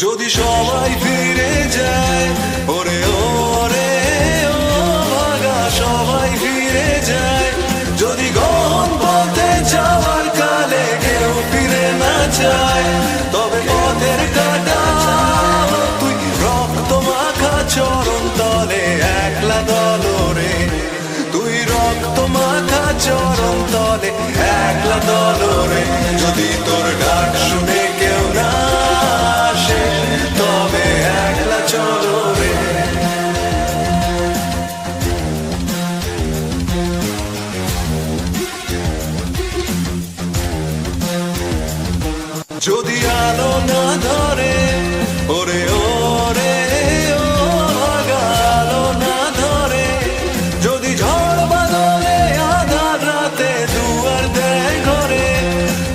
যদি সবাই ফিরে যায়, ওরে ওরে ও ভাগা সবাই ফিরে যায়, যদি গহন পথে যাওয়ার কালে কেউ ফিরে না যায়, তবে পথের কাটা তুই রক্ত মাখা চরণ তলে একলা দলরে, তুই রক্ত মাখা চরণ তলে একলা দলরে, যদি তোর ডাক শুনে কেউ না আসে তবে একলা চলো রে। যদি আলো না ধরে, ওরে ওরে ও ভাগা আলো না ধরে, যদি ঝড় বাদলে আধার রাতে দুয়ার দেয় ঘরে,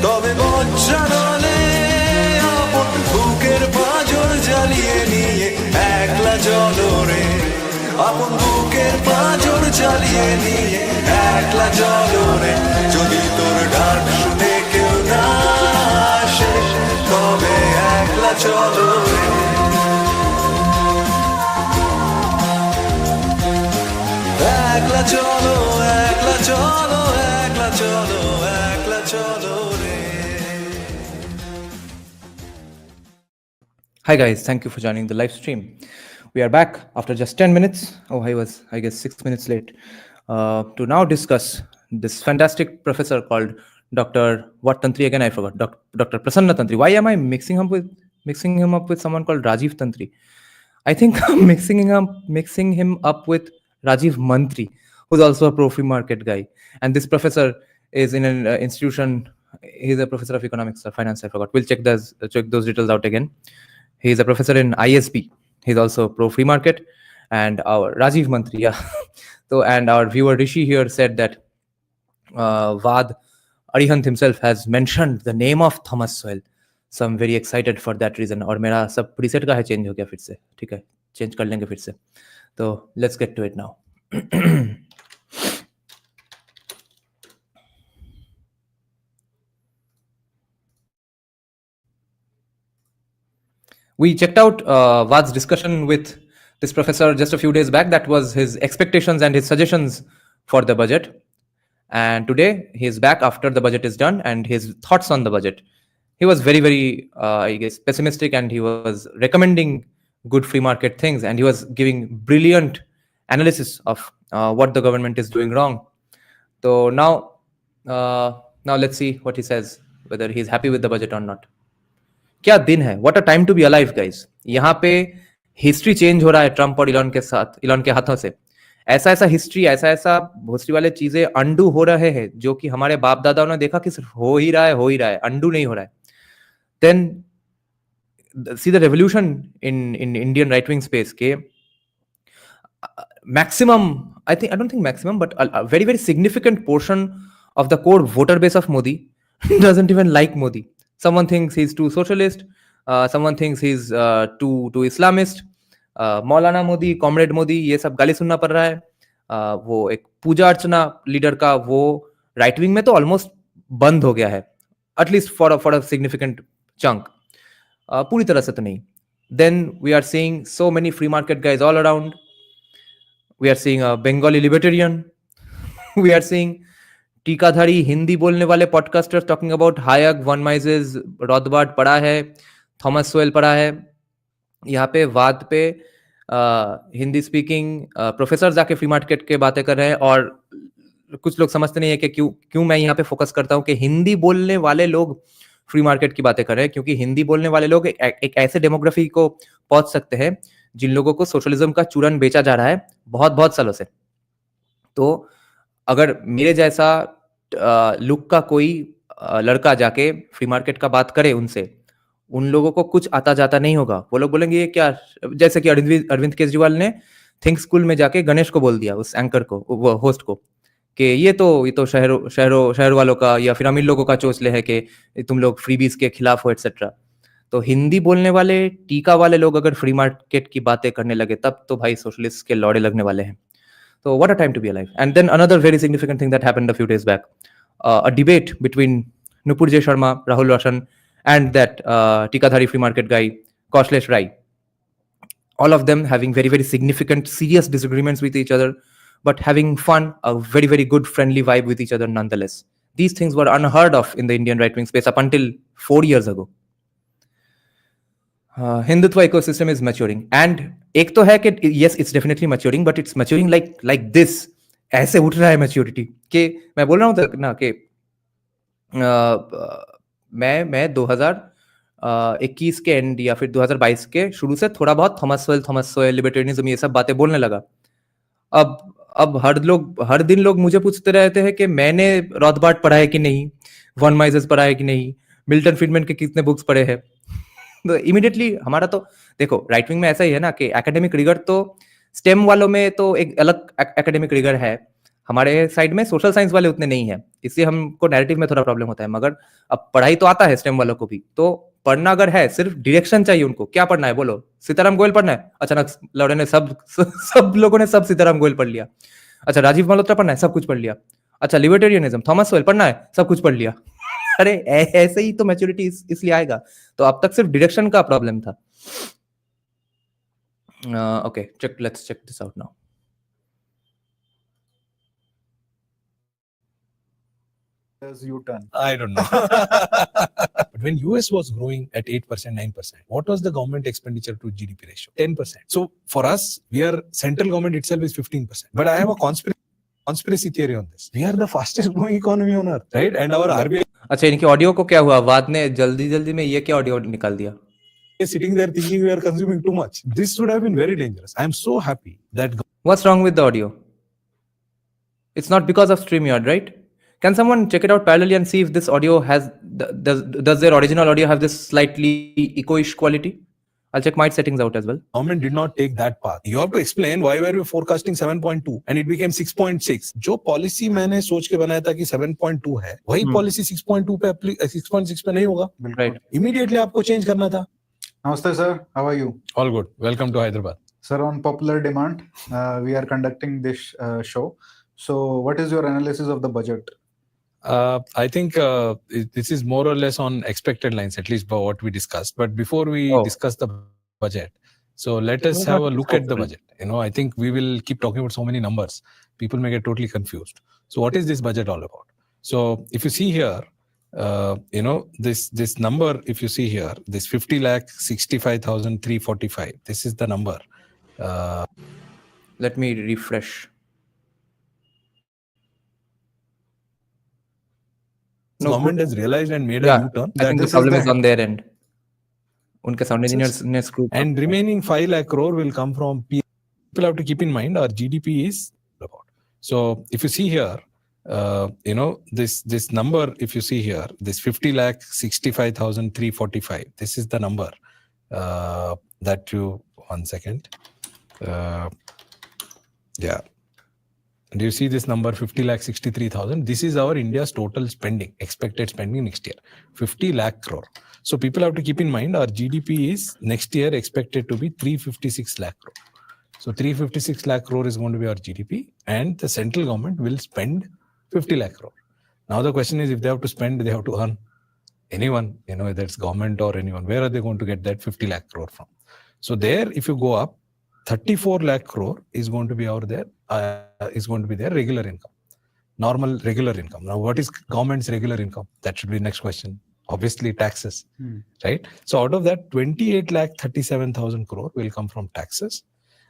তবে বজ্রানলে আপন বুকের পাঁজর জ্বালিয়ে নিয়ে একলা চলো রে, আপন বুকের পাঁজর জ্বালিয়ে নিয়ে একলা চলো রে, যদি তোর ডাক শুনে কেউ না আসে তবে একলা চলো রে। একলা চলো, একলা চলো, একলা চলো, একলা চলো রে। Hi guys, thank you for joining the live stream. We are back after just 10 minutes. Oh, I was, I guess, 6 minutes late. To now discuss this fantastic professor called Dr. What Tantri again? I forgot. Dr. Prasanna Tantri. Why am I mixing him up with someone called Rajiv Tantri? I think I'm mixing him up with Rajiv Mantri, who's also a pro-free market guy. And this professor is in an institution. He's a professor of economics or finance. I forgot. We'll check those details out again. He's a professor in ISB. He's also pro-free market. And our Rajiv Mantri, yeah. So, and our viewer Rishi here said that Vaad Arihant himself has mentioned the name of Thomas Sowell. So I'm very excited for that reason. और मेरा सब preset का है change हो गया फिर से, ठीक है, change कर लेंगे फिर से. तो let's get to it now. We checked out Vaad's discussion with this professor just a few days back. That was his expectations and his suggestions for the budget. And today he is back after the budget is done and his thoughts on the budget. He was very, very, I guess, pessimistic, and he was recommending good free market things, and he was giving brilliant analysis of what the government is doing wrong. So now let's see what he says, whether he's happy with the budget or not. क्या दिन है, what a time to be alive guys. यहाँ पे history change हो रहा है Trump और Elon के हाथों से. ऐसा हिस्ट्री, ऐसा भोसड़ी वाले चीजें अंडू हो रहे हैं जो कि हमारे बाप दादाओं ने देखा कि सिर्फ हो ही रहा है, अंडू नहीं हो रहा है. Then see the revolution in Indian right wing space के maximum, I don't think maximum, but a very, very significant portion of the core voter base of Modi doesn't even like Modi. Someone thinks he's too socialist. Someone thinks he's too Islamist. Maulana Modi, comrade Modi, ये सब गाली सुनना पड़ रहा है. वो एक पूजा अर्चना leader का वो राइट विंग में तो ऑलमोस्ट बंद हो गया है, at least for a significant chunk. पूरी तरह से तो नहीं. Then we are seeing so many free market guys all around. We are seeing a Bengali libertarian. We are seeing टीकाधारी हिंदी बोलने वाले podcasters talking about Hayek, von Mises, Rothbard पढ़ा है, थॉमस सोएल पढ़ा है. यहाँ पे वाद पे हिंदी स्पीकिंग प्रोफेसर जाके फ्री मार्केट के बातें कर रहे हैं. और कुछ लोग समझते नहीं है कि क्यों मैं यहाँ पे फोकस करता हूँ कि हिंदी बोलने वाले लोग फ्री मार्केट की बातें कर रहे हैं, क्योंकि हिंदी बोलने वाले लोग एक ऐसे डेमोग्राफी को पहुंच सकते हैं जिन लोगों को सोशलिज्म का चूरन बेचा जा रहा है बहुत बहुत सालों से. तो अगर मेरे जैसा लुक का कोई लड़का जाके फ्री मार्केट का बात करे उनसे, उन लोगों को कुछ आता जाता नहीं होगा. वो लोग बोलेंगे ये क्या, जैसे कि अरविंद केजरीवाल ने थिंक स्कूल में जाके गणेश को बोल दिया, उस एंकर को, वो होस्ट को, कि ये तो शहर वालों का या फिर अमीर लोगों का चोचले है कि तुम लोग फ्रीबीज के खिलाफ हो एटसेट्रा. तो हिंदी बोलने वाले टीका वाले लोग अगर फ्री मार्केट की बातें करने लगे तब तो भाई सोशलिस्ट के लौड़े लगने वाले हैं. So what a time to be alive. And then another very significant thing that happened a few days back, a debate between Nupur J. Sharma, Rahul Roshan, and that Tikadhari free market guy, costless rye. All of them having very, very significant, serious disagreements with each other, but having fun, a very, very good, friendly vibe with each other nonetheless. These things were unheard of in the Indian right wing space up until 4 years ago. Hindutva ecosystem is maturing, and एक तो है कि yes, it's definitely maturing, but it's maturing like this. ऐसे उठ रहा है maturity कि मैं बोल रहा हूँ ना कि मैं 2021 के एंड या फिर 2022 के शुरू से थोड़ा बहुत थॉमस सोयल लिबर्टेरियनिज्म ये सब बातें बोलने लगा. अब हर दिन लोग मुझे पूछते रहते हैं कि मैंने रॉथबार्ड पढ़ा है कि नहीं, वन माइजेस पढ़ा है कि नहीं, मिल्टन फ्रीडमैन के कितने बुक्स पढ़े हैं. तो इमीडिएटली हमारा तो देखो राइट विंग में ऐसा ही है ना कि एकेडमिक रिगर तो स्टेम वालों में तो एक अलग एकेडमिक रिगर है, हमारे साइड में सोशल साइंस वाले उतने नहीं है, इसलिए हमको नैरेटिव में थोड़ा प्रॉब्लम होता है. मगर अब पढ़ाई तो आता है स्टेम वालों को भी, तो पढ़ना अगर है, सिर्फ डायरेक्शन चाहिए उनको. क्या पढ़ना है बोलो? सीताराम गोयल पढ़ना है, अचानक लौड़े ने सब लोगों ने सब सीताराम गोयल पढ़ लिया. अच्छा, राजीव मल्होत्रा पढ़ना है, सब कुछ पढ़ लिया. अच्छा, लिबर्टेरियनिज्म, थॉमस सोयल पढ़ना है, सब कुछ पढ़ लिया. अरे ऐसे ही तो मैच्योरिटी इसलिए आएगा. तो अब तक सिर्फ डायरेक्शन का प्रॉब्लम था. Okay, let's check this out now. As U-turn. I don't know. But when US was growing at 8%, 9%, what was the government expenditure to GDP ratio? 10%. So for us, we are central government itself is 15%. But I have a conspiracy theory on this. We are the fastest growing economy on earth, right? And our RBI अच्छा, इनकी audio को क्या हुआ? वाद ने जल्दी में ये क्या ऑडियो निकाल दिया? is sitting there thinking we are consuming too much. This would have been very dangerous. I am so happy that. What's wrong with the audio? It's not because of StreamYard, right? Can someone check it out parallelly and see if this audio has does their original audio have this slightly echoish quality? I'll check my settings out as well. Government did not take that path. You have to explain why were we forecasting 7.2 and it became 6.6. जो policy मैंने सोच के बनाया था कि 7.2 है, वही policy 6.2 पे 6.6 पे नहीं होगा. Right. Immediately आपको change करना था. Namaste, sir. How are you? All good. Welcome to Hyderabad. Sir, on popular demand, we are conducting this show. So, what is your analysis of the budget? I think this is more or less on expected lines, at least by what we discussed. But before we discuss the budget, so let us have a look at the budget. I think we will keep talking about so many numbers. People may get totally confused. So what is this budget all about? So if you see here, this number, if you see here, this 50,65,345, this is the number. Let me refresh. Government has realized and made a U-turn. I think the problem is on their end. Unke sound engineers ne screw. And remaining 5 lakh crore will come from P. People have to keep in mind our GDP is about. So if you see here, this number, if you see here, this 50,65,345, this is the number that you, 1 second. Yeah. Do you see this number 50,63,000? This is our India's total spending, expected spending next year, 50 lakh crore. So people have to keep in mind our GDP is next year expected to be 356 lakh crore. So 356 lakh crore is going to be our GDP and the central government will spend 50 lakh crore. Now the question is if they have to spend, they have to earn. Anyone, whether it's government or anyone, where are they going to get that 50 lakh crore from? So there, if you go up, 34 lakh crore is going to be their regular income, normal regular income. Now, what is government's regular income? That should be next question. Obviously, taxes, right? So out of that, 28,37,000 crore will come from taxes,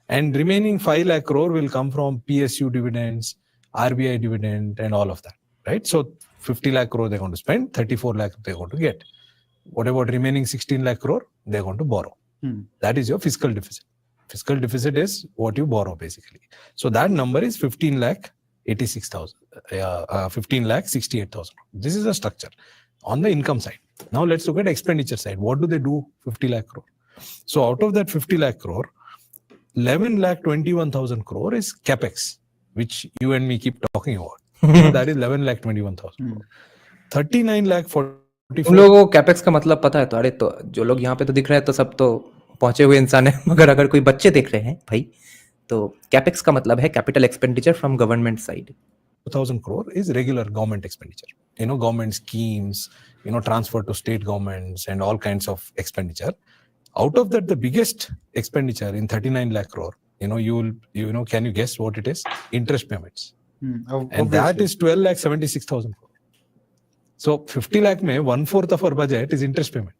and remaining 5 lakh crore will come from PSU dividends, RBI dividend, and all of that, right? So 50 lakh crore they're going to spend, 34 lakh they're going to get. What about remaining 16 lakh crore? They're going to borrow. That is your fiscal deficit. Fiscal deficit is what you borrow basically. So that number is 15,68,000. This is a structure on the income side. Now let's look at expenditure side. What do they do? 50 lakh crore. So out of that 50 lakh crore, 11,21,000 crore is capex, which you and me keep talking about. So that is 11,21,000. 39 lakh 44. तुम लोगों को capex का मतलब पता है तो? अरे तो जो लोग यहाँ पे तो दिख रहे हैं तो सब तो पहुंचे हुए इंसान है, मगर अगर कोई बच्चे देख रहे हैं भाई, तो कैपेक्स का मतलब है capital expenditure from government side. 2,000 crore is regular government expenditure. Government schemes, transfer to state governments and all kinds of expenditure. Out of that, the biggest expenditure in 39 lakh crore, can you guess what it is? Interest payments. And that Obviously. is 12 lakh 76,000 crore. So 50 lakh mein 1/4 of our budget is interest payment.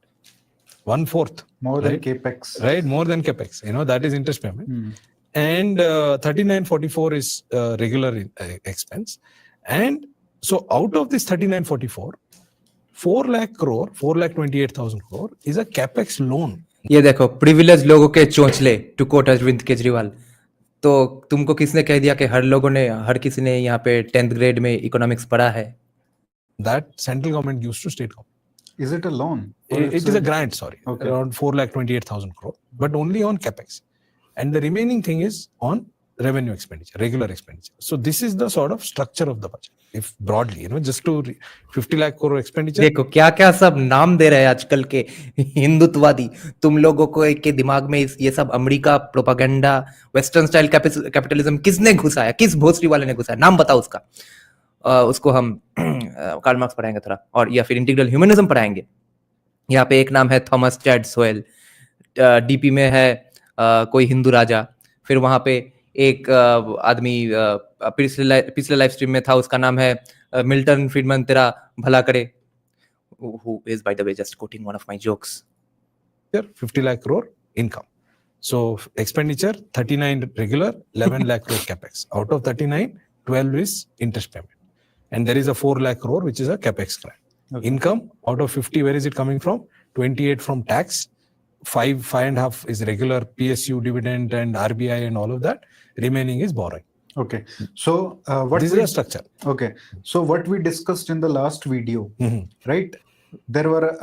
1/4. More right? than capex. Right, more than capex. That is interest payment. And 3944 is regular expense. And so out of this 3944, 4 lakh crore, 4,28,000 crore is a capex loan. ये देखो privilege लोगों के चोंचले, to coat Arvind Kejriwal. तो तुमको किसने कह दिया कि हर किसी ने यहाँ पे 10th ग्रेड में इकोनॉमिक्स पढ़ा है? That central government gives to state government. Is it a loan? It is a grant, sorry. Okay. Around 4,28,000 crore, but only on capex. And the remaining thing is on revenue expenditure, regular expenditure. So this is the sort of structure of the budget. If broadly, just to 50 lakh crore expenditure. देखो क्या क्या सब नाम दे रहे हैं आजकल के हिंदुत्ववादी. तुम लोगों को के दिमाग में ये सब America propaganda, western style capitalism किसने घुसाया? किस भोसड़ी वाले ने घुसाया? नाम बताओ उसका. उसको हम कार्ल मार्क्स पढ़ाएंगे थोड़ा, और या फिर इंटीग्रल ह्यूमनिज्म पढ़ाएंगे. यहाँ पे एक नाम है थॉमस चैड सोएल. डीपी में है कोई हिंदू राजा. फिर वहां पे एक आदमी पिछले लाइव स्ट्रीम में था, उसका नाम है मिल्टन फ्रीडमैन, तेरा भला करे, who is by the way just quoting one of my jokes. 50 lakh crore income. So expenditure 39 regular, 11 lakh crore capex. Out of 39, 12 is interest payment. And there is a 4 lakh crore which is a capex grant. Okay. Income out of 50, where is it coming from? 28 from tax, 5.5 is regular PSU dividend and RBI and all of that. Remaining is borrowing. Okay. So This is a structure. Okay. So what we discussed in the last video, right? There were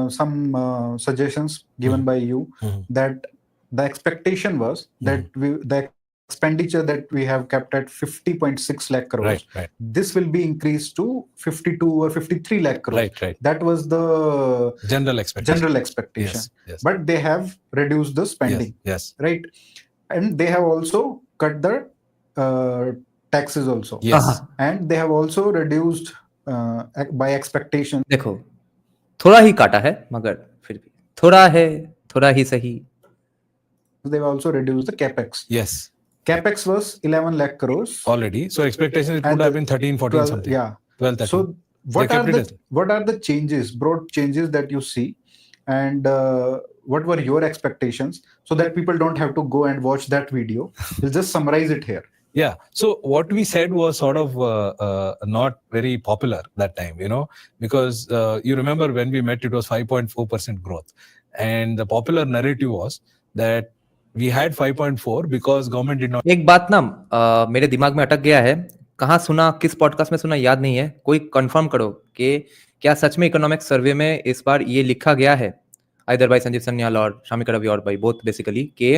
some suggestions given by you that the expectation was that the expenditure that we have kept at 50.6 lakh crores, Right. this will be increased to 52 or 53 lakh crores. Right. That was the General expectation. Yes. But they have reduced the spending, Yes. right? And they have also cut the taxes also. Yes. And they have also reduced by expectation. देखो थोड़ा ही काटा है, मगर फिर भी थोड़ा है, थोड़ा ही सही. They've also reduced the capex. Yes. Capex was 11 lakh crores Already. So expectation it And would have been 13, 14 12, something. yeah. 12, 13. So what They are kept it the changes, broad changes that you see, and what were your expectations, so that people don't have to go and watch that video? We'll just summarize it here. Yeah. So what we said was sort of not very popular that time, because you remember when we met, it was 5.4% growth. And the popular narrative was that we had 5.4 because government did not. एक बात ना मेरे दिमाग में अटक गया है. कहाँ सुना, किस पॉडकास्ट में सुना याद नहीं है. कोई कंफर्म करो कि क्या सच में इकोनॉमिक सर्वे में इस बार ये लिखा गया है, आइदर बाय संजीव सन्याल और शामिका रवि और बाय बोथ बेसिकली, कि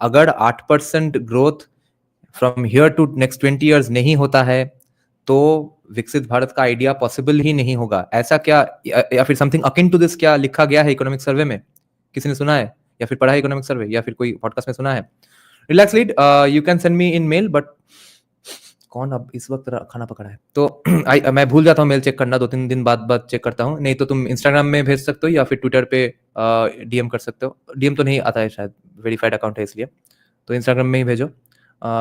अगर 8% growth from here to next 20 years नहीं होता है तो विकसित भारत का आइडिया पॉसिबल ही नहीं होगा. ऐसा क्या, या फिर समथिंग अकिन टू दिस क्या लिखा गया है इकोनॉमिक सर्वे में? किसी ने सुना है या फिर पढ़ा है इकोनॉमिक सर्वे, या फिर कोई पॉडकास्ट में सुना है? Relax lead, you can send me in mail, but कौन अब इस वक्त खाना पकड़ा है तो मैं भूल जाता हूँ मेल चेक करना. 2-3 दिन बाद चेक करता हूँ. नहीं तो तुम इंस्टाग्राम में भेज सकते हो या फिर ट्विटर पे डीएम कर सकते हो. डीएम तो नहीं आता है शायद, वेरीफाइड अकाउंट है इसलिए. तो इंस्टाग्राम में ही भेजो,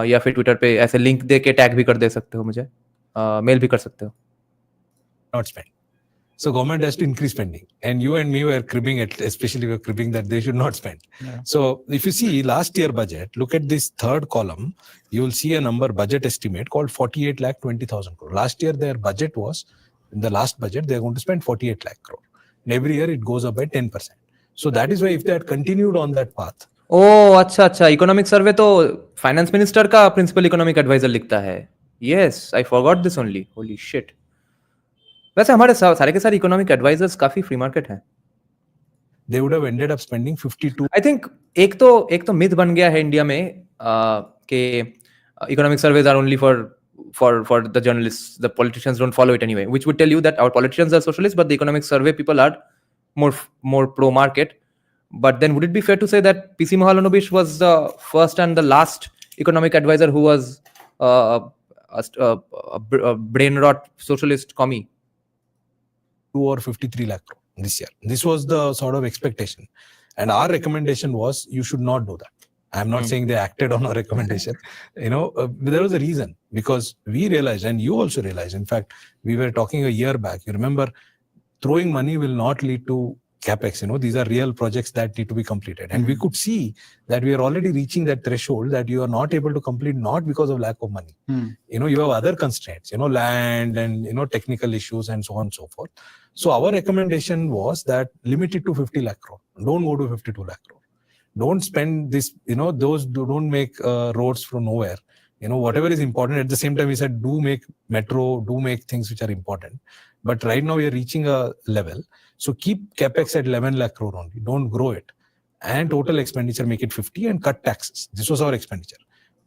या फिर ट्विटर पे ऐसे लिंक दे के टैग भी कर दे सकते हो मुझे, मेल भी कर सकते हो. Not spend. So government has to increase spending, and you and me were cribbing it, especially we were cribbing that they should not spend. Yeah. So if you see last year budget, look at this third column, you will see a number budget estimate called 48,20,000 crore. Last year their budget was, in the last budget, they are going to spend 48 lakh crore. And every year it goes up by 10%. So that is why if they had continued on that path. ओ अच्छा, economic survey तो finance minister का principal economic adviser लिखता है. Yes, I forgot this only. Holy shit. वैसे हमारे सारे के सारे इकोनॉमिक एडवाइजर्स काफी फ्री मार्केट हैं. They would have ended up spending 52. I think एक तो मिथ बन गया है इंडिया में कि economic surveys are only for the journalists. The politicians don't follow it anyway, which would tell you that our politicians are socialists, but the economic survey people are more pro market. But then would it be fair to say that PC Mahalanobis was the first and the last economic advisor who was a brain rot socialist commie? 2 or 53 lakh crore this year. This was the sort of expectation. And our recommendation was you should not do that. I'm not saying they acted on our recommendation. There was a reason, because we realized, and you also realized, in fact, we were talking a year back. You remember, throwing money will not lead to capex. These are real projects that need to be completed. And we could see that we are already reaching that threshold that you are not able to complete, not because of lack of money. You have other constraints, land and, technical issues and so on and so forth. So our recommendation was that limit it to 50 lakh crore. Don't go to 52 lakh crore. Don't spend this, those don't make roads from nowhere. Whatever is important. At the same time, we said, do make metro, do make things which are important. But right now we are reaching a level. So keep capex at 11 lakh crore only. Don't grow it. And total expenditure, make it 50 and cut taxes. This was our expenditure.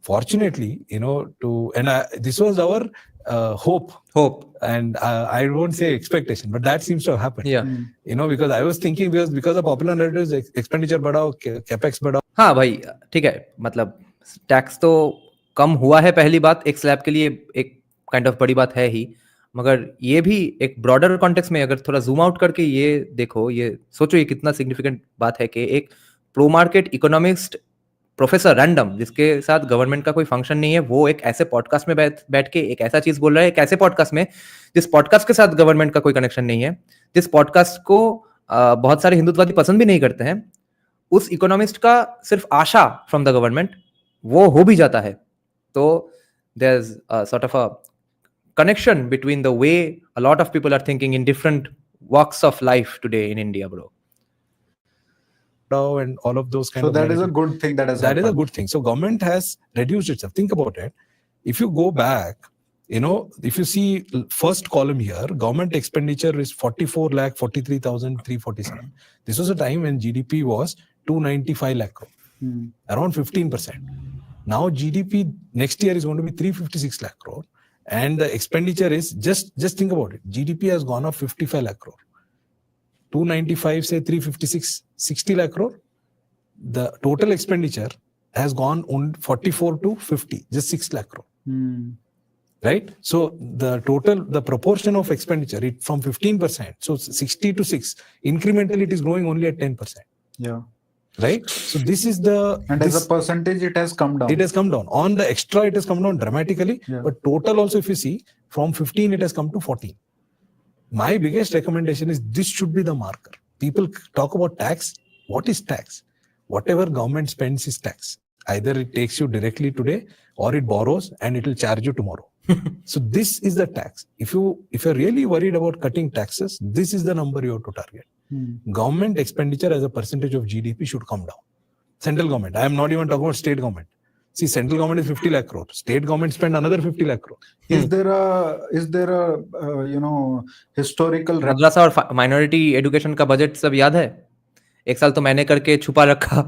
Fortunately, this was our hope. And I won't say expectation, but that seems to have happened. Yeah. Because I was thinking, because of popular narratives, expenditure बढ़ाओ, capex बढ़ाओ. हाँ भाई, ठीक है, मतलब tax तो कम हुआ है, पहली बात, एक स्लैब के लिए एक काइंड ऑफ बड़ी बात है ही, मगर ये भी एक ब्रॉडर कॉन्टेक्स्ट में अगर थोड़ा जूम आउट करके ये देखो, ये सोचो, ये कितना सिग्निफिकेंट बात है कि एक pro market economist professor random, जिसके साथ गवर्नमेंट का कोई फंक्शन नहीं है, वो एक ऐसे पॉडकास्ट में बैठ के एक ऐसा चीज बोल रहा है, एक ऐसे पॉडकास्ट में जिस पॉडकास्ट के साथ गवर्नमेंट का कोई कनेक्शन नहीं है, जिस पॉडकास्ट को बहुत सारे हिंदुत्ववादी पसंद भी नहीं करते हैं, उस इकोनॉमिस्ट का सिर्फ आशा फ्रॉम द गवर्नमेंट वो हो भी जाता है. तो there is sort of a connection between the way a lot of people are thinking in different walks of life today in India, bro. And all of those kind of. So that is a good thing that has happened. That is a good thing. So government has reduced itself. Think about it. If you go back, if you see first column here, government expenditure is 44 lakh 43,347. This was a time when GDP was 295 lakh crore, around 15%. Now GDP next year is going to be 356 lakh crore. And the expenditure is just think about it. GDP has gone up 55 lakh crore. 295 say 356, 60 lakh crore. The total expenditure has gone on 44 to 50, just 6 lakh crore. Right? So the proportion of expenditure from 15%, so 60 to 6, incrementally it is growing only at 10%. Yeah. Right? So this is as a percentage, it has come down. It has come down. On the extra, it has come down dramatically. Yeah. But total also, if you see, from 15, it has come to 14. My biggest recommendation is this should be the marker. People talk about tax. What is tax? Whatever government spends is tax. Either it takes you directly today or it borrows and it will charge you tomorrow. So this is the tax. If you're really worried about cutting taxes, this is the number you have to target. Government expenditure as a percentage of GDP should come down. Central government. I am not even talking about state government. See, central government is 50 lakh crore. State government spend another 50 lakh crore. Is there a historical madrasa और minority education का budget सब याद है? एक साल तो मैंने करके छुपा रखा,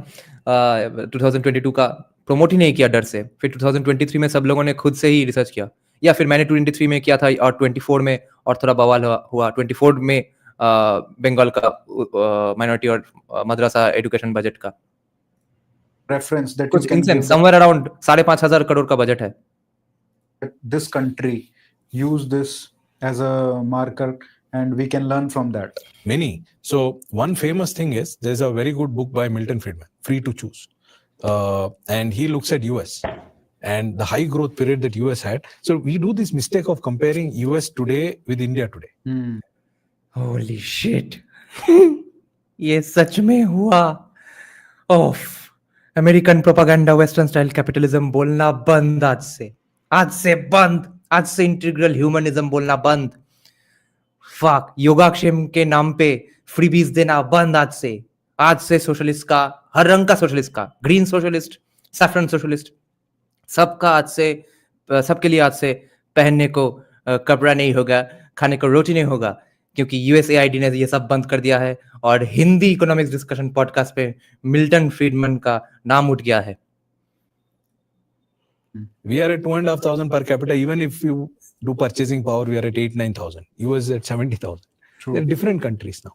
2022 का प्रमोट ही नहीं किया डर से. फिर 2023 में सब लोगों ने खुद से ही रिसर्च किया, या फिर मैंने 23 में किया था और 24 में और थोड़ा बवाल हुआ. 24 में बंगाल का माइनॉरिटी और मद्रासा एजुकेशन बजट का reference that कुछ you can give somewhere around 5,500 crore का बजट है. this country use this as a marker and we can learn from that? Many. So one famous thing is there's a very good book by Milton Friedman, Free to Choose. And he looks at US and the high growth period that US had. So we do this mistake of comparing US today with India today. Holy shit. ये सच में हुआ. Oof, American propaganda western style capitalism बोलना बंद आज से बंद. आज से इंटीग्रल ह्यूमनिज्म बोलना बंद. फक, योगाक्षेम के नाम पे फ्रीबीज देना बंद आज से सोशलिस्ट का, हर रंग का सोशलिस्ट का, ग्रीन सोशलिस्ट, सैफरन सोशलिस्ट, सबके लिए आज से पहनने को कपड़ा नहीं होगा, खाने को रोटी नहीं होगा, क्योंकि यूएसएआईडी ने ये सब बंद कर दिया है और हिंदी इकोनॉमिक्स डिस्कशन पॉडकास्ट पे मिल्टन फ्रीडमैन का नाम उठ गया है. We are at 2,500 per capita. Even if you do purchasing power, we are at 8,000-9,000. US is at 70,000. They're different countries now.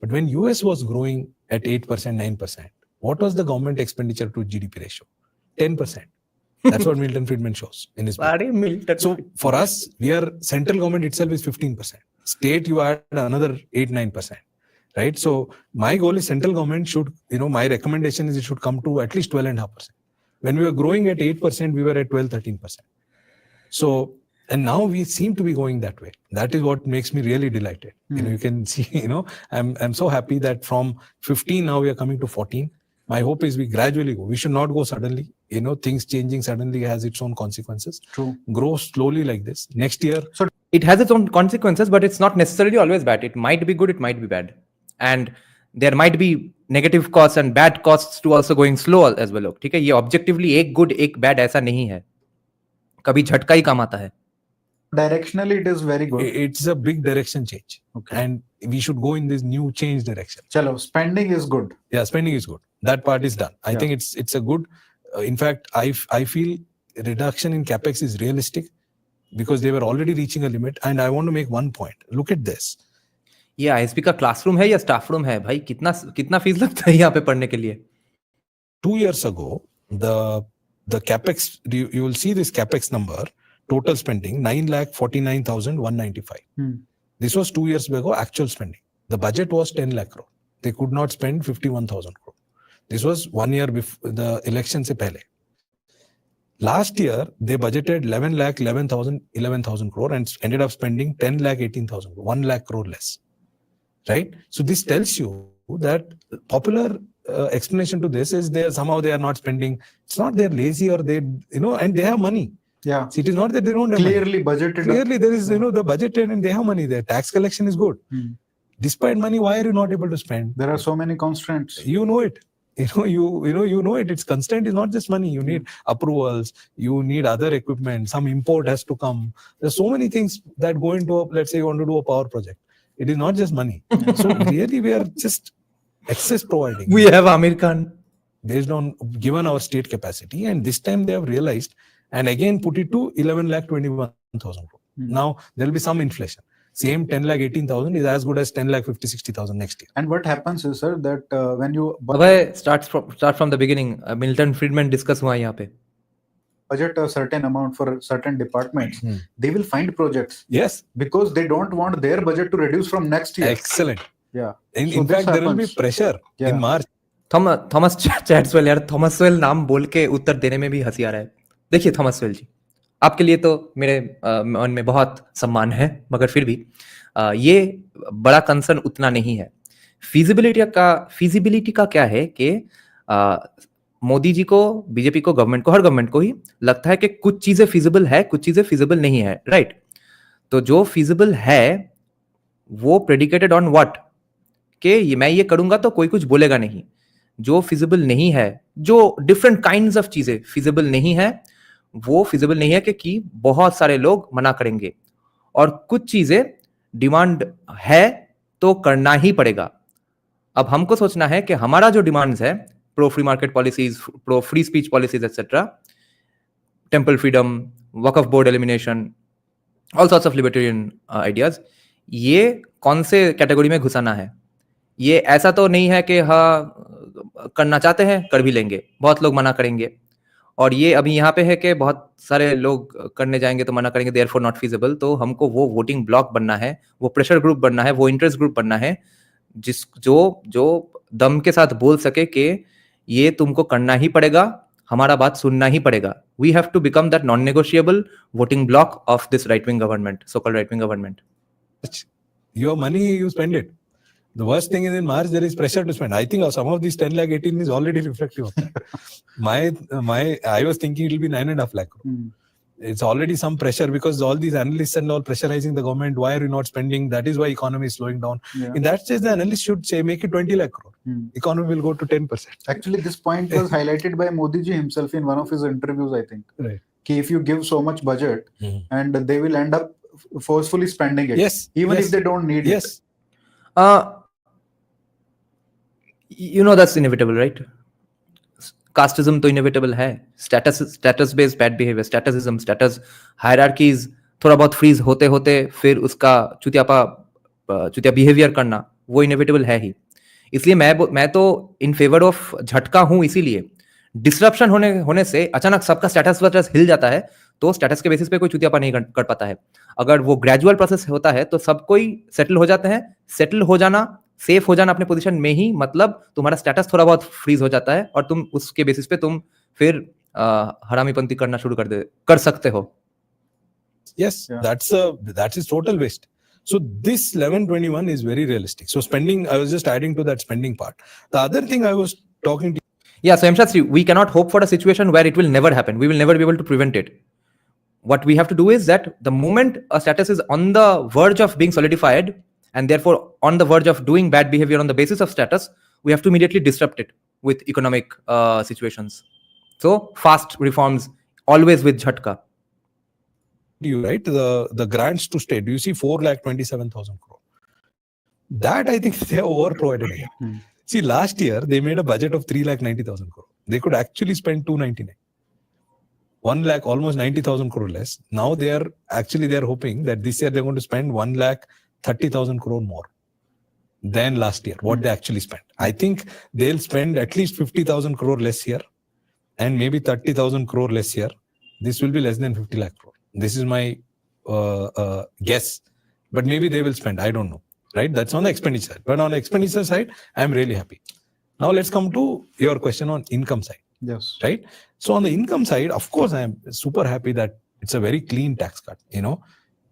But when US was growing at 8%, 9%, what was the government expenditure to GDP ratio? 10%. That's what Milton Friedman shows in his book. So for us, central government itself is 15%. State, you add another 8-9%. right? So my goal is central government should, my recommendation is it should come to at least 12.5%. When we were growing at 8%, we were at 12-13%. So, and now we seem to be going that way. That is what makes me really delighted. You can see, I'm so happy that from 15 now we are coming to 14. My hope is we gradually go. We should not go suddenly. Things changing suddenly has its own consequences. True. Grow slowly like this. Next year. So it has its own consequences, but it's not necessarily always bad. It might be good, it might be bad. And there might be negative costs and bad costs to also going slow as well. ठीक है, ये objectively एक good एक bad ऐसा नहीं है. कभी झटका ही काम आता है. directionally it is very good. It's a big direction change. Okay. And we should go in this new change direction. Chalo, spending is good. Yeah, spending is good. That part is done. I think it's a good, in fact, I feel reduction in capex is realistic because they were already reaching a limit. And I want to make one point. Look at this. ये ISB का classroom है या staff room है भाई? कितना fees लगता है यहाँ पे पढ़ने के लिए? 2 years ago, the capex, you will see this capex number, total spending 9,49,195. This was 2 years ago actual spending. The budget was 10 lakh crore. They could not spend 51,000 crore. This was 1 year before the election se pehle. Last year they budgeted 11,000 crore and ended up spending 10,18,000, 1 lakh crore less. Right? So this tells you that popular explanation to this is somehow they are not spending. It's not they're lazy or they, and they have money. Yeah. See, it is not that they don't have Clearly money. budgeted. Clearly there is, the budgeted and they have money. Their tax collection is good. Despite money, why are you not able to spend? There are so many constraints. You know it. You know it. It's constant is not just money. You need approvals. You need other equipment. Some import has to come. There's so many things that go into let's say you want to do a power project. It is not just money. So really we are just excess providing. We have Amir Khan. Based on given our state capacity, and this time they have realized and again put it to 11,21,000 crore. Now there will be some inflation. Same 10,18,000 is as good as 10,50,60,000 next year. And what happens is, sir, that when you start from the beginning. Milton Friedman discuss हुआ यहाँ पे. Budget a certain amount for certain departments, they will find projects. Yes. Because they don't want their budget to reduce from next year. Excellent. Yeah. In fact, there will be pressure in March. Thomas चैट्सवेल यार, Thomas Sowell नाम बोल के उत्तर देने में भी हंसी आ रहा है. देखिए थॉमसवेल जी, आपके लिए तो मेरे मन में बहुत सम्मान है, मगर फिर भी ये बड़ा कंसर्न उतना नहीं है. फिजिबिलिटी का क्या है कि मोदी जी को, बीजेपी को, गवर्नमेंट को, हर गवर्नमेंट को ही लगता है कि कुछ चीजें फिजिबल है, कुछ चीजें फिजिबल नहीं है. राइट? तो जो फिजिबल है वो प्रेडिकेटेड ऑन व्हाट, कि मैं ये करूंगा तो कोई कुछ बोलेगा नहीं. जो फिजिबल नहीं है, जो डिफरेंट काइंड्स ऑफ चीजें फिजिबल नहीं है, वो फिजिबल नहीं है कि बहुत सारे लोग मना करेंगे. और कुछ चीजें डिमांड है तो करना ही पड़ेगा. अब हमको सोचना है कि हमारा जो डिमांड्स है, pro free market policies, pro free speech policies etcetera, temple freedom, Waqf board elimination, all sorts of libertarian ideas, ये कौन से कैटेगरी में घुसाना है. ये ऐसा तो नहीं है कि हाँ करना चाहते हैं कर भी लेंगे, बहुत लोग मना करेंगे. और ये अभी यहाँ पे है कि बहुत सारे लोग करने जाएंगे तो मना करेंगे, देयरफॉर नॉट फीजिबल. तो हमको वो वोटिंग ब्लॉक बनना है, वो प्रेशर ग्रुप बनना है, वो इंटरेस्ट ग्रुप बनना है, जो दम के साथ बोल सके कि ये तुमको करना ही पड़ेगा, हमारा बात सुनना ही पड़ेगा. We have to become that non negotiable voting bloc of this right wing government, so called right wing government. Your money, you spend it. The worst thing is in March there is pressure to spend. I think some of these 10,18,000 is already reflective of that. I was thinking it will be 9.5 lakh crore. It's already some pressure because all these analysts and all pressurizing the government. Why are you not spending? That is why economy is slowing down. Yeah. In that case, the analysts should say make it 20 lakh crore. Economy will go to 10%. Actually, this point was highlighted by Modi ji himself in one of his interviews, I think. Right. Ki if you give so much budget and they will end up forcefully spending it. Yes. Even if they don't need it. That's inevitable, right? Casteism तो inevitable है. Status based bad behaviour, statusism, status hierarchies थोड़ा बहुत freeze होते होते फिर उसका चुतिया behaviour करना, वो इनएविटेबल है ही. इसलिए मैं तो इन फेवर ऑफ झटका हूं. इसीलिए डिसरप्शन होने से अचानक सबका स्टेटस हिल जाता है, तो स्टेटस के बेसिस पे कोई चुतियापा नहीं कर पाता है. अगर वो ग्रेजुअल प्रोसेस होता है तो सब कोई सेटल हो जाते हैं. सेटल हो जाना सेफ हो जाना अपने पोजीशन में ही मतलब तुम्हारा स्टेटस थोड़ा बहुत फ्रीज हो जाता है और तुम उसके बेसिस पे तुम फिर हरामीपंती करना शुरू कर सकते हो. Yes, Yeah. that's his total waste. So this 1121 is very realistic. So spending, I was just adding to that spending part. The other thing I was talking to Yeah, so Shastri, we cannot hope for a situation where it will never happen. We will never be able to prevent it. What we have to do is that the moment a status is on the verge of being solidified and therefore on the verge of doing bad behavior on the basis of status, we have to immediately disrupt it with economic situations. So fast reforms, always with jhatka. you, right? The grants to state. Do you see 4,27,000 crore? That I think they are over provided here. See, last year they made a budget of 3,90,000 crore. They could actually spend 299. 1 lakh, almost 90,000 crore less. Now they are hoping that this year they're going to spend 1,30,000 crore more than last year, what they actually spent. I think they'll spend at least 50,000 crore less here and maybe 30,000 crore less here. This will be less than 50 lakh crore. This is my guess. But maybe they will spend. I don't know. Right? That's on the expenditure side. But on the expenditure side, I'm really happy. Now let's come to your question on income side. Yes. Right? So on the income side, of course, I am super happy that it's a very clean tax cut.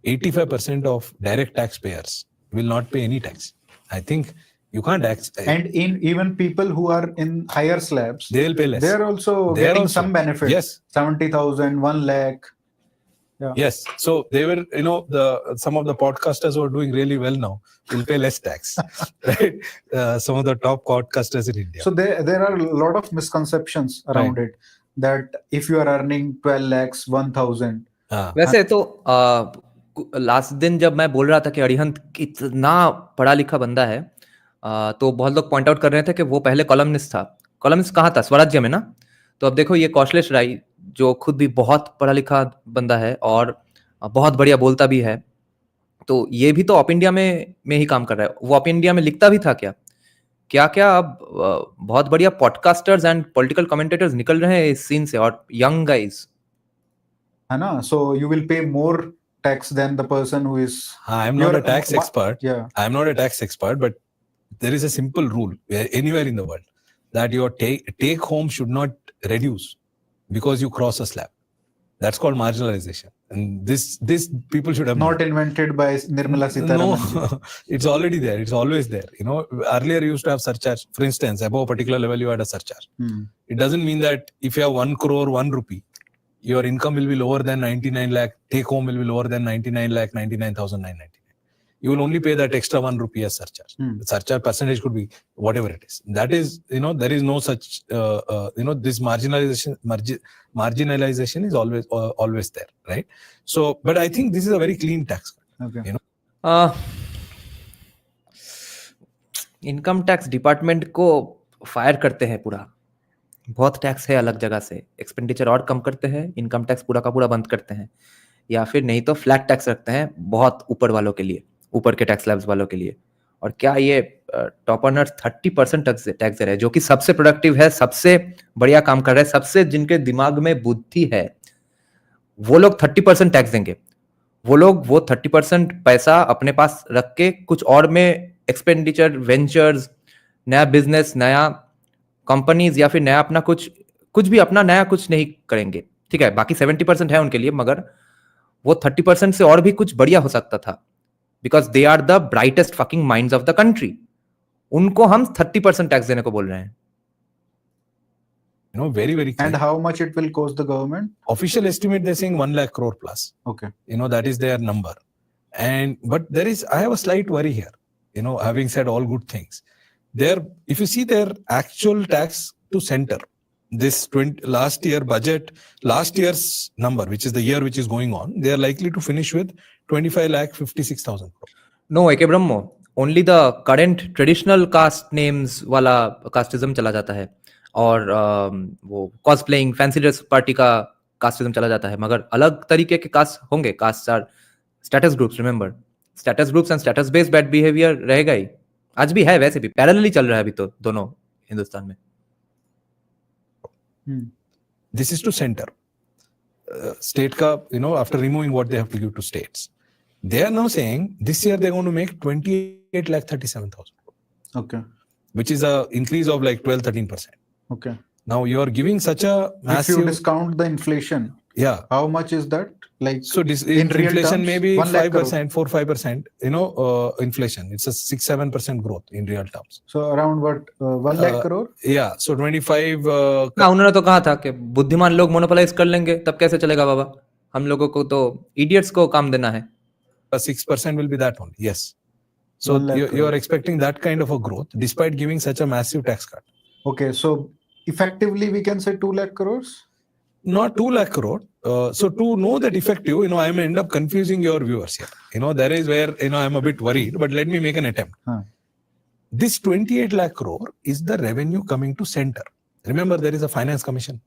85% of direct taxpayers will not pay any tax. I think you can't And even people who are in higher slabs, they'll pay less. they're also getting some benefit. Yes. 70,000, 1 lakh. Yeah. Yes. So they were, some of the podcasters who are doing really well now will pay less tax. Right? Some of the top podcasters in India. So there are a lot of misconceptions around it, that if you are earning 12 lakhs, 1,000. वैसे तो last दिन जब मैं बोल रहा था कि अरिहंत कितना पढ़ा लिखा बंदा है, तो बहुत लोग पॉइंट आउट कर रहे थे कि वो पहले कॉलमनिस्ट था. कॉलमनिस्ट कहाँ था? स्वराज्य में ना. तो अब देखो ये कौशलेश राय जो खुद भी बहुत पढ़ा लिखा बंदा है और बहुत बढ़िया बोलता भी है, तो ये भी तो ऑप इंडिया में ही काम कर रहा है. वो ऑप इंडिया में लिखता भी था क्या अब बहुत बढ़िया पॉडकास्टर्स एंड पॉलिटिकल कमेंटेटर्स निकल रहे हैं इस सीन से, और यंग गाइज है ना. So you will pay more tax than the person who is. I'm not a tax expert. Yeah. I'm not a tax expert, but there is a simple rule anywhere in the world that your take home should not reduce because you cross a slab. That's called marginalization. And this people should have not invented by Nirmala Sitharaman. No, it's already there. It's always there. Earlier you used to have surcharge. For instance, above a particular level you had a surcharge. It doesn't mean that if you have 1 crore, 1 rupee, your income will be lower than 99 lakh, take home will be lower than 99 lakh, 99,999. You will only pay that extra 1 rupee as surcharge. The surcharge percentage could be whatever it is. That is, there is no such, this marginalization is always there, right? So, but I think this is a very clean tax. Okay. Income tax department को fire करते हैं पूरा. बहुत tax है अलग जगह से, expenditure और कम करते हैं, इनकम टैक्स पूरा का पूरा बंद करते हैं, या फिर नहीं तो फ्लैट टैक्स रखते हैं बहुत ऊपर वालों के लिए, ऊपर के टैक्स स्लैब्स वालों के लिए. और क्या ये टॉप अर्नर्स 30% टैक्स दे रहे हैं, जो कि सबसे प्रोडक्टिव है, सबसे बढ़िया काम कर रहे हैं, सबसे जिनके दिमाग में बुद्धि है, वो लोग 30% टैक्स देंगे. वो 30% पैसा अपने पास रख के कुछ और में एक्सपेंडिचर, वेंचर्स, नया बिजनेस, नया कंपनीज, या फिर नया अपना कुछ भी अपना नया कुछ नहीं करेंगे. ठीक है, बाकी 70% है उनके लिए, मगर वो 30% से और भी कुछ बढ़िया हो सकता था, because they are the brightest fucking minds of the country. उनको हम 30% टैक्स देने को बोल रहे हैं. Very, very clear. And how much it will cost the government? Official estimate, they're saying 1 lakh crore plus. Okay. That is their number. But I have a slight worry here, having said all good things. If you see their actual tax to center, this last year budget, last year's number, which is the year which is going on, they are likely to finish with 25,56,000 crore. No, AK Brahmo, only the current traditional caste names वाला casteism चला जाता है, और वो cosplaying fancy dress party का casteism चला जाता है, मगर अलग तरीके के caste होंगे. Castes are status groups, remember. Status groups and status based bad behavior रहेगा ही, आज भी है, वैसे भी पैरेलली चल रहा है अभी तो दोनों हिंदुस्तान में. This is to center. State ka, after removing what they have to give to states, they are now saying this year they're going to make 28,37,000. Okay. which is a increase of like 12-13%. Okay. Now you are giving such a If you massive, discount the inflation, yeah. how much is that? Like So this in real inflation terms, maybe 1 lakh crore. 5%, 4-5%. Inflation. It's a 6-7% growth in real terms. So around what? 1 lakh crore? Yeah. So 25. हाँ उन्होंने तो कहा था कि बुद्धिमान लोग monopolise कर लेंगे तब कैसे चलेगा बाबा, हम लोगों को तो इडियट्स को काम देना है. 6% will be that only. Yes. So 1 lakh you crore. are expecting that kind of a growth despite giving such a massive tax cut. Okay, so effectively we can say 2 lakh crores. Not 2 lakh crore. So to know that effective, I may end up confusing your viewers here. That is where, I'm a bit worried, but let me make an attempt. This 28 lakh crore is the revenue coming to center. Remember, there is a finance commission.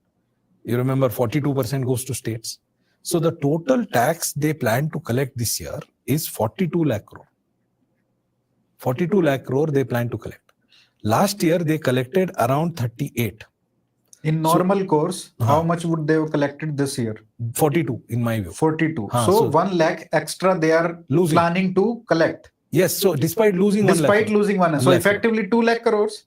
You remember 42% goes to states. So the total tax they plan to collect this year is 42 lakh crore. 42 lakh crore they plan to collect. Last year, they collected around 38. In normal course, how much would they have collected this year? 42 in my view. 42. So So 1 lakh extra they are losing. planning to collect. Yes, so despite losing 1 lakh. Despite losing 1 lakh. So lakh effectively 2 lakh crores.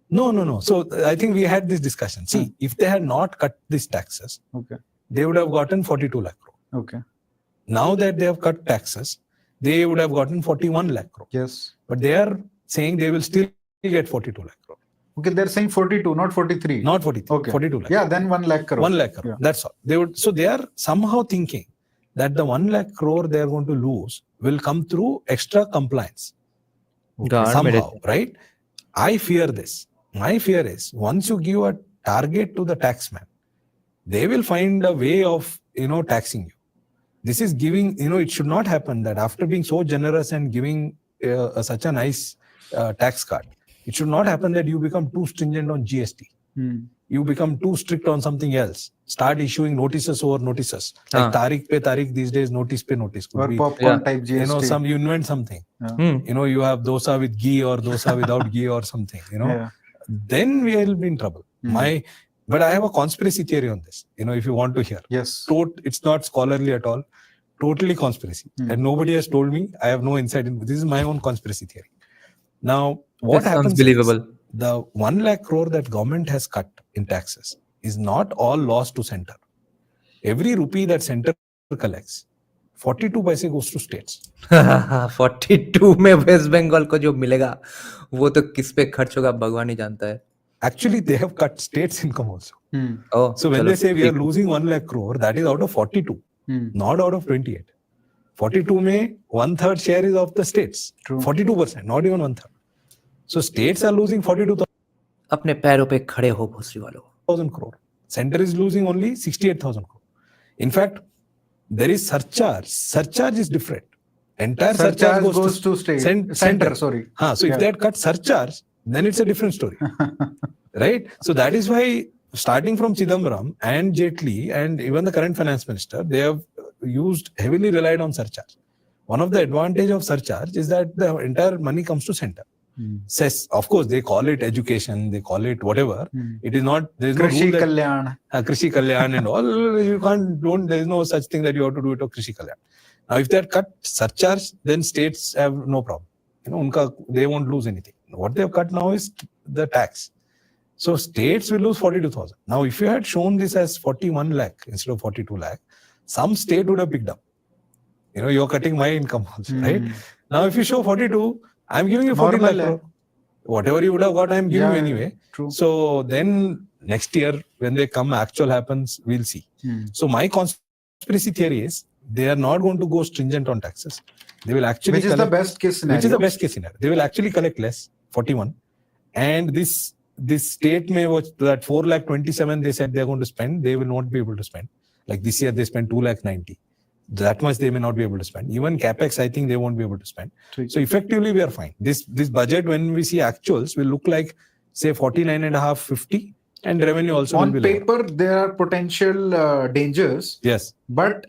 No. So I think we had this discussion. See, if they had not cut these taxes, Okay. they would have gotten 42 lakh crore. Okay. Now that they have cut taxes, they would have gotten 41 lakh crore. Yes. But they are saying they will still get 42 lakh crore. Okay, they're saying 42, not 43. Not 43. Okay. 42 lakh. Yeah, then 1 lakh crore. 1 lakh crore. Yeah. That's all. So they are somehow thinking that the 1 lakh crore they are going to lose will come through extra compliance. Somehow, right? I fear this. My fear is once you give a target to the taxman, they will find a way of, taxing you. This is giving, it should not happen that after being so generous and giving such a nice tax cut, it should not happen that you become too stringent on GST. You become too strict on something else. Start issuing notices over notices. Like Tariq pe Tariq these days, notice pe notice. Or popcorn type GST. You invent something. You have dosa with ghee or dosa without ghee or something, then we will be in trouble. But I have a conspiracy theory on this, if you want to hear. Yes. It's not scholarly at all. Totally conspiracy. And nobody has told me. I have no insight in this is my own conspiracy theory. Now, what happens believable. is the 1 lakh crore that government has cut in taxes is not all lost to center. Every rupee that center collects, 42 paise goes to states. 42 में waste Bengal को जो मिलेगा वो तो किस पे खर्च होगा भगवान ही जानता है. Actually, they have cut states income also. Oh, so when they say we are losing 1 lakh crore, that is out of 42, not out of 28. 42 mein 1/3 share is of the states. True. 42%, not even 1/3. So states are losing 42,000 अपने पैरों पे खड़े हो भोसरी वालों. crore. Center is losing only 68,000 crore. In fact, there is surcharge. Surcharge is different. Entire surcharge goes to center. Sorry. So if they had cut surcharge, then it's a different story. Right? So that is why starting from Chidambaram and Jaitley and even the current finance minister, they have heavily relied on surcharge. One of the advantage of surcharge is that the entire money comes to center. Cess, of course, they call it education, they call it whatever. It is not, there is no Krishi rule that, Kalyan. Krishi Kalyan and all, you can't, there is no such thing that you have to do it of Krishi Kalyan. Now, if they had cut surcharge, then states have no problem. They won't lose anything. What they have cut now is the tax. So states will lose 42,000. Now, if you had shown this as 41 lakh instead of 42 lakh, some state would have picked up. You're cutting my income also, right? Now, if you show 42, I'm giving you 40 lakh crore. Whatever you would have got, I'm giving you anyway. True. So then next year, when they come, actual happens, we'll see. So my conspiracy theory is they are not going to go stringent on taxes. They will actually Which is the best case scenario. Which is the best case scenario. They will actually collect less, 41. And this state may watch that 4,27,000 they said they're going to spend, they will not be able to spend. Like this year, they spent 2,90,000. That much they may not be able to spend. Even capex, I think they won't be able to spend. So effectively, we are fine. This budget, when we see actuals, will look like, say, 49.5, 50, and revenue also will be lower. On paper, there are potential dangers. Yes. But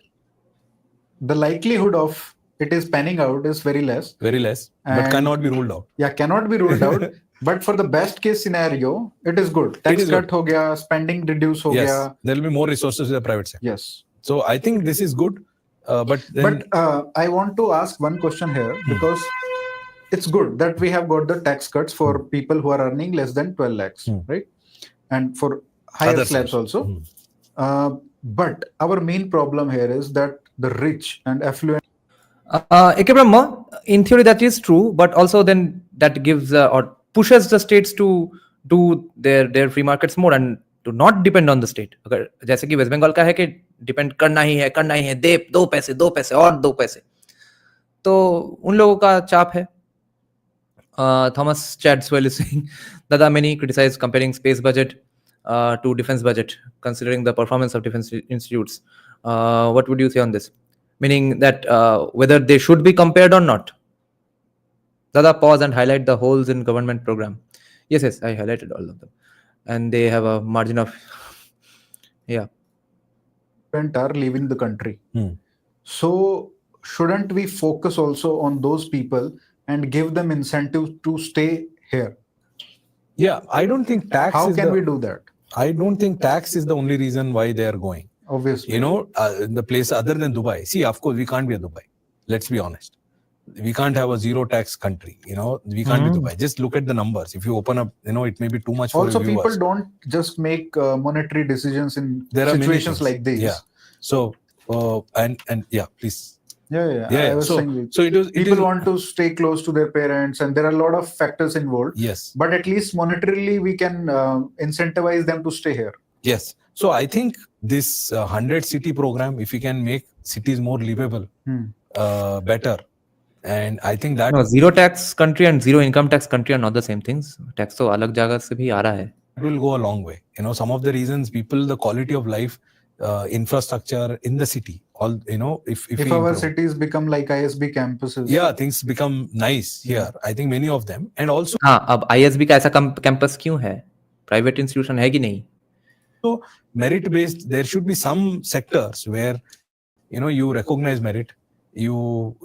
the likelihood of it is panning out is very less. Very less, but cannot be ruled out. Yeah, cannot be ruled out. But for the best case scenario, it is good. Tax cut ho gaya, spending reduce ho gaya. There will be more resources in the private sector. Yes. So I think this is good. But I want to ask one question here because it's good that we have got the tax cuts for people who are earning less than 12 lakhs, right? And for higher Other slabs slabs. also. But our main problem here is that the rich and affluent Ekam Brahma, in theory that is true, but also then that gives or pushes the states to do their free markets more and to not depend on the state. अगर जैसे कि waste Bengal का है कि depend करना ही है दे दो पैसे और दो पैसे, तो उन लोगों का चाप है. Thomas Chadswell is saying that there are many criticize comparing space budget to defense budget, considering the performance of defense institutes. What would you say on this? Meaning that whether they should be compared or not. Dada, pause and highlight the holes in government program. Yes, I highlighted all of them. And they have a margin of, yeah. are leaving the country. So shouldn't we focus also on those people and give them incentive to stay here? Yeah, I don't think tax How is can the, we do that? I don't think tax is the only reason why they are going. Obviously. You know, the place other than Dubai. See, of course, we can't be a Dubai. Let's be honest. We can't have a zero tax country. You know, we can't be Dubai. Just look at the numbers. If you open up, you know, it may be too much for Also, viewers. people don't just make monetary decisions in There are many situations things. like these. Yeah. So, and yeah, please. Yeah. Yeah. I was saying So it people is, want to stay close to their parents, and there are a lot of factors involved. Yes. But at least monetarily, we can incentivize them to stay here. Yes. So I think this 100 city program, if we can make cities more livable, better. And I think that No, zero tax country and zero income tax country are not the same things. Tax तो अलग जगह से भी आ रहा है. will go a long way. You know, some of the reasons people, the quality of life, infrastructure in the city, all, you know, if If our cities become like ISB campuses. Yeah, things become nice here. I think many of them. And also, हाँ, अब ISB का ऐसा campus क्यों है? Private institution है कि नहीं? So merit based, there should be some sectors where, you know, you recognize merit, you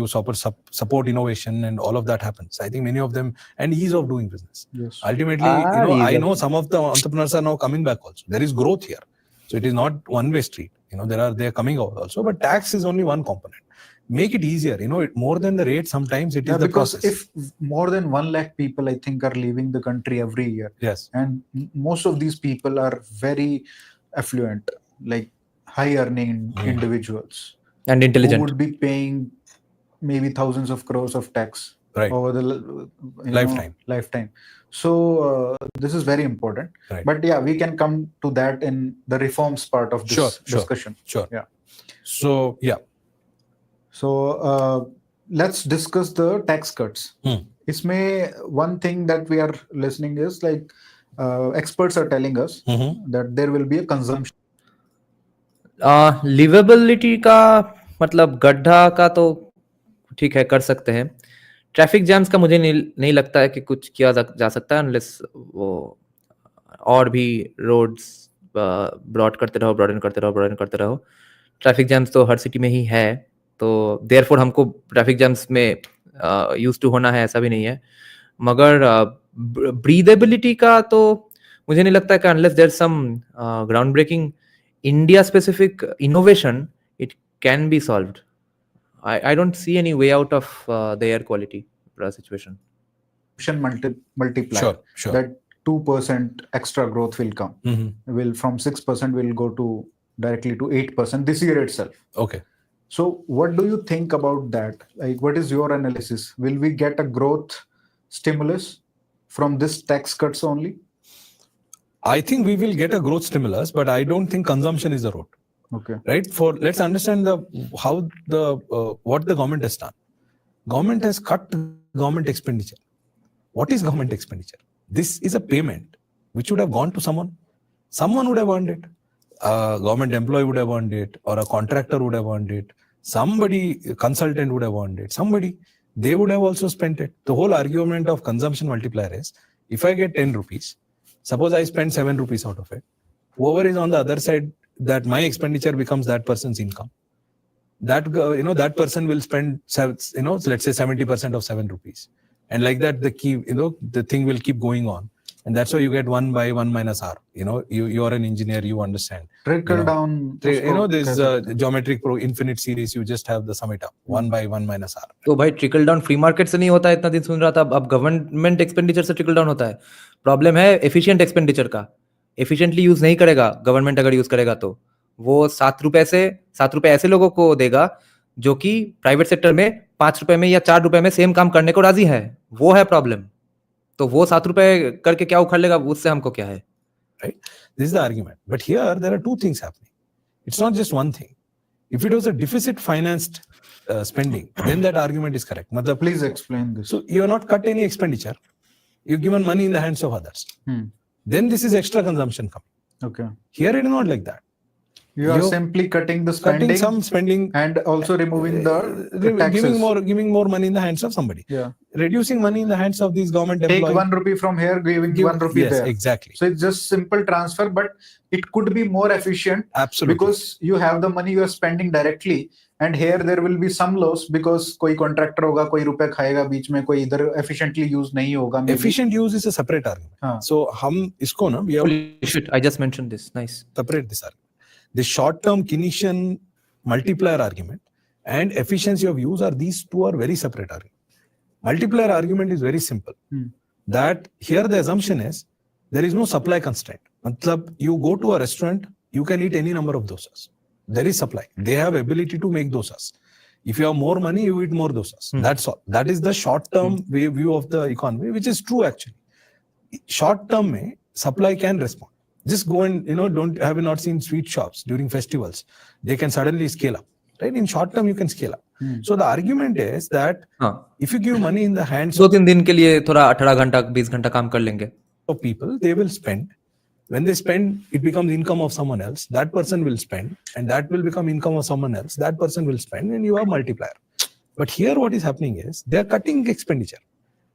support innovation, and all of that happens. I think many of them, and ease of doing business. Yes. Ultimately, you know, I know some of the entrepreneurs are now coming back also. There is growth here. So it is not one-way street. You know, they're coming out also, but tax is only one component. Make it easier, you know, more than the rate, sometimes it is the because process. if more than 1 lakh people, I think, are leaving the country every year. Yes. And most of these people are very affluent, like high earning individuals. And intelligent. Who would be paying maybe thousands of crores of tax over the lifetime. So this is very important. Right. But yeah, we can come to that in the reforms part of this discussion. Sure. Yeah. So yeah. So let's discuss the tax cuts. Isme one thing that we are listening is like experts are telling us that there will be a consumption. Liveability का मतलब गड्ढा का तो ठीक है, कर सकते हैं. ट्रैफिक जैम्स का मुझे नहीं लगता है कि कुछ किया जा सकता है अनलेस वो और भी रोड्स ब्रॉड करते रहो. ट्रैफिक जैम्स तो हर सिटी में ही है, तो देयरफॉर हमको ट्रैफिक जैम्स में यूज टू होना है ऐसा भी नहीं है. मगर ब्रीदेबिलिटी का तो मुझे नहीं लगता है कि unless there some ground breaking India specific innovation, it can be solved. I don't see any way out of the air quality situation. Multiply. Sure. That 2% extra growth will come. Will from 6% will go to directly to 8% this year itself. Okay. So what do you think about that? Like, what is your analysis? Will we get a growth stimulus from this tax cuts only? I think we will get a growth stimulus, but I don't think consumption is the road. Okay. Right? Let's understand what the government has done. Government has cut government expenditure. What is government expenditure? This is a payment which would have gone to someone. Someone would have earned it. A government employee would have earned it, or a contractor would have earned it. Somebody, a consultant would have earned it. Somebody, they would have also spent it. The whole argument of consumption multiplier is, if I get 10 rupees, suppose I spend 7 rupees out of it. Whoever is on the other side, that my expenditure becomes that person's income. That that person will spend let's say 70% of 7 rupees, and like that the thing will keep going on. And that's why you get 1 by 1 minus r. You are an engineer, you understand. Trickle down. This geometric infinite series, you just have the sum it up. 1 by 1 minus r. तो भाई trickle down free market से नहीं होता है, इतना दिन सुन रहा था. अब गवर्नमेंट एक्सपेंडिचर से ट्रिकल डाउन होता है. प्रॉब्लम है एफिशिएंट एक्सपेंडिचर का. एफिशिएंटली यूज नहीं करेगा गवर्नमेंट. अगर यूज करेगा तो वो 7 रुपए ऐसे लोगों को देगा जो कि प्राइवेट सेक्टर में 5 रुपए में या 4 रुपए में सेम काम करने को राजी है. वो है प्रॉब्लम. तो वो 7 रुपए करके क्या उखाड़ लेगा, उससे हमको क्या है. Right? This is the argument. But here there are two things happening. It's not just one thing. If it was a deficit financed spending, then that argument is correct. Please explain this. So you have not cut any expenditure. You've given money in the hands of others. Then this is extra consumption coming. Okay. Here it is not like that. You are simply cutting the spending, cutting some spending, and also removing the taxes. giving more money in the hands of somebody. Yeah. Reducing money in the hands of these government employees. Take 1 rupee from here, giving 1 rupee yes, there. Exactly. So it's just simple transfer, but it could be more efficient. Absolutely. Because you have the money you are spending directly, and here there will be some loss because कोई contractor होगा, कोई रुपए खाएगा बीच में, कोई इधर efficiently use नहीं होगा. Efficient use is a separate argument. So हम इसको ना we have I just mentioned this. Nice. Separate this argument. The short-term Keynesian multiplier argument and efficiency of use these two are very separate arguments. Multiplier argument is very simple. That here the assumption is there is no supply constraint. Matlab, you go to a restaurant, you can eat any number of dosas. There is supply. They have ability to make dosas. If you have more money, you eat more dosas. That's all. That is the short-term view of the economy, which is true actually. Short-term mein, supply can respond. Just go and, have you not seen sweet shops during festivals? They can suddenly scale up. Right? In short term, you can scale up. So the argument is that if you give money in the hands of 2-3 दिन के लिए थोड़ा 18 घंटा 20 घंटा काम कर लेंगे. of people, they will spend. When they spend, it becomes income of someone else. That person will spend, and that will become income of someone else. That person will spend, and you have multiplier. But here what is happening is they are cutting expenditure.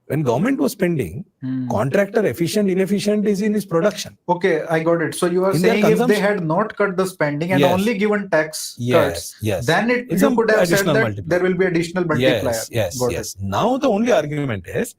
When government was spending, contractor efficient, inefficient is in his production. Okay, I got it. So you are In saying their if they had not cut the spending and Yes. only given tax Yes, cuts, yes. then It's you an could have said additional that multiplier. there will be additional multiplier. Yes. Got it. Now the only argument is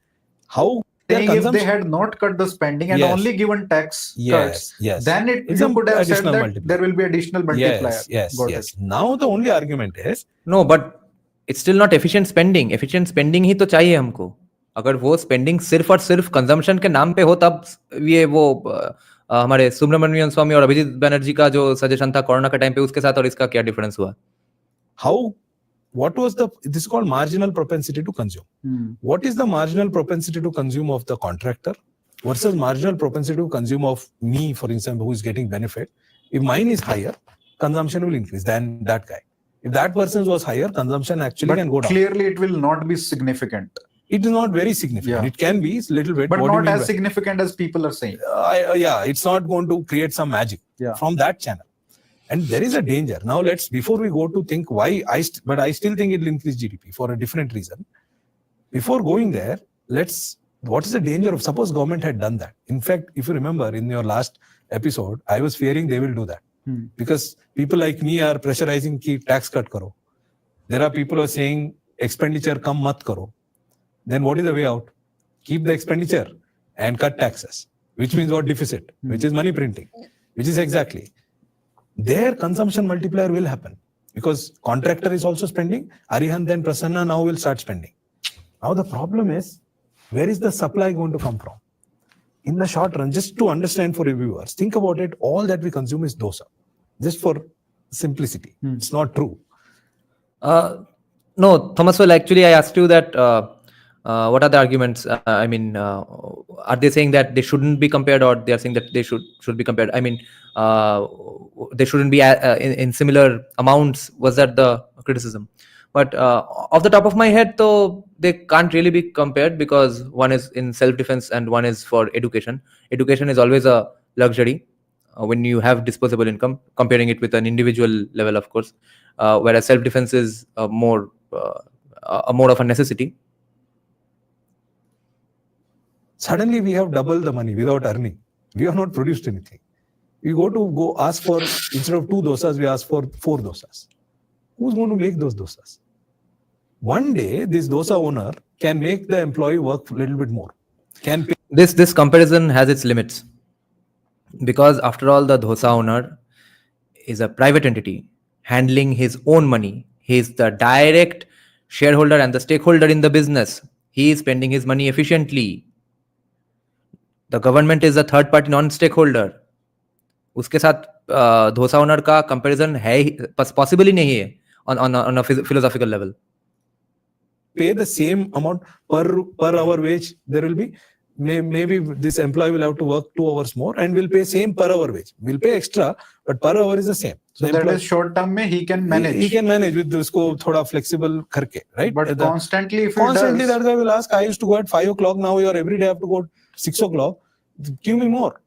how their Saying if they consumption. had not cut the spending and Yes. only given tax Yes, cuts, then It's you an could have said additional that multiplier. there will be additional multiplier. Yes. Got it. Now the only argument is No, but it's still not efficient spending. Efficient spending ही तो चाहिए हमको. अगर वो spending सिर्फ और सिर्फ consumption के नाम पे हो, तब ये वो हमारे सुब्रमण्यम स्वामी और अभिजीत बनर्जी का जो सजेशन था कोरोना के टाइम पे, उसके साथ और इसका क्या डिफरेंस हुआ? what was this is called marginal propensity to consume. What is the marginal propensity to consume of the contractor versus marginal propensity to consume of me, for example, who is getting benefit? If mine is higher, consumption will increase than that guy. If that person's was higher, consumption actually can go But down. clearly it will not be significant. It is not very significant. Yeah. It can be a little bit. But What do you not mean as by- significant as people are saying. It's not going to create some magic from that channel. And there is a danger. Now before we go to think why, but I still think it will increase GDP for a different reason. Before going there, what is the danger of, suppose government had done that? In fact, if you remember in your last episode, I was fearing they will do that. Because people like me are pressurizing ki tax cut karo. There are people who are saying expenditure kam mat karo. Then what is the way out? Keep the expenditure and cut taxes, which means what? Deficit, which is money printing, which is exactly. Their consumption multiplier will happen because contractor is also spending. Arihant and Prasanna now will start spending. Now the problem is, where is the supply going to come from? In the short run, just to understand for reviewers, think about it, all that we consume is dosa. Just for simplicity. It's not true. No, Thomas, well, actually, I asked you that what are the arguments? Are they saying that they shouldn't be compared, or they are saying that they should be compared? I mean, they shouldn't be in similar amounts. Was that the criticism? But off the top of my head, though, they can't really be compared because one is in self-defense and one is for education. Education is always a luxury when you have disposable income, comparing it with an individual level, of course, whereas self-defense is more of a necessity. Suddenly we have doubled the money without earning. We have not produced anything. We go ask for, instead of 2 dosas, we ask for 4 dosas. Who's going to make those dosas? One day, this dosa owner can make the employee work a little bit more. Can pay This comparison has its limits, because after all, the dosa owner is a private entity handling his own money. He is the direct shareholder and the stakeholder in the business. He is spending his money efficiently. The government is a third party non stakeholder. उसके साथ dosa owner का comparison है possible ही नहीं है on a philosophical level. Pay the same amount per hour wage, there will be maybe this employee will have to work 2 hours more and will pay same per hour wage. We'll pay extra, but per hour is the same. So that is short term mein he can manage. He can manage with usko thoda flexible karke, right? But constantly if constantly he does, that guy will ask, I used to go at 5 o'clock, now you are every day have to go 6 o'clock. Give me more.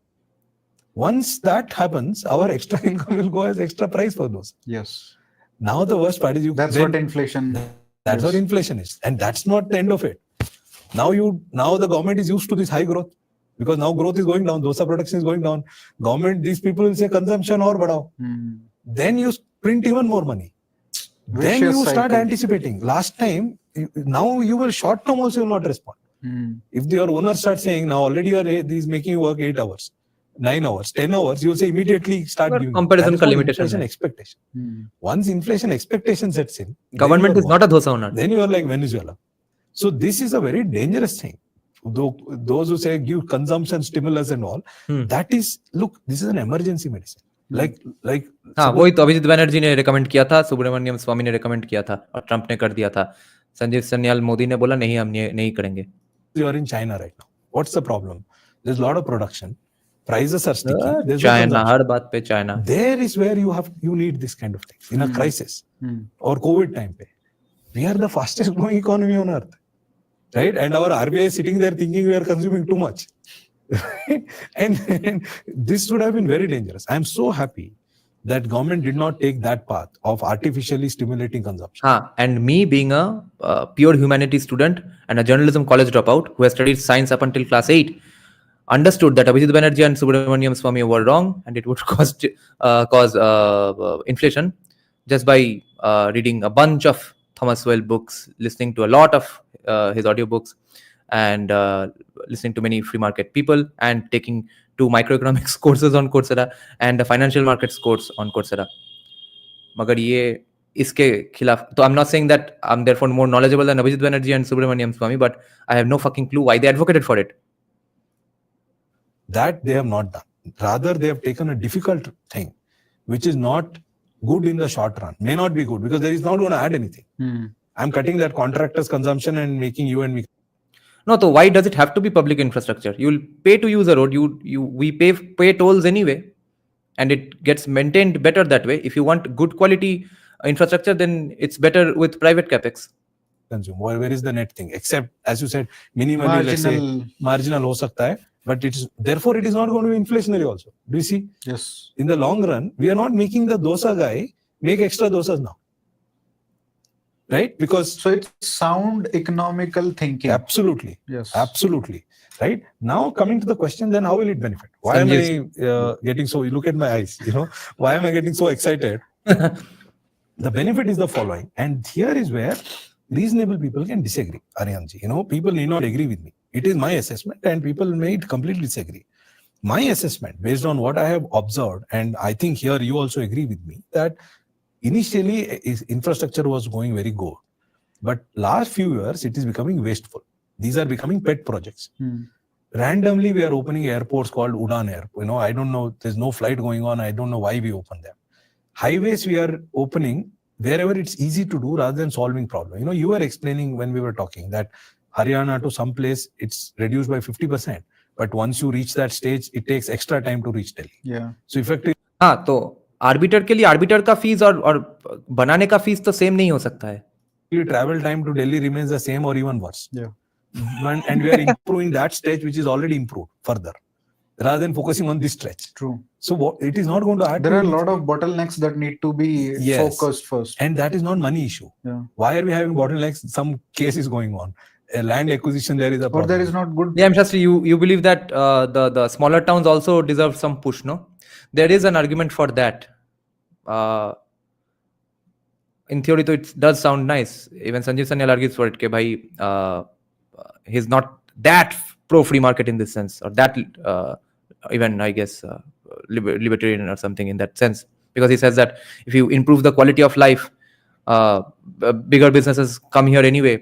Once that happens, our extra income will go as extra price for those. yes, Now the worst part is that's what inflation. That's what inflation is, and that's not the end of it. Now the government is used to this high growth, because now growth is going down, dosa production is going down. Government, these people will say consumption or badao. Then you print even more money. Then you Vicious start cycle. anticipating. Last time, now you will short term also will not respond. If your owner starts saying now already he's making you work 8 hours, 9 hours, 10 hours, you will say immediately start But giving. comparison That is ka called limitation inflation hai. expectation. Once inflation expectation sets in, Government is not a dosa owner. then you are like Venezuela. So this is a very dangerous thing. Those who say give consumption stimulus and all, that is, look, this is an emergency medicine. Like हाँ वही तो अभिजीत बनर्जी ने recommend किया था, सुब्रमण्यम स्वामी ने recommend किया था और ट्रंप ने कर दिया था. संजीव सन्याल मोदी ने बोला नहीं हम नहीं करेंगे. you are in China right now. What's the problem? There's a lot of production. Prices are sticky. There's no China, consumption. हर बात पे China. There is where you need this kind of thing in a crisis or COVID time. We are the fastest growing economy on earth, right? And our RBI is sitting there thinking we are consuming too much. and this would have been very dangerous. I'm so happy that government did not take that path of artificially stimulating consumption. हाँ, and me being a pure humanities student and a journalism college dropout who has studied science up until class 8, understood that Abhijit Banerjee and Subramaniam Swamy were wrong and it would cause inflation just by reading a bunch of Thomas Sowell books, listening to a lot of his audiobooks, and listening to many free market people, and taking 2 microeconomics courses on Coursera and a financial markets course on Coursera. मगर ये इसके खिलाफ तो I'm not saying that I'm therefore more knowledgeable than Abhijit Banerjee and Subramaniam Swamy, but I have no fucking clue why they advocated for it. That they have not done. Rather, they have taken a difficult thing, which is not good in the short run. May not be good because there is not going to add anything. I'm cutting that contractor's consumption and making you and me. No, so why does it have to be public infrastructure? You will pay to use a road. We pay tolls anyway, and it gets maintained better that way. If you want good quality infrastructure, then it's better with private capex. Consume. Where is the net thing? Except, as you said, minimally, let's say, marginal ho sakta hai, but therefore it is not going to be inflationary also. Do you see? Yes. In the long run, we are not making the dosa guy make extra dosas now. Right? Because So it's sound economical thinking. absolutely. Yes. Absolutely. Right? Now coming to the question, then how will it benefit? Why am I getting so, you look at my eyes, why am I getting so excited? The benefit is the following. And here is where reasonable people can disagree, Aryanji. People need not agree with me. It is my assessment and people may completely disagree. My assessment, based on what I have observed, and I think here you also agree with me, that initially infrastructure was going very good. But last few years, it is becoming wasteful. These are becoming pet projects. Randomly, we are opening airports called Udan Air. I don't know, there's no flight going on. I don't know why we open them. Highways we are opening wherever it's easy to do rather than solving problem. You were explaining when we were talking that Haryana to some place, it's reduced by 50%. But once you reach that stage, it takes extra time to reach Delhi. Yeah. So effectively, हाँ तो orbiter के लिए orbiter का fees और बनाने का fees तो same नहीं हो सकता है. travel time to Delhi remains the same or even worse. Yeah. And we are improving that stage which is already improved further rather than focusing on this stretch. True. So it is not going to add. There are a lot of bottlenecks that need to be focused first. And that is not money issue. Yeah. Why are we having bottlenecks? Some case is going on. A land acquisition, there is a problem. Or there is not good. Yeah, I'm just you believe that the smaller towns also deserve some push, no? There is an argument for that. In theory, it does sound nice. Even Sanjeev Sanyal argues for it. Ke bhai, he's not that pro free market in this sense, or that even I guess libertarian or something in that sense, because he says that if you improve the quality of life, bigger businesses come here anyway,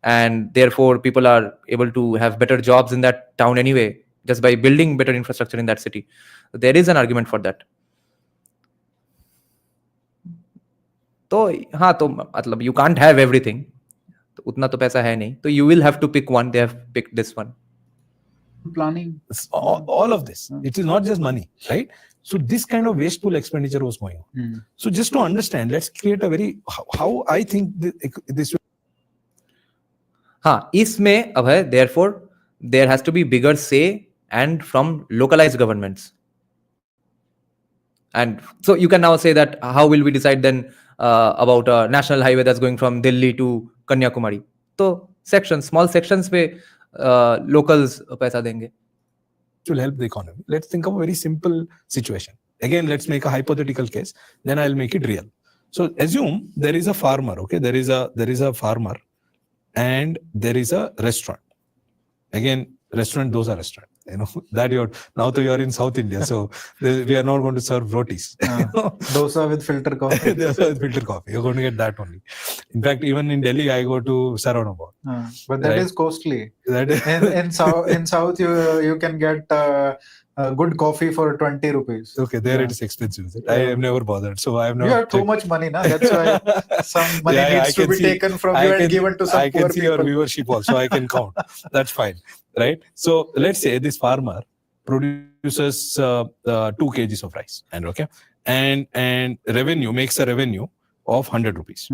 and therefore people are able to have better jobs in that town anyway just by building better infrastructure in that city. There is an argument for that. तो हाँ, तो मतलब you can't have everything, तो उतना तो पैसा है नहीं, तो you will have to pick one. They have picked this one. Planning. All of this. It is not just money, right? So this kind of wasteful expenditure was going on. So just to understand, let's create a very how I think this. हाँ, इसमें अब है therefore there has to be bigger say and from localized governments. And so you can now say that how will we decide then about a national highway that's going from Delhi to Kanyakumari? So sections, small sections पे locals पैसा देंगे. It will help the economy. Let's think of a very simple situation. Again, let's make a hypothetical case. Then I'll make it real. So assume there is a farmer. Okay, there is a farmer, and there is a restaurant. Again, restaurant. Those are restaurant. You know that you're in South India, so we are not going to serve rotis. Dosa with filter coffee. Dosa with filter coffee. You're going to get that only. In fact, even in Delhi, I go to Saravana. But that is costly. In South, you can get good coffee for 20 rupees. Okay, there it is expensive. I have never bothered. So I have never. You have too much money, na? That's why some money needs to be taken from you and given to some poor people. I can see your viewership also. I can count. That's fine, right? So let's say this farmer produces 2 kgs of rice, and revenue makes a revenue of 100 rupees,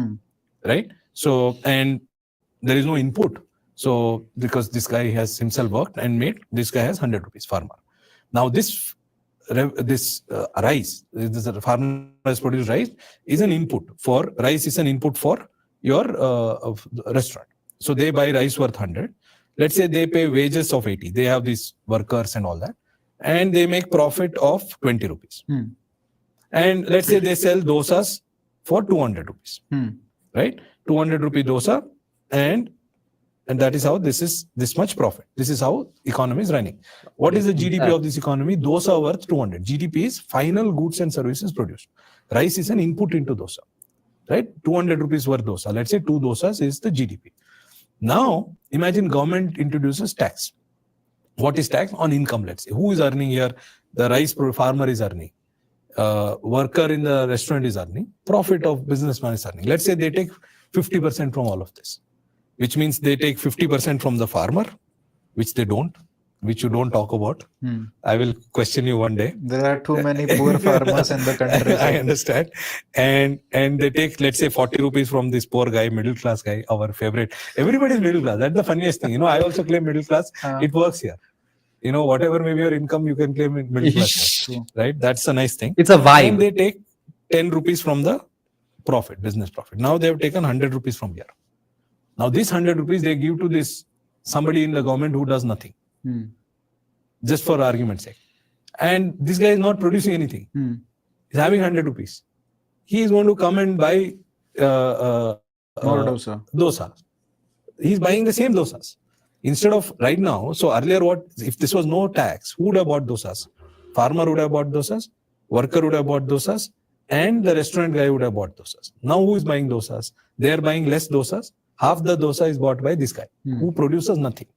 right? So and there is no input. So because this guy has himself worked and made, this guy has 100 rupees, farmer. Now this rice, this farmer has produced rice, is an input for rice is an input for your restaurant. So they buy rice worth 100. Let's say they pay wages of 80. They have these workers and all that, and they make profit of 20 rupees. And let's say they sell dosas for 200 rupees, right? 200 rupee dosa, and that is how this is this much profit. This is how economy is running. What is the GDP of this economy? Dosa worth 200. GDP is final goods and services produced. Rice is an input into dosa, right? 200 rupees worth dosa. Let's say 2 dosas is the GDP. Now, imagine government introduces tax. What is tax? On income, let's say. Who is earning here? The rice farmer is earning. Worker in the restaurant is earning. Profit of businessman is earning. Let's say they take 50% from all of this, which means they take 50% from the farmer, which they don't, which you don't talk about. I will question you one day. There are too many poor farmers in the country. I understand. And they take, let's say, 40 rupees from this poor guy, middle class guy, our favorite. Everybody is middle class. That's the funniest thing. I also claim middle class. It works here. Whatever may be your income, you can claim middle class. Right? That's a nice thing. It's a vibe. And they take 10 rupees from the profit, business profit. Now they have taken 100 rupees from here. Now this 100 rupees they give to this somebody in the government who does nothing, just for argument's sake. And this guy is not producing anything. He's having 100 rupees. He is going to come and buy More dosa. He's buying the same dosas. Instead of right now, so earlier if this was no tax, who would have bought dosas? Farmer would have bought dosas, worker would have bought dosas, and the restaurant guy would have bought dosas. Now who is buying dosas? They are buying less dosas. Half the dosa is bought by this guy who produces nothing.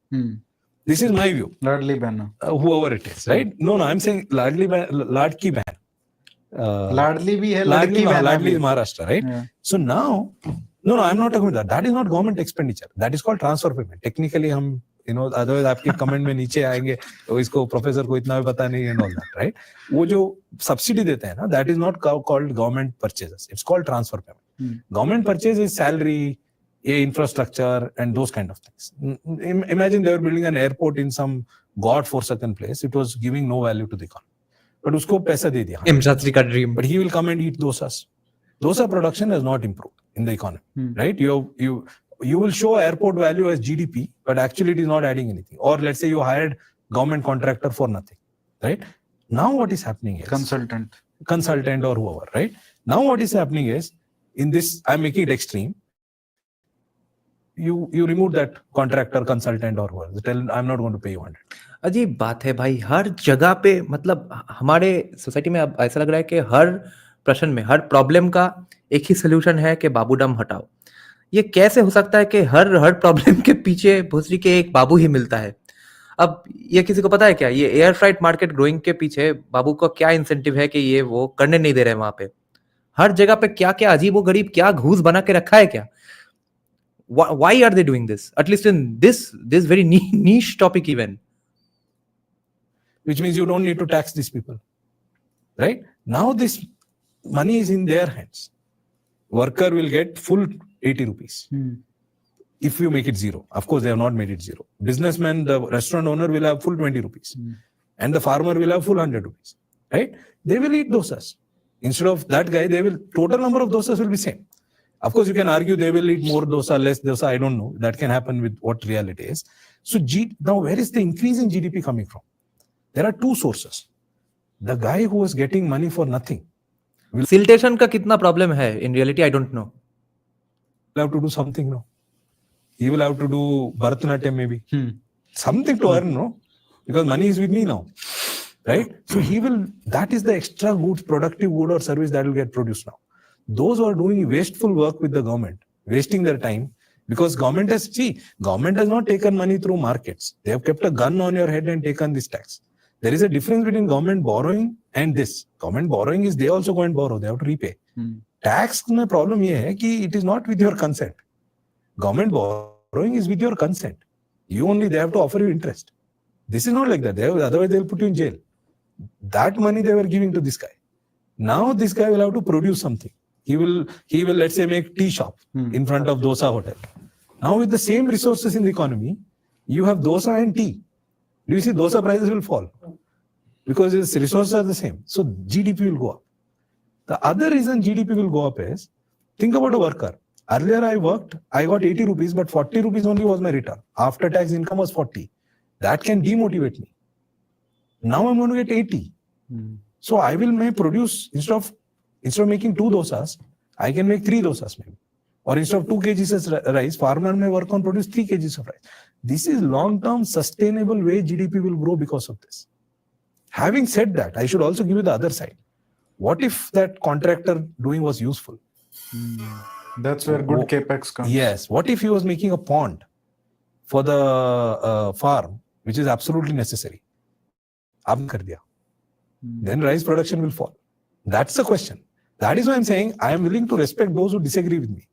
This is my view. Ladli Behna. Whoever it is, right? No, I'm saying Ladki Behan. Ladli bhi hai, Ladki Behna. Ladli is Maharashtra, right? Yeah. So now, no, I'm not talking about that. That is not government expenditure. That is called transfer payment. Technically, otherwise आपके comment में नीचे आएंगे, तो इसको professor को इतना भी पता नहीं and all that, right? वो जो subsidy देते हैं ना, that is not called government purchases. It's called transfer payment. Government purchase is salary, infrastructure, and those kind of things. Imagine they were building an airport in some god-forsaken place. It was giving no value to the economy. But usko paisa de diya. Imshatri ka dream. But he will come and eat dosas. Dosa production has not improved in the economy, right? You will show airport value as GDP, but actually it is not adding anything. Or let's say you hired government contractor for nothing, right? Now what is happening is consultant or whoever, right? Now what is happening is, in this, I'm making it extreme. you remove that contractor, consultant or whoever. Tell I'm not going to pay you 100. अजीब बात है भाई, हर जगह पे मतलब हमारे society में अब ऐसा लग रहा है कि हर प्रश्न में, हर प्रॉब्लम का एक ही सोल्यूशन है कि बाबू डम हटाओ। ये कैसे हो सकता है कि हर प्रॉब्लम के पीछे भोसरी के एक बाबू ही मिलता है? अब ये किसी को पता है क्या, ये एयर फ्राइट मार्केट ग्रोइंग के पीछे बाबू को क्या इंसेंटिव है कि ये वो करने नहीं दे रहे हैं वहां पे? हर जगह पे क्या क्या अजीबो गरीब क्या घूस बना के रखा है क्या? Why are they doing this? At least in this very niche topic even. Which means you don't need to tax these people, right? Now this money is in their hands. Worker will get full 80 rupees. If you make it zero. Of course, they have not made it zero. Businessman, the restaurant owner will have full 20 rupees. And the farmer will have full 100 rupees, right? They will eat dosas. Instead of that guy, total number of dosas will be same. Of course, you can argue they will eat more dosa, less dosa. I don't know. That can happen with what reality is. So now where is the increase in GDP coming from? There are two sources. The guy who was getting money for nothing siltation का कितना problem है in reality? I don't no. will have to do something now. He will have to do Bharatanatyam maybe. Something to earn, no? Because money is with me now. Right? So that is the extra goods, productive good or service that will get produced now. Those who are doing wasteful work with the government, wasting their time, because government has not taken money through markets. They have kept a gun on your head and taken this tax. There is a difference between government borrowing and this. Government borrowing is they also go and borrow. They have to repay. Tax में problem ये है कि it is not with your consent. Government borrowing is with your consent. They have to offer you interest. This is not like that. Otherwise they will put you in jail. That money they were giving to this guy. Now this guy will have to produce something. He will let's say make tea shop in front of dosa hotel. Now with the same resources in the economy, you have dosa and tea. Do you see dosa prices will fall? Because its resources are the same. So GDP will go up. The other reason GDP will go up is, think about a worker. Earlier I worked, I got 80 rupees, but 40 rupees only was my return. After tax income was 40. That can demotivate me. Now I'm going to get 80. So I may produce, instead of making 2 dosas, I can make 3 dosas maybe. Or instead of 2 kgs of rice, farmer may work on produce 3 kgs of rice. This is long-term sustainable way GDP will grow because of this. Having said that, I should also give you the other side. What if that contractor doing was useful? That's where good capex comes. Yes. What if he was making a pond for the farm, which is absolutely necessary? Then rice production will fall. That's the question. That is why I'm saying I am willing to respect those who disagree with me.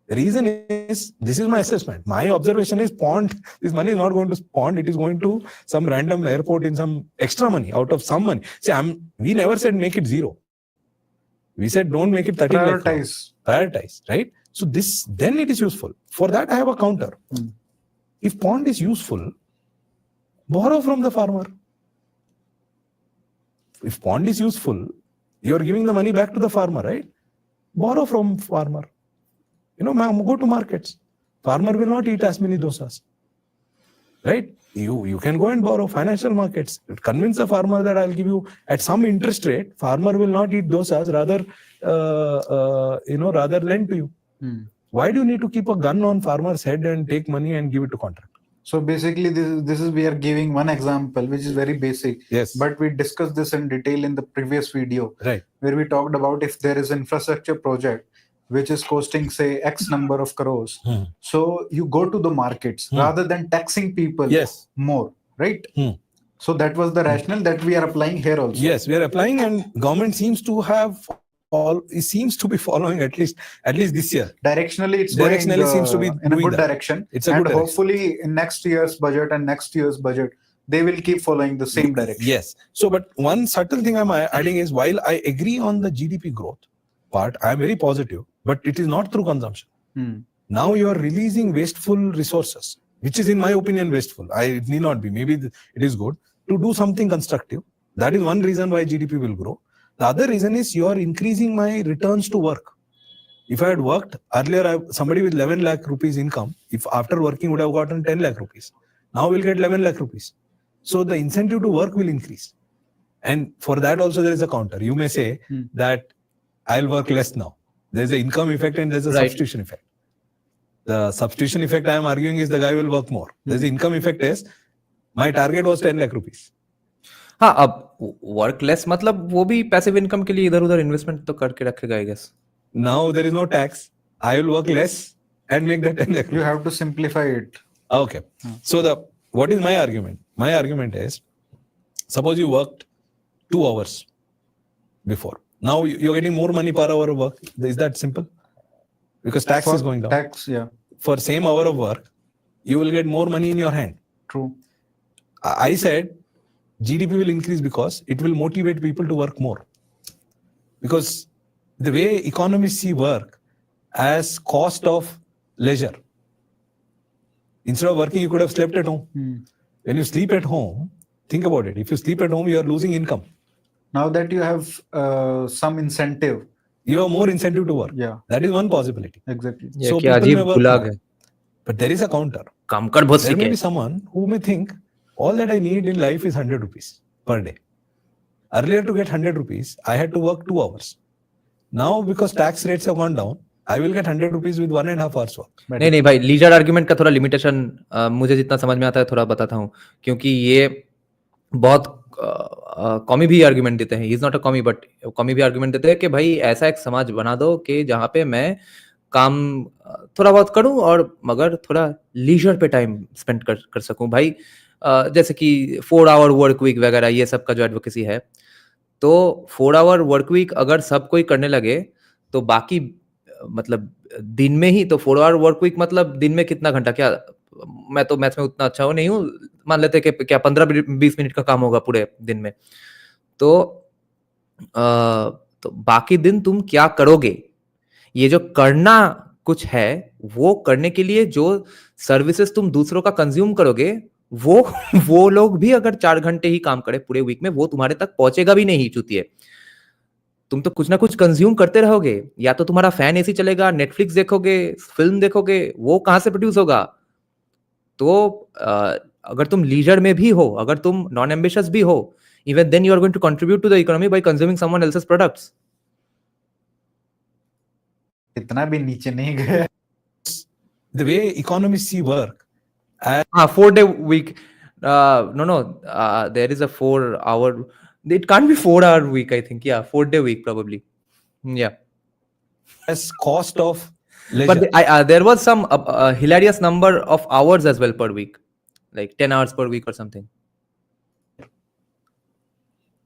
The reason is, this is my assessment. My observation is pond, this money is not going to pond, it is going to some random airport in some extra money, out of some money. See, we never said make it zero. We said don't make it 30 lakh. Prioritize, right? So then it is useful. For that I have a counter. If pond is useful, borrow from the farmer. If pond is useful, you are giving the money back to the farmer, right? Borrow from farmer. Go to markets. Farmer will not eat as many dosas, right? You can go and borrow financial markets. Convince the farmer that I'll give you at some interest rate. Farmer will not eat dosas, rather lend to you. Why do you need to keep a gun on farmer's head and take money and give it to contractor? So basically, we are giving one example, which is very basic. Yes. But we discussed this in detail in the previous video, right? Where we talked about if there is infrastructure project which is costing say X number of crores. So you go to the markets rather than taxing people more, right? So that was the rationale that we are applying here also. Yes, we are applying, and government seems to be following at least this year. Directionally, it's going seems to be in a good direction. It's a good direction. Hopefully in next year's budget and next year's budget, they will keep following the same direction. Yes. So, but one subtle thing I'm adding is, while I agree on the GDP growth part, I'm very positive, but it is not through consumption. Now you are releasing wasteful resources, which is in my opinion wasteful. It need not be. Maybe it is good to do something constructive. That is one reason why GDP will grow. The other reason is you are increasing my returns to work. If I had worked earlier, somebody with 11 lakh rupees income, if after working would have gotten 10 lakh rupees, now will get 11 lakh rupees. So the incentive to work will increase. And for that also there is a counter. You may say that I'll work less now. There's an income effect and there's a substitution effect. The substitution effect I am arguing is the guy will work more. The income effect is my target was 10 lakh rupees. हाँ, अब work less मतलब वो भी passive income के लिए इधर उधर investment तो करके रखेगा I guess. Now there is no tax. I will work less and make that 10 lakh You rupees. have to simplify it. Okay. So what is my argument? My argument is, suppose you worked 2 hours before. Now you're getting more money per hour of work. Is that simple? Because tax For is going down. tax, yeah, For same hour of work, you will get more money in your hand. true. I said GDP will increase because it will motivate people to work more. Because the way economists see work as cost of leisure. Instead of working, you could have slept at home. When you sleep at home, think about it. If you sleep at home, you are losing income. Now that you have some incentive, You have more incentive to work. yeah, That is one possibility. exactly. ये So क्या people अजीब may work गुलाग more. है. But there is a counter. काम कर बहुत There may सीखे. be someone who may think all that I need in life is 100 rupees per day. Earlier to get 100 rupees, I had to work 2 hours. Now because tax rates have gone down, I will get 100 rupees with 1.5 hours work. नहीं नहीं भाई, leisure argument का थोड़ा limitation मुझे जितना समझ में आता है थोड़ा बताता हूँ, क्योंकि ये बहुत कॉमी भी आर्ग्यूमेंट देते हैं. इज नॉट अ कॉमी बट कॉमी भी आर्ग्यूमेंट देते हैं कि भाई ऐसा एक समाज बना दो कि जहाँ पे मैं काम थोड़ा बहुत करूं और मगर थोड़ा लीजर पे टाइम स्पेंड कर सकूं भाई. जैसे कि 4 आवर वर्क वीक वगैरह ये सब का जो एडवोकेसी है, तो 4 आवर वर्क वीक अगर सब कोई करने लगे तो बाकी मतलब दिन में ही तो 4 आवर वर्क वीक मतलब दिन में कितना घंटा, क्या मैं तो मैथ्स में उतना अच्छा हूँ नहीं हूँ, मान लेते हैं कि क्या 15-20 मिनट का काम होगा पूरे दिन में, तो बाकी दिन तुम क्या करोगे. ये जो करना कुछ है वो करने के लिए जो सर्विसेज तुम दूसरों का कंज्यूम करोगे वो लोग भी अगर 4 घंटे ही काम करे पूरे वीक में, वो तुम्हारे तक पहुंचेगा भी नहीं चूतिए. तुम तो कुछ ना कुछ कंज्यूम करते रहोगे, या तो तुम्हारा फैन एसी चलेगा, नेटफ्लिक्स देखोगे, फिल्म देखोगे, वो कहां से प्रोड्यूस होगा. तो अगर तुम लीजर में भी हो, अगर तुम नॉन एम्बिशियस भी हो, even then you are going to contribute to the economy by consuming someone else's products. इतना भी नीचे नहीं गया. The way economists see work as 4-day week. No. There is a 4 hour. It can't be 4 hour week, I think. Yeah, 4-day week probably. Yeah. cost of leisure. But there was some hilarious number of hours as well per week, like 10 hours per week or something.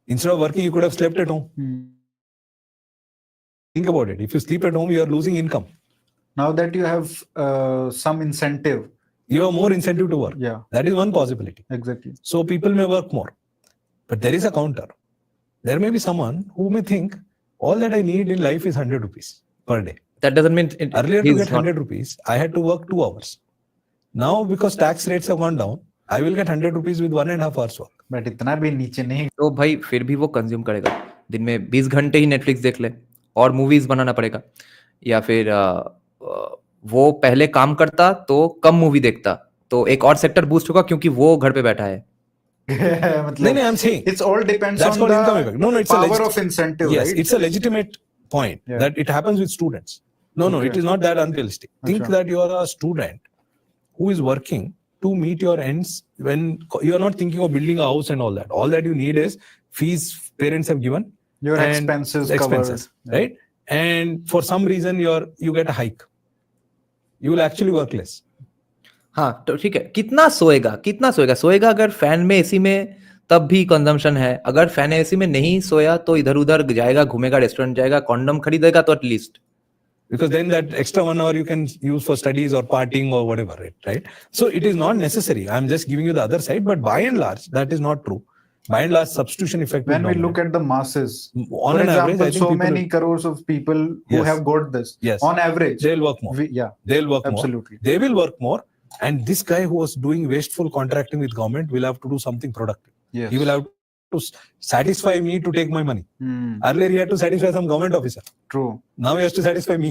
Instead of working, you could have slept at home. Think about it. If you sleep at home, you are losing income. Now that you have some incentive, You have more incentive to work. yeah, That is one possibility. exactly. So people may work more. But there is a counter. There may be someone who may think all that I need in life is 100 rupees per day. That doesn't mean Earlier to he's get 100 rupees, I had to work 2 hours. Now because tax rates have gone down, I will get 100 rupees with 1.5 hours work. But इतना भी नीचे नहीं. तो भाई फिर भी वो consume करेगा. दिन में 20 घंटे ही नेटफ्लिक्स देख ले और मूवीज बनाना पड़ेगा, या फिर वो पहले काम करता तो कम मूवी देखता, तो एक और सेक्टर बूस्ट होगा क्योंकि वो घर पे बैठा है. मतलब, No, I'm saying it's all depends that's on called income the effect. No, it's a power legit- of incentive, yes, right? it's a legitimate point Yeah. that it happens with students. No, Okay. it is not that unrealistic. Think Achha. that you are a student who is working to meet your ends when you are not thinking of building a house and all that. All that you need is fees parents have given, Your and expenses the covered. expenses, right? And for some reason you get a hike. You will actually work less. हाँ तो ठीक है, कितना सोएगा अगर fan में AC में तब भी कंजम्पशन है. अगर फैन एसी में नहीं सोया तो इधर उधर जाएगा, घूमेगा, रेस्टोरेंट जाएगा, कॉन्डम खरीदेगा तो at least. Because then that extra 1 hour you can use for studies or partying or whatever, right? So it is not necessary. I'm just giving you the other side, but by and large, that is not true. By and large, substitution effect. When will we dominate. look at the masses, On for an example, average, I think so people many will- crores of people who Yes. have got this. Yes. On average, they'll work more. yeah, They'll work absolutely. more. They will work more. And this guy who was doing wasteful contracting with government will have to do something productive. Yes. He will have to satisfy me to take my money. Earlier, he had to satisfy some government officer. True. Now he has to satisfy me,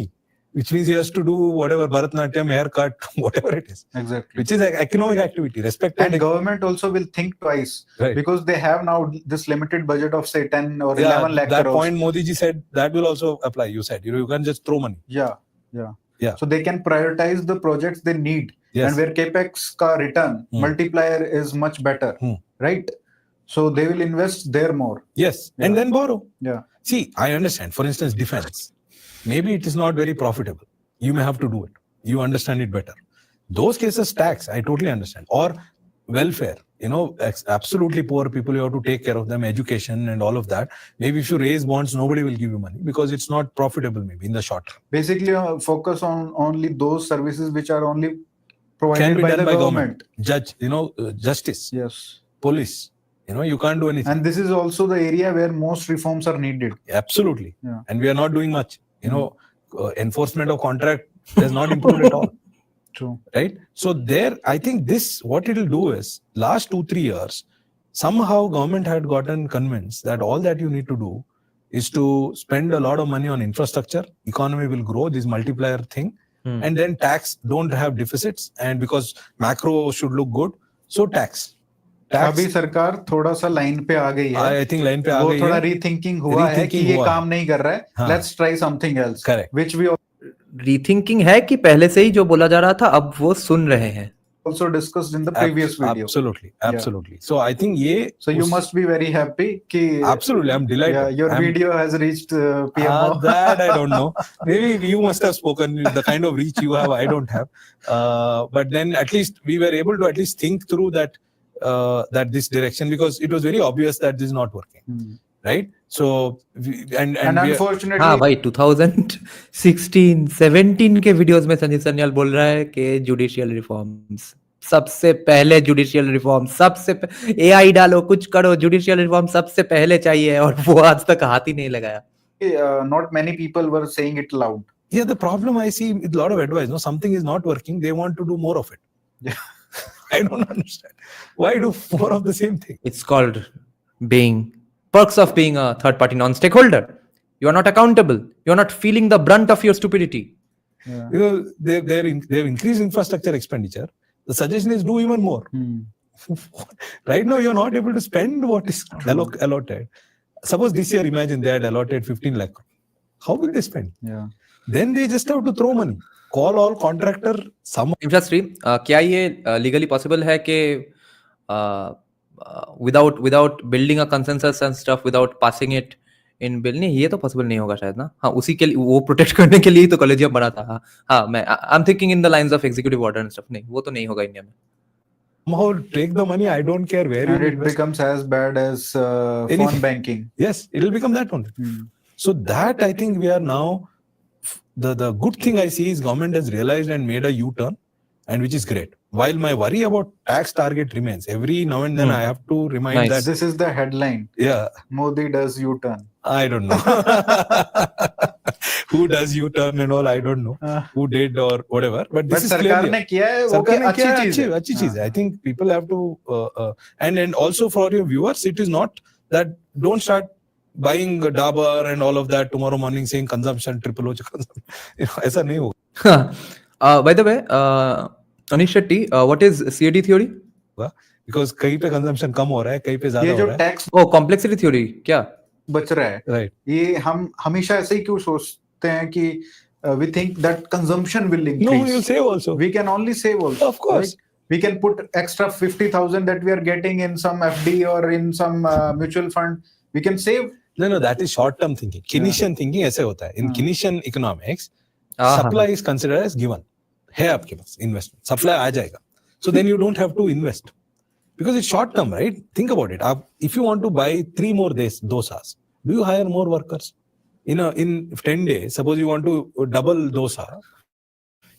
which means he has to do whatever Bharatnatyam, haircut, whatever it is, Exactly. which is an economic activity. Respected. And government also will think twice, Right. because they have now this limited budget of say 10 or 11 lakh that crores. point Modi ji said that will also apply. You said you can just throw money. Yeah, yeah. Yeah. So they can prioritize the projects they need, Yes. and where capex ka return multiplier is much better, right? So they will invest there more. Yes, and then borrow. Yeah. See, I understand. For instance, defense. Maybe it is not very profitable. You may have to do it. You understand it better. Those cases, tax, I totally understand. Or welfare, absolutely poor people, you have to take care of them, education and all of that. Maybe if you raise bonds, nobody will give you money because it's not profitable maybe in the short term. Basically, focus on only those services which are only Can provided be by done the by government. Judge, justice, Yes. police, you can't do anything. And this is also the area where most reforms are needed. Absolutely. Yeah. And we are not doing much. Enforcement of contract has not improved at all. True. Right? So there, I think what it will do is, last 2-3 years, somehow government had gotten convinced that all that you need to do is to spend a lot of money on infrastructure, economy will grow, this multiplier thing, and then tax, don't have deficits, and because macro should look good, so tax. अभी सरकार थोड़ा सा line पे आ गई है. I think line पे आ वो गई थोड़ा है. रीथिंकिंग हुआ है कि ये काम नहीं कर रहा है. हाँ. Let's try something else. Correct. Which we rethinking है कि पहले से ही जो बोला जा रहा था अब वो सुन रहे हैं. also discussed in the previous video. Absolutely. So I think so you must be very happy कि absolutely, I'm delighted. Yeah, your video has reached PMO. That I don't know. Maybe you must have spoken. The kind of reach you have, I don't have. But then at least we were able to at least think through that this direction, because it was very obvious that this is not working. Right? So and unfortunately, हाँ भाई 2016, 17 के videos में संजीव सन्याल बोल रहा है कि judicial reforms सबसे पहले, जुडिशियल रिफॉर्म सबसे एआई डालो, कुछ करो, जुडिशियल रिफॉर्म सबसे पहले चाहिए, और वो आज तक हाथ ही नहीं लगाया. not many people were saying it loud. Yeah, the problem I see with a lot of advice, something is not working, they want to do more of it. Yeah. I don't understand. Why do more of the same thing? It's called perks of being a third-party non-stakeholder. You are not accountable. You are not feeling the brunt of your stupidity. Yeah. They've increased infrastructure expenditure. The suggestion is do even more. Right now, you're not able to spend what is allotted. Suppose this year, imagine they had allotted 15 lakh. How will they spend? Yeah. Then they just have to throw money. Call all contractor. इंफ्रास्ट्री क्या ये legally possible है कि without building a consensus and stuff, without passing it in bill? नहीं, ये तो possible नहीं होगा शायद ना. हाँ, उसी के लिए वो प्रोटेक्ट करने के लिए ही तो कॉलेजियम बना था. हाँ, मैं I am thinking in the lines of executive order and stuff. नहीं, वो तो नहीं होगा इंडिया में. Somehow take the money, I don't care where and you it invest. becomes as bad as phone banking. Yes, it will become that only. So that I think we are now, the good thing I see is government has realized and made a U-turn, and which is great. While my worry about tax target remains, every now and then I have to remind Nice. that This is the headline. Yeah, Modi does U-turn. I don't know. Who does U-turn and all, I don't know. Who did or whatever. But this is सरकार clearly ने किया है, वो सरकार ने अच्छी किया है, चीज है. अच्छी चीज है. I think people have to and also for your viewers, it is not that don't start buying Dabur and all of that tomorrow morning saying consumption triple हो consumption. ऐसा नहीं होगा. By the way, Anish Shetty, what is CAD theory? Because कहीं पे consumption कम हो रहा है, कहीं पे ज्यादा ये हो जो रहा है. टैक्स Oh, complexity theory क्या? बच रहा है, Right. ये हम हमेशा ऐसे ही क्यों सोचते हैं कि we think that consumption will No, increase. you'll save also. We can only save also. Of course. Right? We can put extra 50,000 that we are getting in some FD or in some mutual fund. We can save. No, that is short-term thinking. Keynesian thinking ऐसे होता है. In Keynesian economics, supply is considered as given. है आपके पास investment. Supply आ जाएगा. So then you don't have to invest. Because it's short-term, right? Think about it. If you want to buy 3 more dosas, do you hire more workers? In 10 days, suppose you want to double dosa,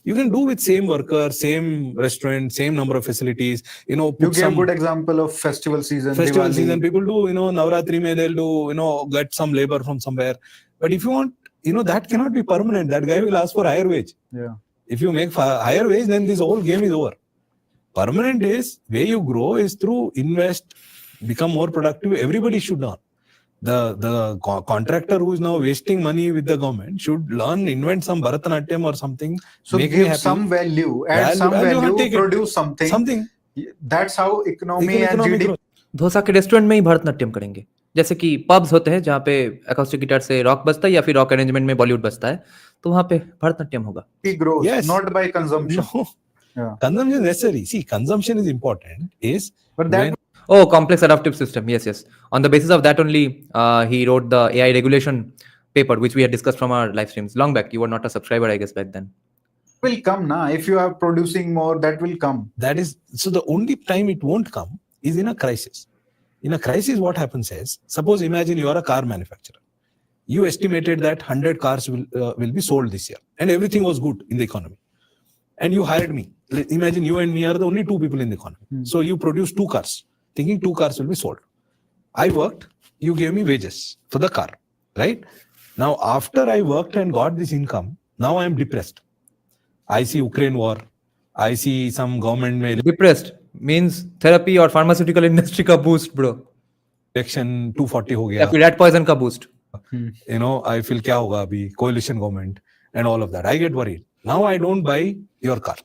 you can do with same worker, same restaurant, same number of facilities. You gave a good example of festival season. Festival Diwali. season, people do, Navratri mein they'll do, get some labor from somewhere. But if you want, that cannot be permanent. That guy will ask for higher wage. Yeah. If you make higher wage, then this whole game is over. Permanent is, way you grow is through invest, become more productive. Everybody should learn. The contractor who is now wasting money with the government should learn, invent some Bharatanatyam or something. So make me give happy. some value, add some Value, value, take it. produce something. Something. That's how economy and Economic GDP. growth. Dosa के restaurant में ही भरतनाट्यम करेंगे. जैसे कि pubs होते हैं जहाँ पे acoustic guitar से रॉक बजता है या फिर रॉक अरेंजमेंट में बॉलीवुड बजता है, तो वहाँ पे भरतनाट्यम होगा. It grows, Yes. not by consumption. No, Yeah. consumption is necessary. See, consumption is important. Is But that when Oh, complex adaptive system. Yes, yes. On the basis of that only, he wrote the AI regulation paper, which we had discussed from our live streams long back. You were not a subscriber, I guess, back then. will come now. If you are producing more, that will come. that is so the only time it won't come is in a crisis. In a crisis, what happens is, suppose imagine you are a car manufacturer. You estimated that 100 cars will be sold this year, and everything was good in the economy. And you hired me. Imagine you and me are the only two people in the economy. So you produce 2 cars, thinking 2 cars will be sold. I worked, you gave me wages for the car, right? Now, after I worked and got this income, now I am depressed. I see Ukraine war. I see some government में Depressed means therapy or pharmaceutical industry का boost, bro. election 240 हो या गया. फिर rat poison का boost. You know, I feel क्या होगा अभी, coalition government and all of that. I get worried. Now I don't buy your car.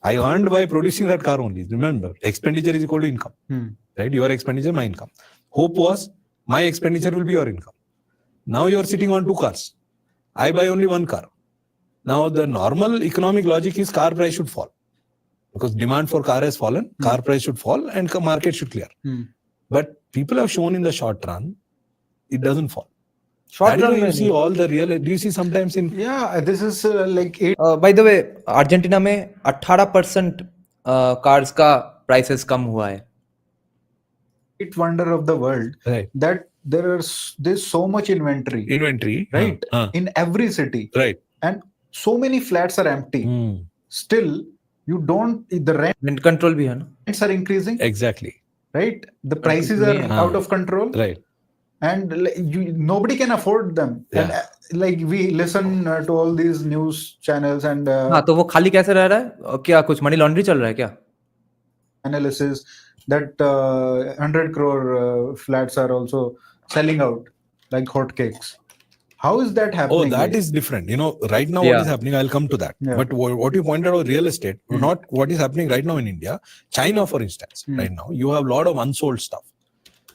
I earned by producing that car only. Remember, expenditure is equal to income. Right? Your expenditure, my income. Hope was my expenditure will be your income. Now you are sitting on 2 cars. I buy only 1 car. Now the normal economic logic is car price should fall. Because demand for car has fallen, car price should fall and market should clear. But people have shown in the short run, it doesn't fall. Short That is run why you में see all the real, do you see sometimes in Yeah, this is like 8 by the way Argentina में 18% cars का prices कम हुआ है. wonder of the world right that there's so much inventory, inventory, right? In every city, right. and so many flats are empty. Still, you don't. The rent control भी है ना. rents are increasing, Exactly. right? The prices are out of control, Right. and nobody can afford them. Yeah. And like we listen to all these news channels and हाँ, तो वो खाली कैसे रह रहा है? क्या कुछ मनी लॉन्ड्री चल रहा है क्या? analysis that 100 crore flats are also selling out like hotcakes. How is that happening? Oh, that is different. You know, right now what is happening, I'll come to that. Yeah. But what you pointed out, real estate, not what is happening right now in India. China, for instance, right now, you have a lot of unsold stuff.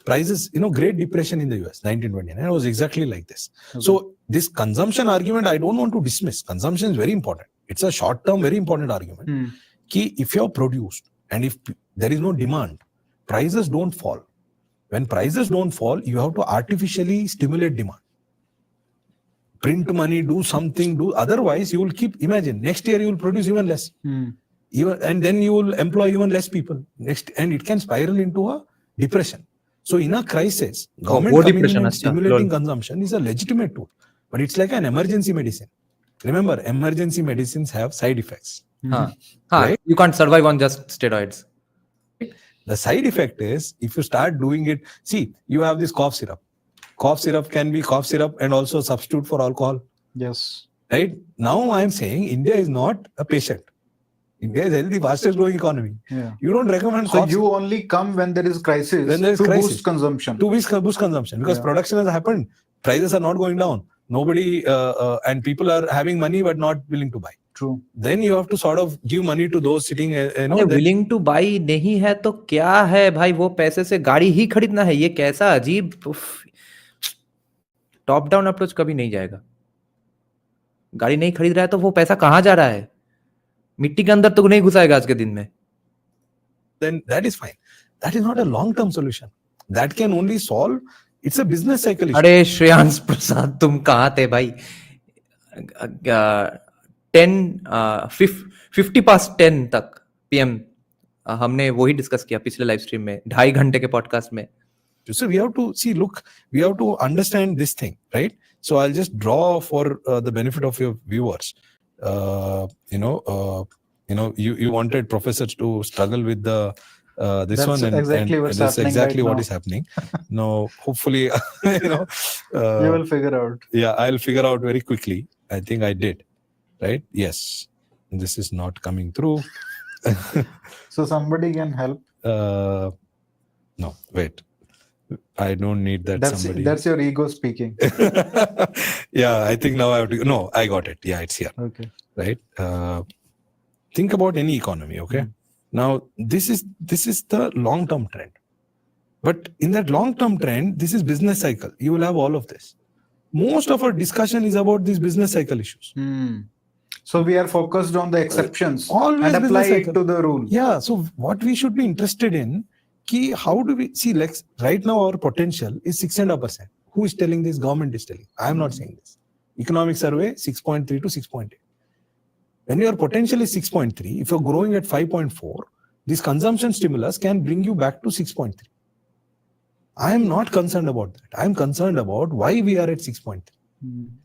Prices, you know, Great Depression in the US, 1929, it was exactly like this. Okay. So this consumption argument, I don't want to dismiss. Consumption is very important. It's a short-term, very important argument. Ki if you have produced and if there is no demand, prices don't fall. When prices don't fall, you have to artificially stimulate demand. Print money, do something, otherwise you will keep, imagine, next year you will produce even less. And then you will employ even less people. And it can spiral into a depression. So in a crisis, government coming in and stimulating consumption is a legitimate tool. But it's like an emergency medicine. Remember, emergency medicines have side effects. Right? You can't survive on just steroids. The side effect is, if you start doing it, see, you have this cough syrup. Cough syrup can be cough syrup and also substitute for alcohol. Yes. Right? Now I am saying India is not a patient. India is healthy, fastest growing economy. Yeah. You don't recommend so you only come when there is crisis boost consumption. To boost consumption because production has happened. Prices are not going down. Nobody and people are having money but not willing to buy. True. Then you have to sort of give money to those sitting. willing to buy नहीं है तो क्या है भाई, वो पैसे से गाड़ी ही खरीदना है. ये कैसा अजीब टॉप डाउन अप्रोच कभी नहीं जाएगा. गाड़ी नहीं खरीद रहा है तो वो पैसा कहाँ जा रहा है? मिट्टी के अंदर तो नहीं घुसाएगा आज के दिन में. Then that is fine. That is not a long-term solution. That can only solve. It's a business cycle issue. अरे श्रेयांश प्रसाद तुम कहाँ थे भाई? 50 past 10 तक PM हमने वही डिस्कस किया पिछले लाइव स्ट्रीम में, 2.5 घंटे के पॉडकास्ट में. So we have to see, look, we have to understand this thing, right? So I'll just draw for the benefit of your viewers. You wanted professors to struggle with the this that's one and exactly what's that's happening exactly right what now. is happening. Now, hopefully, you will figure out. Yeah, I'll figure out very quickly. I think I did, right? Yes, this is not coming through. So somebody can help. No, wait. I don't need that. That's your ego speaking. Yeah, I think now I have to. No, I got it. Yeah, it's here. Okay. Right. Think about any economy. Okay. Now this is the long-term trend. But in that long-term trend, this is business cycle. You will have all of this. Most of our discussion is about these business cycle issues. So we are focused on the exceptions Always and apply business it cycle. to the rule. Yeah. So what we should be interested in, how do we see? Like right now, our potential is 6.5%. Who is telling this? Government is telling. I am not saying this. Economic survey 6.3 to 6.8. When your potential is 6.3, if you're growing at 5.4, this consumption stimulus can bring you back to 6.3. I am not concerned about that. I am concerned about why we are at 6.3.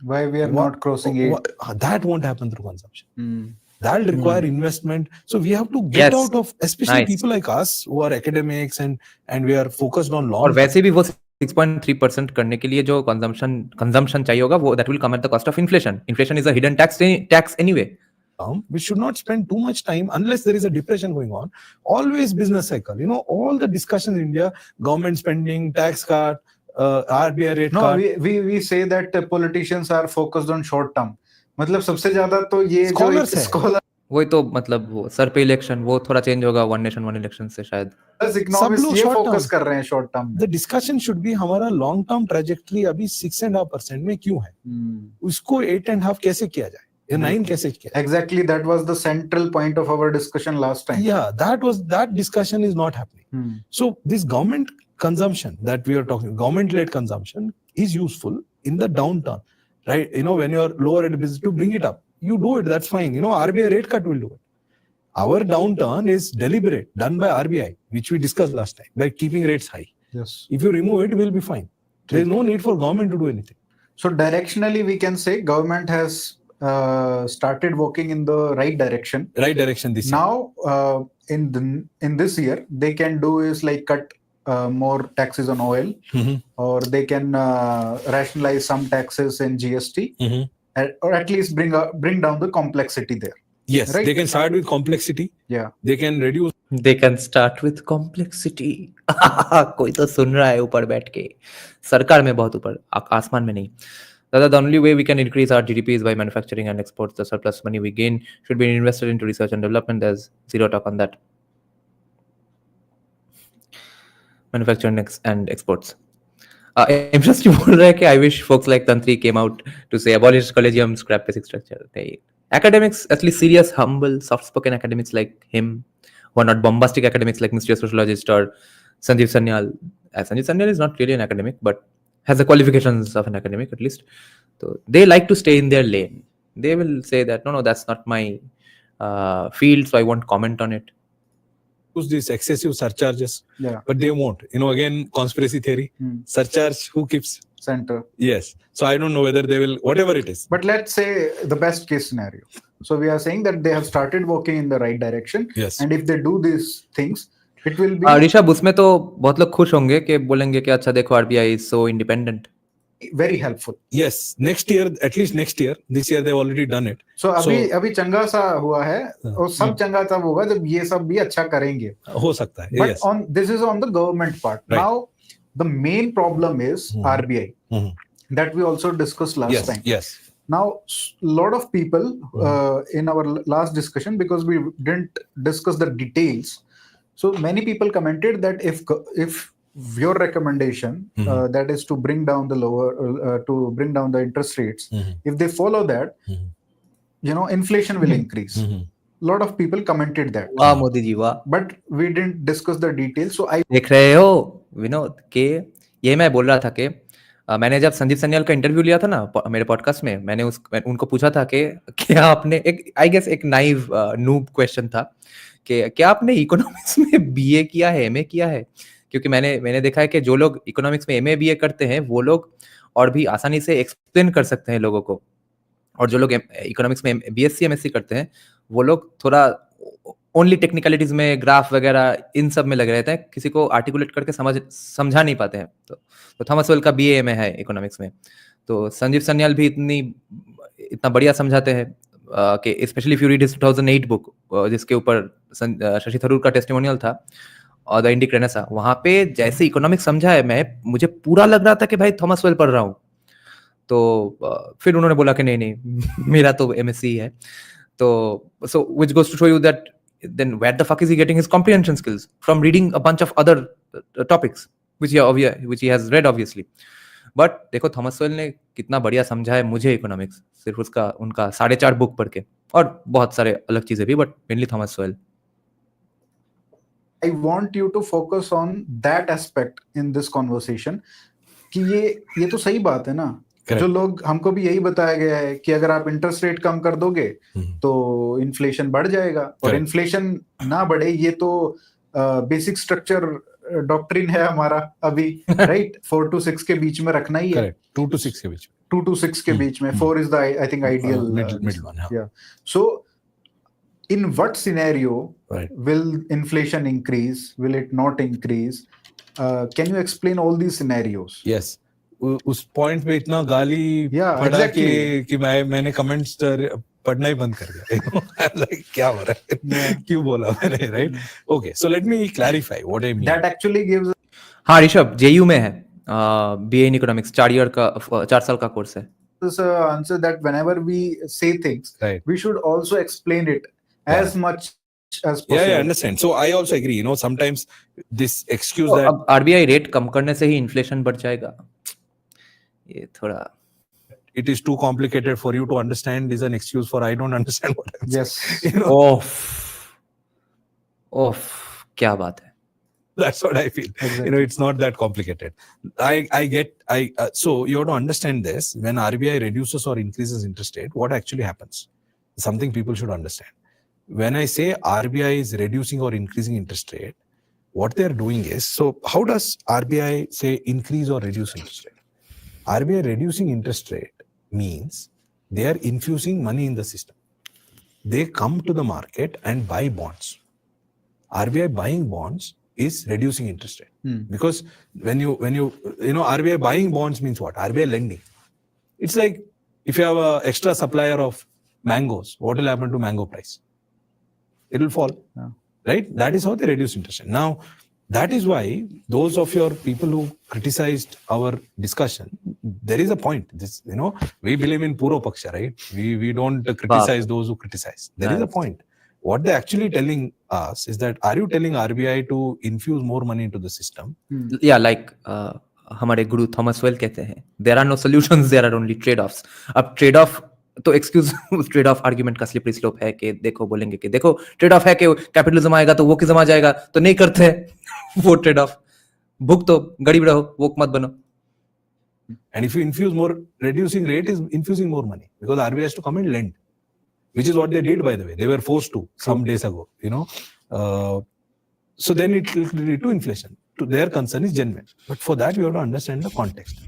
Why we are not crossing 8. That won't happen through consumption. That'll require investment. So we have to get Yes. out of, especially Nice. people like us who are academics and we are focused on long. और वैसे भी वो 6.3% करने के लिए जो consumption चाहिए होगा वो that will come at the cost of inflation. Inflation is a hidden tax anyway. We should not spend too much time unless there is a depression going on. Always business cycle. You know, all the discussions in India, government spending, tax cut, RBI rate cut. No, we say that politicians are focused on short term. मतलब सबसे ज्यादा तो ये Scholars जो है। Scholar वही तो मतलब वो सर पे इलेक्शन वो थोड़ा चेंज होगा वन नेशन वन इलेक्शन से शायद इकोनॉमिस्ट लोग ये short फोकस term। कर रहे हैं short term The discussion should be हमारा long term trajectory अभी 6.5% में क्यों है? उसको 8.5 कैसे किया जाए? या 9 कैसे किया जाए? Exactly, that was the central point of our discussion last time. Yeah, that discussion is not happening. So this government consumption that we are talking, government-led consumption is useful in the downturn, right? You know, when you're lower at the business to bring it up, you do it. That's fine. You know, RBI rate cut will do it. Our downturn is deliberate, done by RBI, which we discussed last time, by keeping rates high. Yes. If you remove it, we'll be fine. There's no need for government to do anything. So directionally, we can say government has started working in the right direction. Right direction this year. Now, in this year, they can do is like cut more taxes on oil, or they can rationalize some taxes in GST, or at least bring down the complexity there. Yes, Right? they can start with complexity. Yeah. They can reduce. They can start with complexity. कोई तो सुन रहा है ऊपर बैठ के सरकार में बहुत ऊपर आसमान में नहीं. The only way we can increase our GDP is by manufacturing and exports. The surplus money we gain should be invested into research and development. There's zero talk on that. Manufacturing and exports. Interest बोल रहा है कि I wish folks like Tantri came out to say abolish collegium, scrap basic structure. Academics, at least serious, humble, soft-spoken academics like him, who are not bombastic academics like mystery sociologist or Sanjeev Sanyal. Sanjeev Sanyal is not really an academic, but has the qualifications of an academic at least. So they like to stay in their lane. They will say that no, that's not my field, so I won't comment on it. Use these excessive surcharges, Yeah. but they won't. You know, again, conspiracy theory. Surcharge, who keeps? Center. Yes. So I don't know whether they will, whatever it is. But let's say the best case scenario. So we are saying that they have started working in the right direction. Yes. And if they do these things, it will be Rishabh उसमें तो बहुत लोग खुश होंगे कि बोलेंगे कि अच्छा देखो RBI is so independent. very helpful. Yes. Next year, at least next year. This year they've already done it. So अभी चंगा सा हुआ है और सब चंगा तब होगा जब ये सब भी अच्छा करेंगे. हो सकता है. But Yes. this is on the government part. Right. Now the main problem is RBI that we also discussed last time. Yes. Now a lot of people in our last discussion, because we didn't discuss the details, so many people commented that if your recommendation that is to bring down the the interest rates, if they follow that, inflation will increase. Lot of people commented that. वाह मोदी जी वाह. But we didn't discuss the details. So I देख रहे हो विनोद के ये मैं बोल रहा था कि मैंने जब संजीव सन्याल का इंटरव्यू लिया था ना मेरे पॉडकास्ट में, मैंने उनको पूछा था कि क्या आपने एक नाइव नूब क्वेश्चन था कि क्या आपने इकोनॉमिक्स में बीए किया है, एमए किया है, क्योंकि मैंने देखा है कि जो लोग इकोनॉमिक्स में एमए बीए करते हैं वो लोग और भी आसानी से एक्सप्लेन कर सकते हैं लोगों को, और जो लोग इकोनॉमिक्स में बीएससी एमएससी करते हैं वो लोग थोड़ा ओनली टेक्निकलिटीज में ग्राफ वगैरह इन सब में लगे रहते हैं, किसी को आर्टिकुलेट करके समझा नहीं पाते हैं. तो थॉमस वेल का बीए एमए है इकोनॉमिक्स में, तो संजीव सन्याल भी इतना बढ़िया समझाते हैं कि specially if you read his 2008 book जिसके ऊपर शशि थरूर का टेस्टिमोनियल था और द इंडिक रेनेसा, वहां पे जैसे इकोनॉमिक्स समझा है मुझे पूरा लग रहा था कि भाई थॉमस वेल पढ़ रहा हूँ. तो फिर उन्होंने बोला कि नहीं मेरा तो एमएससी है. तो so which goes to show you that then where the fuck is he getting his comprehension skills from reading a bunch of other topics? which he has read obviously. But देखो Thomas soil ने कितना बढ़िया समझा है मुझे economics, सिर्फ उनका 4.5 book पढ़ के, और बहुत सारे अलग चीजें भी, but mainly Thomas soil. I want you to focus on that aspect in this conversation कि ये तो सही बात है ना. Correct. जो लोग हमको भी यही बताया गया है कि अगर आप इंटरेस्ट रेट कम कर दोगे तो इन्फ्लेशन बढ़ जाएगा, और इन्फ्लेशन ना बढ़े, ये तो बेसिक स्ट्रक्चर डॉक्ट्रिन है हमारा अभी, राइट. 4 to 6 के बीच में रखना ही है. 2 to 6 के बीच में. 2 to 6 के बीच में. 4 is the I think ideal middle one. Yeah. So in what scenario will inflation increase? Will it not increase? Can you explain all these scenarios? Yes. उस पॉइंट पे इतना गाली पड़ा कि मैंने कमेंट्स पढ़ना ही बंद कर दिया. Like, क्या हो रहा है, क्यों बोला मैंने, right? Okay, so let me clarify what I mean. That actually gives. हाँ ऋषभ, जेयू में है, बीए इन इकोनॉमिक्स, 4 साल का कोर्स है. This answer that whenever we say things, we should also explain it as much as possible. Yeah, I understand. So I also agree. Sometimes this excuse that अब RBI rate कम करने से ही inflation बढ़ जाएगा, ये थोड़ा it is too complicated for you to understand is an excuse for I don't understand what I'm yes saying. Off, क्या बात है. That's what I feel. Exactly. It's not that complicated. I get. So you have to understand this. When RBI reduces or increases interest rate, what actually happens? Something people should understand. When I say RBI is reducing or increasing interest rate, what they are doing is, so how does RBI say increase or reduce interest rate? RBI reducing interest rate means they are infusing money in the system. They come to the market and buy bonds. RBI buying bonds is reducing interest rate. Because when you RBI buying bonds means what? RBI lending. It's like if you have an extra supplier of mangoes, what will happen to mango price? It will fall, right? That is how they reduce interest rate. Now, that is why those of your people who criticized our discussion, there is a point. This, we believe in Puro Paksha, right? We don't criticize those who criticize. There is a point. What they're actually telling us is that, are you telling RBI to infuse more money into the system? Yeah, like हमारे गुरु Thomas well कहते हैं, there are no solutions, there are only trade-offs. अब trade-off तो excuse trade off argument का slippery slope है कि देखो बोलेंगे कि देखो ट्रेड ऑफ है कि कैपिटलिज्म आएगा तो वो किज्म आ जाएगा, तो नहीं करते वो ट्रेड ऑफ. भूख तो गरीब रहो, वो मत बनो. And if you infuse more, reducing rate is infusing more money because RBI has to come and lend, which is what they did, by the way. They were forced to some days ago, So then it will lead to inflation. To their concern is genuine. But for that, we have to understand the context.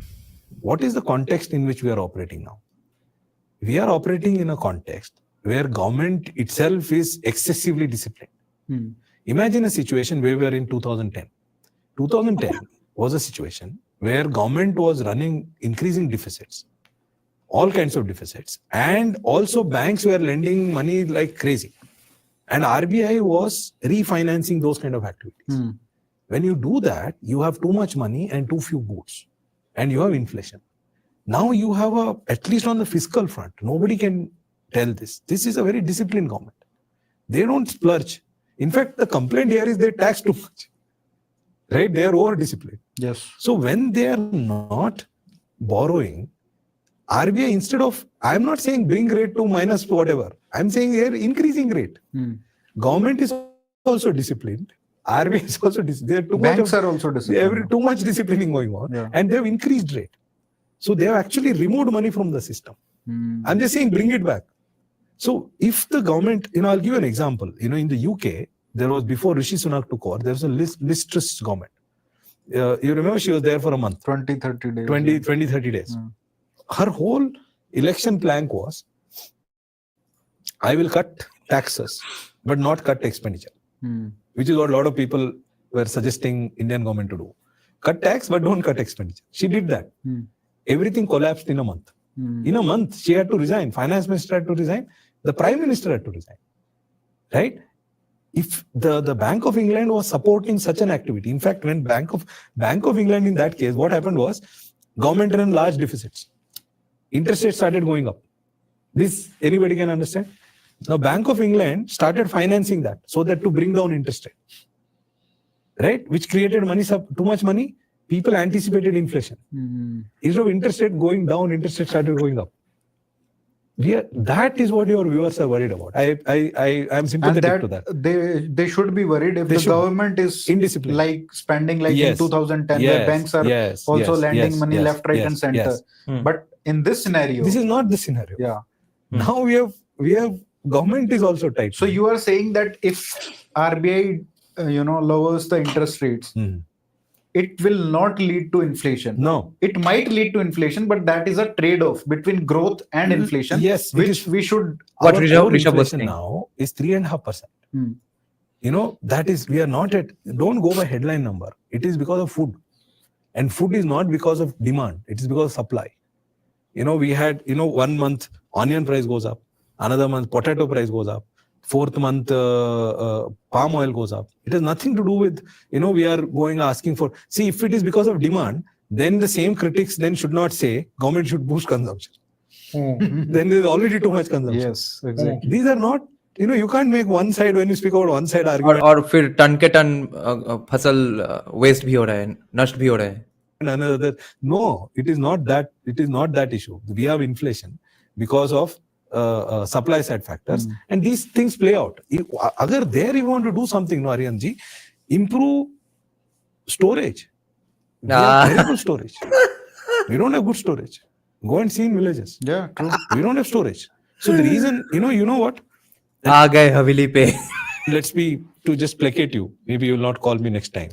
What is the context in which we are operating now? We are operating in a context where government itself is excessively disciplined. Imagine a situation where we are in 2010. 2010 was a situation where government was running increasing deficits, all kinds of deficits, and also banks were lending money like crazy. And RBI was refinancing those kind of activities. When you do that, you have too much money and too few goods, and you have inflation. Now you have at least on the fiscal front, nobody can tell this. This is a very disciplined government. They don't splurge. In fact, the complaint here is they tax too much. Right? They are over-disciplined. Yes. So when they are not borrowing, RBI, instead of, I'm not saying bring rate to minus whatever. I'm saying they are increasing rate. Government is also disciplined. RBI is also disciplined. Banks are also disciplined. Too much disciplining going on. And they have increased rate. So they have actually removed money from the system. I'm just saying bring it back. So if the government, I'll give you an example. In the UK, there was, before Rishi Sunak took over, there was a Liz Truss government. You remember she was there for a month. 20-30 days. 20-30 days. Her whole election plank was, I will cut taxes, but not cut expenditure. Which is what a lot of people were suggesting Indian government to do. Cut tax, but don't cut expenditure. She did that. Everything collapsed in a month. In a month, she had to resign. Finance minister had to resign. The prime minister had to resign. Right? If the Bank of England was supporting such an activity, in fact, when Bank of England in that case, what happened was, government ran large deficits. Interest rates started going up. This anybody can understand. Now, Bank of England started financing that so that to bring down interest rate. Right? Which created money, too much money, people anticipated inflation. Instead of interest rate going down, interest rate started going up. That is what your viewers are worried about. I am And sympathetic to that. they should be worried if They the should. government is Indisciplined. like spending like Yes. in 2010, where Yes. banks are Yes. also Yes. lending Yes. money Yes. left, right, Yes. and center. Yes. But in this scenario, This is not the scenario. yeah. Now we have government is also tight. So you are saying that if RBI, lowers the interest rates, it will not lead to inflation. No. It might lead to inflation, but that is a trade-off between growth and inflation. Yes, it which is. we should. What Our Rishabh core was inflation saying. now is 3.5%. Hmm. That is, we are not at, don't go by headline number. It is because of food. And food is not because of demand. It is because of supply. We had, 1 month onion price goes up. Another month potato price goes up. 4th month palm oil goes up. It has nothing to do with, we are going asking for. See, if it is because of demand, then the same critics then should not say government should boost consumption. Then there is already too much consumption. Yes, exactly. These are not, you can't make one side, when you speak about one side argument. और फिर ton के ton फसल waste भी हो रहा है, नष्ट भी हो रहा है. And another, no, it is not that. It is not that issue. We have inflation because of supply side factors, and these things play out. Agar there you want to do something, no, Aryan ji, improve storage. We have terrible storage. We don't have good storage. Go and see in villages. Yeah, true. We don't have storage. So the reason, you know what? आ गए हवेली पे. Let's be, to just placate you. Maybe you will not call me next time.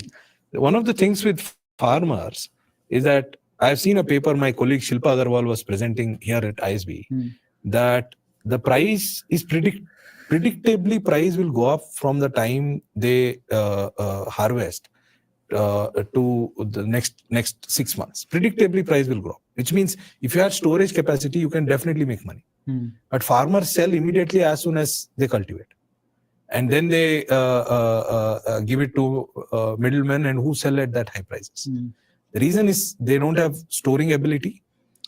One of the things with farmers is that I've seen a paper my colleague Shilpa Agarwal was presenting here at ISB, that the price is predictably price will go up from the time they harvest to the next 6 months. Predictably price will grow, which means if you have storage capacity, you can definitely make money. But farmers sell immediately as soon as they cultivate. And then they give it to middlemen and who sell at that high prices. The reason is they don't have storing ability.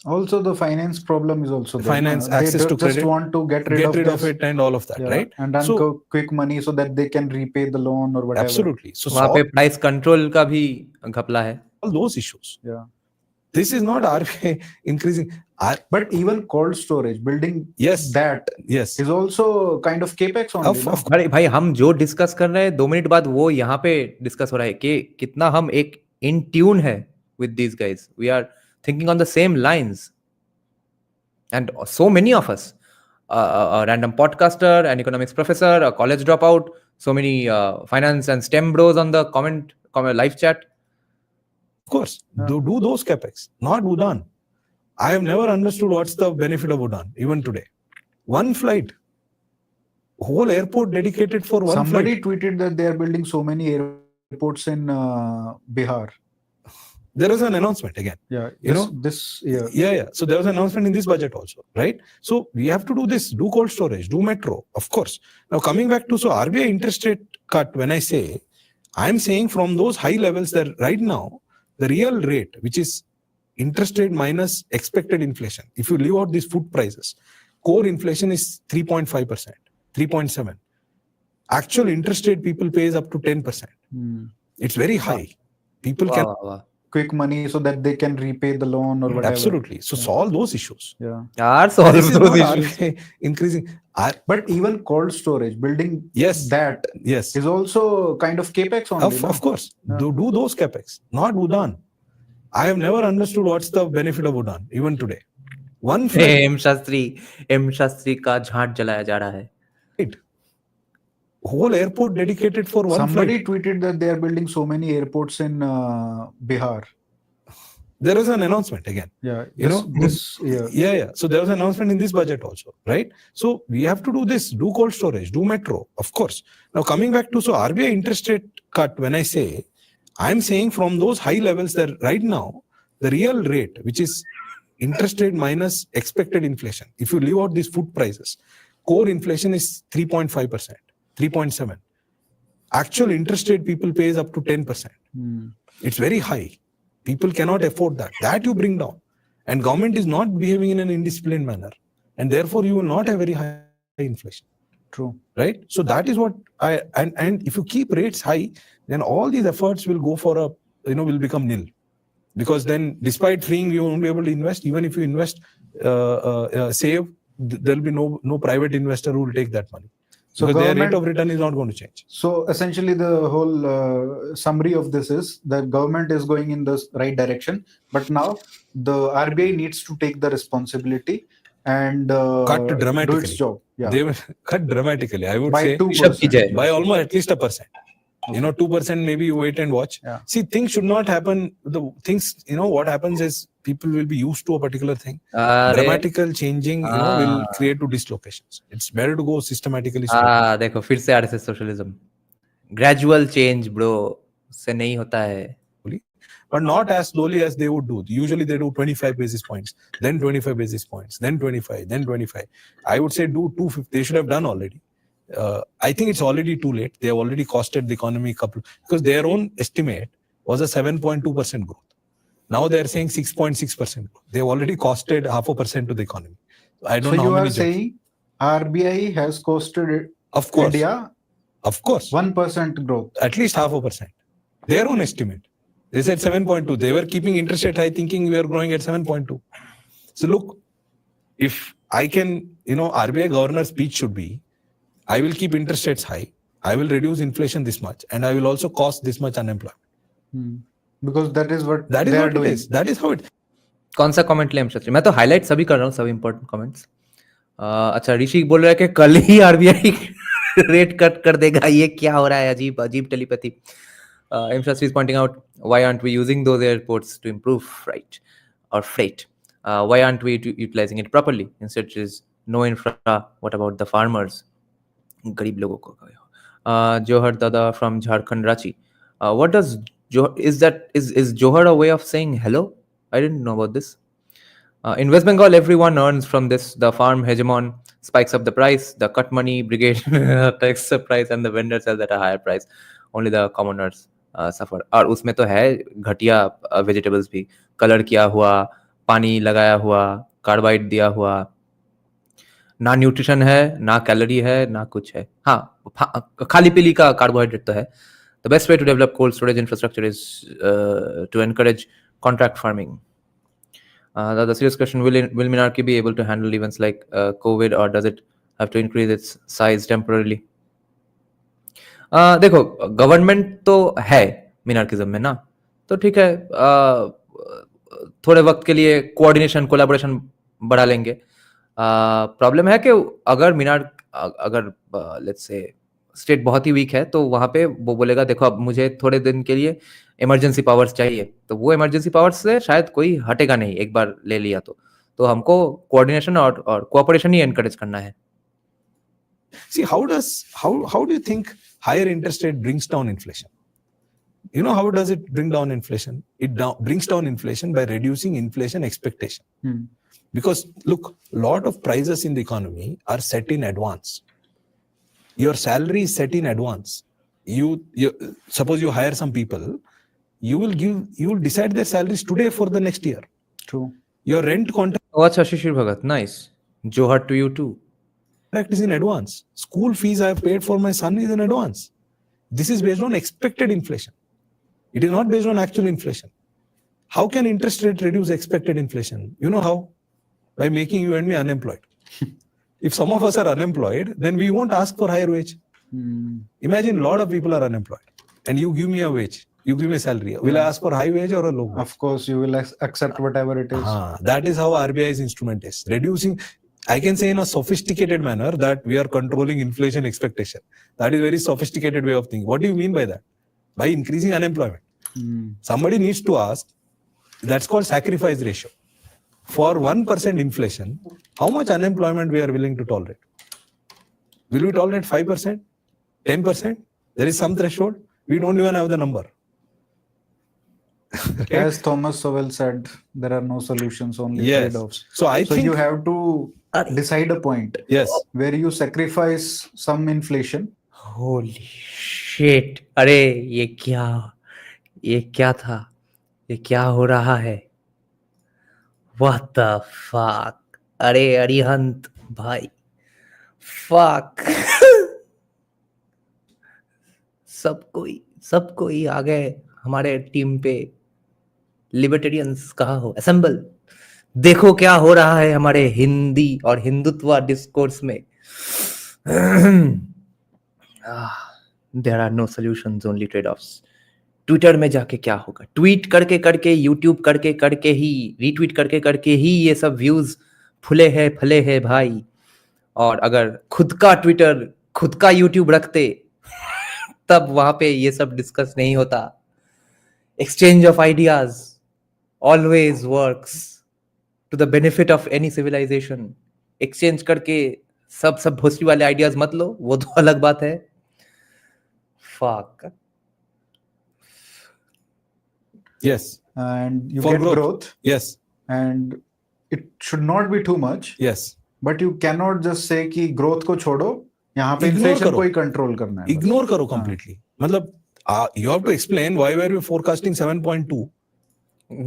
Also, the finance problem is also there. Finance, They access to just credit. want to get rid of this, it and all of that, yeah, right? and earn So, quick money so that they can repay the loan or whatever. absolutely. So वहाँ पे solve price control का भी घपला है. all those issues. Yeah. This is not RBI increasing. But even cold storage, building Yes. that Yes. is also kind of capex only. Of no? course. अरे भाई हम जो डिस्कस कर रहे हैं 2 मिनट बाद वो यहाँ पे डिस्कस हो रहा है कि कितना हम एक इन ट्यून है with these guys. We are thinking on the same lines. And so many of us, a random podcaster, an economics professor, a college dropout, so many finance and STEM bros on the comment live chat. Of course. Do those capex, not Udan. I have never understood what's the benefit of Udan, even today. One flight. Whole airport dedicated for one Somebody flight. tweeted that they are building so many airports in Bihar. There was an announcement again. Yeah, this year. Yeah. So there was an announcement in this budget also, right? So we have to do this, do cold storage, do metro, of course. Now coming back to, so RBI interest rate cut, when I say, I'm saying from those high levels that right now, the real rate, which is interest rate minus expected inflation, if you leave out these food prices, core inflation is 3.5%, 3.7. Actual interest rate people pay is up to 10%. It's very high. People can quick money so that they can repay the loan or whatever. Absolutely. So solve those issues. Yeah. Solve This is those not issues. RBI increasing. But even cold storage, building Yes. that Yes. is also kind of capex only. Of course. Do those capex, not Udan. I have never understood what's the benefit of Udan, even today. One flight. M Shastri का झाट जलाया जा रहा है. Whole airport dedicated for one Somebody flight. tweeted that they are building so many airports in Bihar. There was an announcement again. Yeah, this year. Yeah. So there was an announcement in this budget also, right? So we have to do this, do cold storage, do metro, of course. Now coming back to, so RBI interest rate cut, when I say, I'm saying from those high levels that right now, the real rate, which is interest rate minus expected inflation, if you leave out these food prices, core inflation is 3.5%, 3.7. Actual interest rate people pay is up to 10%. It's very high. People cannot afford that. That you bring down. And government is not behaving in an indisciplined manner. And therefore, you will not have very high inflation. True. Right? So that is what and if you keep rates high, then all these efforts will go for will become nil. because then despite freeing, you won't be able to invest. Even if you invest, save, there'll be no private investor who will take that money. So Because their rate government- of return is not going to change. So essentially, the whole summary of this is the government is going in the right direction, but now the RBI needs to take the responsibility and Cut do dramatically. its job. Yeah, They will cut dramatically. I would by say 2%. by almost at least 1%. 2%, maybe you wait and watch. Yeah. See, things should not happen. The things, what happens is people will be used to a particular thing. Dramatical changing, will create to dislocations. It's better to go systematically. देखो फिर से RSS socialism gradual change bro से नहीं होता है But not as slowly as they would do. Usually they do 25 basis points, then 25 basis points, then 25, then 25. I would say do 250. They should have done already. I think it's already too late. They have already costed the economy because their own estimate was a 7.2% growth. Now they are saying 6.6% growth. They have already costed 0.5% to the economy. I don't So know you how are many jobs. saying RBI has costed Of course. India Of course. 1% growth. At least 0.5%. Their own estimate. They said 7.2. They were keeping interest rate high, thinking we are growing at 7.2. So look, if I can, RBI governor's speech should be, I will keep interest rates high, I will reduce inflation this much, and I will also cost this much unemployment. Because that is what That is they are what it doing. is. That is how it. कौन सा comment ले हम मैं तो highlight सभी कर रहा हूँ सब इंपॉर्टेंट कमेंट्स अच्छा ऋषि बोल रहा है कि कल ही आरबीआई रेट कट कर देगा ये क्या हो रहा है अजीब अजीब telepathy Shastri is pointing out why aren't we using those airports to improve freight or freight why aren't we utilizing it properly instead it is no infra what about the farmers गरीब लोगों को Johar Dada from Jharkhand Ranchi what does is Johar a way of saying hello I didn't know about this in West Bengal everyone earns from this the farm hegemon spikes up the price the cut money brigade takes the price and the vendor sells at a higher price only the commoners सफर और उसमें तो है घटिया vegetables भी colour किया हुआ पानी लगाया हुआ कार्बाइड दिया हुआ ना न्यूट्रिशन है ना कैलोरी है ना कुछ है हाँ खाली पीली का कार्बोहाइड्रेट तो है the best way to develop cold storage infrastructure is to encourage contract farming the serious question will Minarki be able to handle events like COVID or does it have to increase its size temporarily देखो government तो है मिनार्किज्म में ना तो ठीक है थोड़े वक्त के लिए कोऑर्डिनेशन कोलैबोरेशन बढ़ा लेंगे प्रॉब्लम है कि अगर लेट्स से स्टेट बहुत ही वीक है तो वहां पे वो बोलेगा देखो अब मुझे थोड़े दिन के लिए इमरजेंसी पावर्स चाहिए तो वो इमरजेंसी पावर्स से शायद कोई हटेगा नहीं एक बार ले लिया तो हमको कोऑर्डिनेशन और कोऑपरेशन ही एनकरेज करना है See, how do you think higher interest rate brings down inflation? You know how does it bring down inflation? It brings down inflation by reducing inflation expectation. Because look, a lot of prices in the economy are set in advance. Your salary is set in advance. You suppose you hire some people, you will decide their salaries today for the next year. True. Your rent contract. Oh, acha, Shishir Bhagat, nice. Johar to you too. Is in advance. School fees I have paid for my son is in advance. This is based on expected inflation. It is not based on actual inflation. How can interest rate reduce expected inflation? You know how? By making you and me unemployed. If some of us are unemployed, then we won't ask for higher wage. Imagine a lot of people are unemployed and you give me a wage. You give me a salary. Will I ask for high wage or a low wage? Of course, you will accept whatever it is. That is how RBI's instrument is. Reducing, I can say in a sophisticated manner that we are controlling inflation expectation. That is a very sophisticated way of thinking. What do you mean by that? By increasing unemployment. Somebody needs to ask, that's called sacrifice ratio. For 1% inflation, how much unemployment we are willing to tolerate? Will we tolerate 5%? 10%? There is some threshold. We don't even have the number. As Thomas Sowell said, there are no solutions, only Yes. trade-offs. So I think you have to decide a point. Yes. Where you sacrifice some inflation. Holy shit! अरे ये क्या था? ये क्या हो रहा है? What the fuck? अरे अरिहंत भाई, fuck! सब कोई आ गए हमारे टीम पे लिबर्टेरियंस कहाँ हो, असेंबल, देखो क्या हो रहा है हमारे हिंदी और हिंदुत्व डिस्कोर्स में. There are no solutions, only trade offs. Twitter में जाके क्या होगा, ट्वीट करके करके, यूट्यूब करके करके ही, रीट्वीट करके करके ही ये सब व्यूज फुले हैं फले हैं भाई. और अगर खुद का ट्विटर, खुद का यूट्यूब रखते तब वहां पे ये सब डिस्कस नहीं होता. Exchange of ideas always works to the benefit of any civilisation. Exchange करके सब सब भोसड़ी वाले आइडियाज मत लो, वो तो अलग बात है. Fuck. Yes. and you For get growth. growth, Yes. and it should not be too much, Yes. but you cannot just say कि growth को छोड़ो, यहाँ पे Ignore inflation करो. को ही control करना है बस. Ignore करो completely. मतलब you have to explain why were we forecasting 7.2.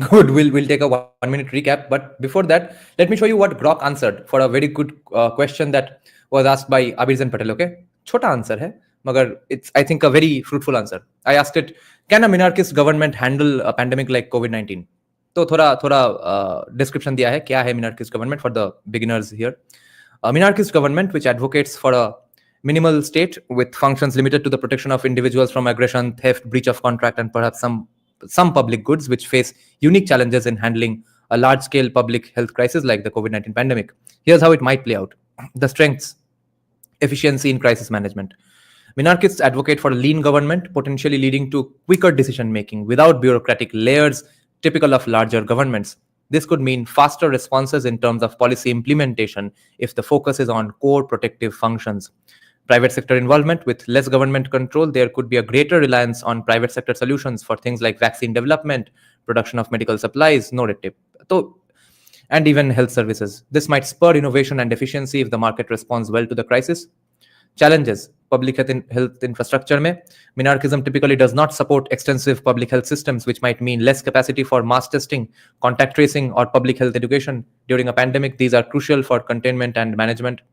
Good. We'll take a 1 minute recap. But before that, let me show you what Grok answered for a very good question that was asked by Abirjan Patel. Okay, छोटा answer है, मगर it's I think a very fruitful answer. I asked it, can a minarchist government handle a pandemic like COVID-19? तो थोड़ा थोड़ा description दिया है क्या है minarchist government for the beginners here. A minarchist government which advocates for a minimal state with functions limited to the protection of individuals from aggression, theft, breach of contract, and perhaps some public goods which face unique challenges in handling a large-scale public health crisis like the COVID-19 pandemic. Here's how it might play out. The strengths: efficiency in crisis management. Minarchists advocate for a lean government, potentially leading to quicker decision-making without bureaucratic layers typical of larger governments. This could mean faster responses in terms of policy implementation if the focus is on core protective functions. Private sector involvement: with less government control, there could be a greater reliance on private sector solutions for things like vaccine development, production of medical supplies, no red tape, and even health services. This might spur innovation and efficiency if the market responds well to the crisis. Challenges: public health infrastructure mein, minarchism typically does not support extensive public health systems, which might mean less capacity for mass testing, contact tracing, or public health education. During a pandemic, these are crucial for containment and management.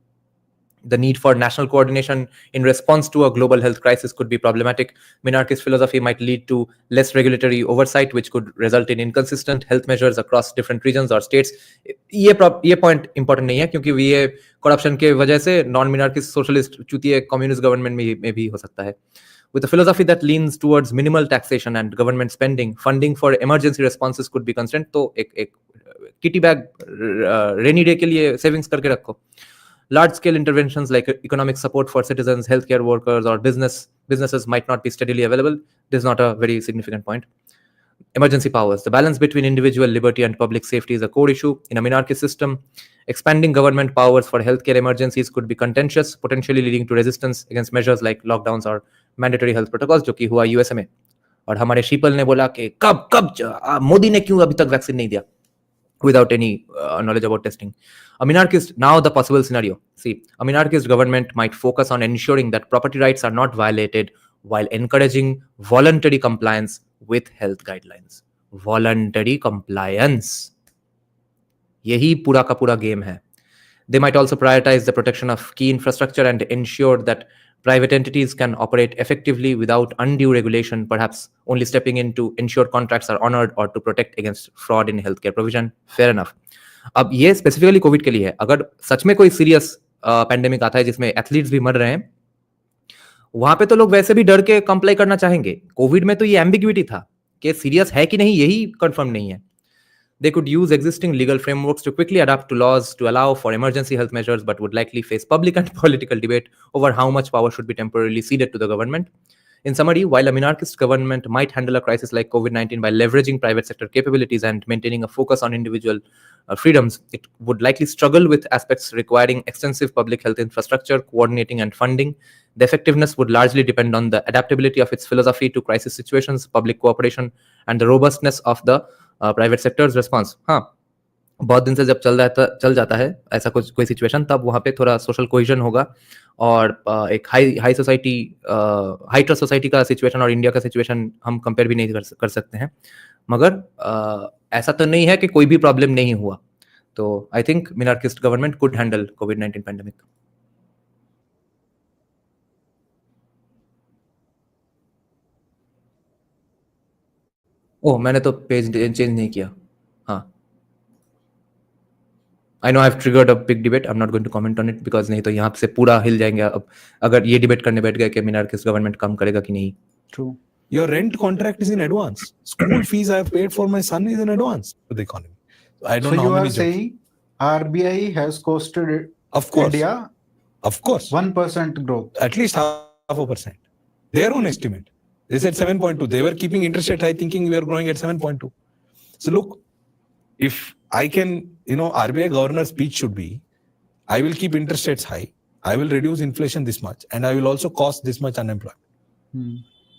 The need for national coordination in response to a global health crisis could be problematic. Minarchist philosophy might lead to less regulatory oversight, which could result in inconsistent health measures across different regions or states. ये point important नहीं है क्योंकि ये corruption के वजह से non-minarchist socialist चूतिए communist government में भी हो सकता है. With a philosophy that leans towards minimal taxation and government spending, funding for emergency responses could be constrained. तो एक kitty bag rainy day के लिए savings करके रखो. Large-scale interventions like economic support for citizens, healthcare workers, or businesses might not be steadily available. This is not a very significant point. Emergency powers. The balance between individual liberty and public safety is a core issue. In a minarchist system, expanding government powers for healthcare emergencies could be contentious, potentially leading to resistance against measures like lockdowns or mandatory health protocols, जो कि हुआ USA में. और हमारे शीपल ने बोला कि कब मोदी ने क्यों अभी तक वैक्सीन नहीं दिया, without any knowledge about testing. A minarchist, now the possible scenario. See, a minarchist government might focus on ensuring that property rights are not violated while encouraging voluntary compliance with health guidelines. Voluntary compliance. यही पूरा का पूरा game है. They might also prioritize the protection of key infrastructure and ensure that private entities can operate effectively without undue regulation, perhaps only stepping in to ensure contracts are honored or to protect against fraud in healthcare provision. Fair enough. अब ये specifically Covid के लिए है. अगर सच में कोई serious pandemic आता है जिसमें एथलीट्स भी मर रहे हैं, वहां पे तो लोग वैसे भी डर के कंप्लाई करना चाहेंगे. कोविड में तो ये एम्बिग्विटी था कि सीरियस है कि नहीं, यही कंफर्म नहीं है. They could use existing legal frameworks to quickly adapt to laws to allow for emergency health measures, but would likely face public and political debate over how much power should be temporarily ceded to the government. In summary, while a minarchist government might handle a crisis like COVID-19 by leveraging private sector capabilities and maintaining a focus on individual freedoms, it would likely struggle with aspects requiring extensive public health infrastructure, coordinating, and funding. The effectiveness would largely depend on the adaptability of its philosophy to crisis situations, public cooperation, and the robustness of the private sectors response. हाँ, बहुत दिन से जब चल जाता है ऐसा कुछ कोई सिचुएशन, तब वहाँ पे थोड़ा सोशल कोहिजन होगा और एक high society, high trust society का सिचुएशन और इंडिया का सिचुएशन हम कंपेयर भी नहीं कर सकते हैं. मगर ऐसा तो नहीं है कि कोई भी प्रॉब्लम नहीं हुआ. तो I think minarchist government could handle कोविड-19 पैंडेमिक. ओह, मैंने तो पेज चेंज नहीं किया. हाँ. I know I've triggered a big debate. I'm not going to comment on it because नहीं तो यहाँ से पूरा हिल जाएंगे अब अगर ये डिबेट करने बैठ गए कि मिनार्किस्ट गवर्नमेंट कम करेगा कि नहीं. True. Your rent contract is in advance. School fees I have paid for my son is in advance to the economy. I don't So know you how are many jobs. saying RBI has costed Of course. India Of course. 1% growth. At least 0.5%. Their own estimate. They said 7.2. They were keeping interest rate high thinking we are growing at 7.2. So look, if I can, RBI governor's speech should be, I will keep interest rates high. I will reduce inflation this much and I will also cause this much unemployment.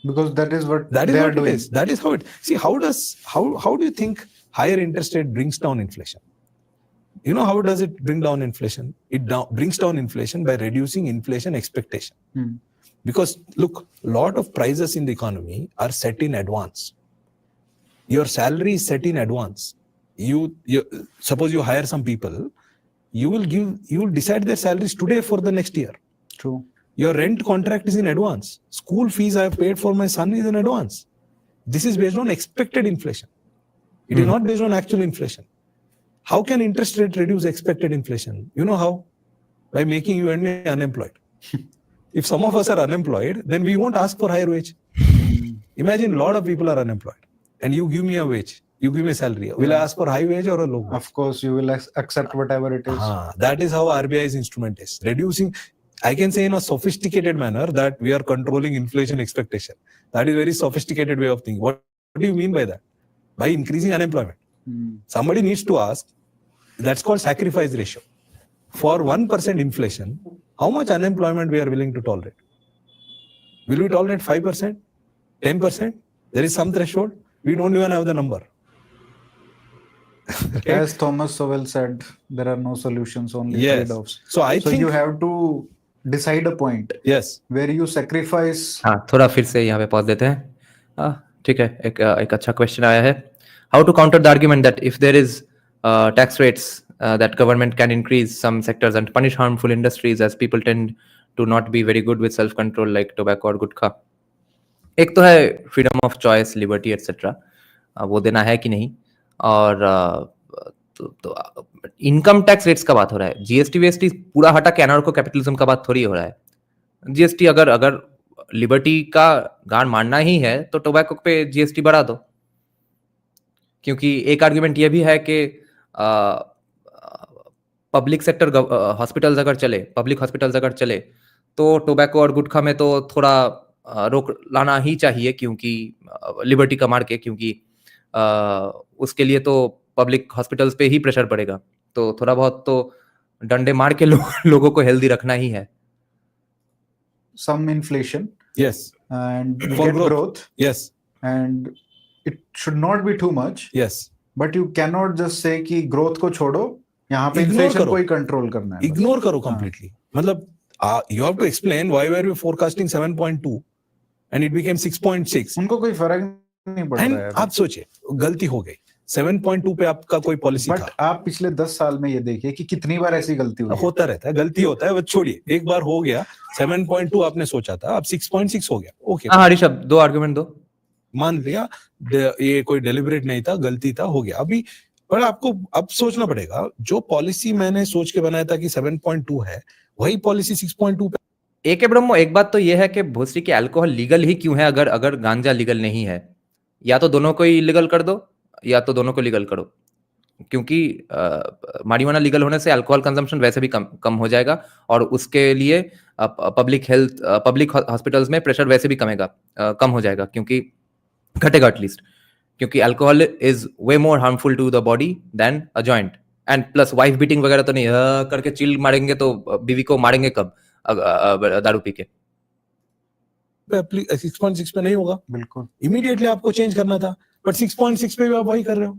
Because that is what That is they are what it doing. is. That is how it. See, how do you think higher interest rate brings down inflation? You know how does it bring down inflation? It brings down inflation by reducing inflation expectation. Because look, a lot of prices in the economy are set in advance. Your salary is set in advance. You suppose you hire some people, you will decide their salaries today for the next year. True. Your rent contract is in advance. School fees I have paid for my son is in advance. This is based on expected inflation. It is not based on actual inflation. How can interest rate reduce expected inflation? You know how? By making you and me unemployed. If some of us are unemployed, then we won't ask for higher wage. Imagine a lot of people are unemployed and you give me a wage, you give me a salary. Will I ask for high wage or a low wage? Of course, you will accept whatever it is. That is how RBI's instrument is. Reducing, I can say in a sophisticated manner that we are controlling inflation expectation. That is a very sophisticated way of thinking. What do you mean by that? By increasing unemployment. Somebody needs to ask, that's called sacrifice ratio. For 1% inflation, how much unemployment we are willing to tolerate? Will we tolerate 5%? 10%? There is some threshold. We don't even have the number. Right? As Thomas Sowell said, there are no solutions, only Yes. trade-offs. So I think you have to decide a point yes. where you sacrifice. हाँ, थोड़ा फिर से यहाँ पे pause देते हैं. ठीक है, एक अच्छा क्वेश्चन आया है. How to counter the argument that if there is tax rates that government can increase some sectors and punish harmful industries as people tend to not be very good with self-control like tobacco or गुटखा. एक तो है freedom of choice, liberty etcetera, वो देना है कि नहीं. और तो इनकम टैक्स रेट्स का बात हो रहा है. जीएसटी वीएसटी पूरा हटा के एनार्को कैपिटलिज्म का बात थोड़ी हो रहा है. जीएसटी अगर लिबर्टी का गान मारना ही है तो टोबैको पे जीएसटी बढ़ा दो. क्योंकि एक आर्गुमेंट ये भी है कि पब्लिक सेक्टर हॉस्पिटल्स अगर चले तो टोबैको और गुटखा में तो थोड़ा रोक लाना ही चाहिए, क्योंकि लिबर्टी का मार के, क्योंकि उसके लिए तो पब्लिक हॉस्पिटल्स पे ही प्रेशर पड़ेगा. तो थोड़ा बहुत तो डंडे मार के लोगों को हेल्दी रखना ही है. Some inflation. Yes. And we For get growth. Yes. And it should not be too much. Yes. But you cannot just say कि growth को छोड़ो, यहाँ पे inflation को ही control करना है. Ignore करो completely. मतलब you have to explain why were we forecasting 7.2 and it became 6.6. उनको कोई फर्क नहीं पड़ रहा है. आप सोचिए, गलती हो गई. 7.2 पे आपका कोई पॉलिसी था. आप पिछले 10 साल में ये देखिए कि कितनी बार ऐसी गलती हुई. होता रहता है, गलती होता है, वो छोड़िए. एक बार हो गया 7.2 आपने सोचा था, अब 6.6 हो गया. ओके. हाँ ऋषभ, दो आर्गुमेंट दो. मान लिया ये कोई डेलिबरेट नहीं था, गलती था, हो गया. अभी पर आपको अब सोचना पड़ेगा, जो पॉलिसी मैंने सोच के बनाया था कि 7.2 है, वही पॉलिसी 6.2 पे. एक ब्रह्मो, एक बात तो ये है कि भोसरी की अल्कोहल लीगल ही क्यों है अगर गांजा लीगल नहीं है? या तो दोनों को ही लीगल कर दो या तो दोनों को लीगल करो, क्योंकि मारिजुआना लीगल होने से अल्कोहल कंजम्पशन वैसे भी कम हो जाएगा और उसके लिए पब्लिक हॉस्पिटल्स में प्रेशर वैसे भी कम हो जाएगा, क्योंकि घटेगा एटलीस्ट, क्योंकि alcohol is way more harmful to the body than a joint. And plus wife beating वगैरह तो नहीं करके चिल मारेंगे तो बीवी को मारेंगे कब दारू पी के? 6.6 पे नहीं होगा. बिल्कुल. इमीडिएटली आपको चेंज करना था, बट 6.6 पे भी आप वही कर रहे हो.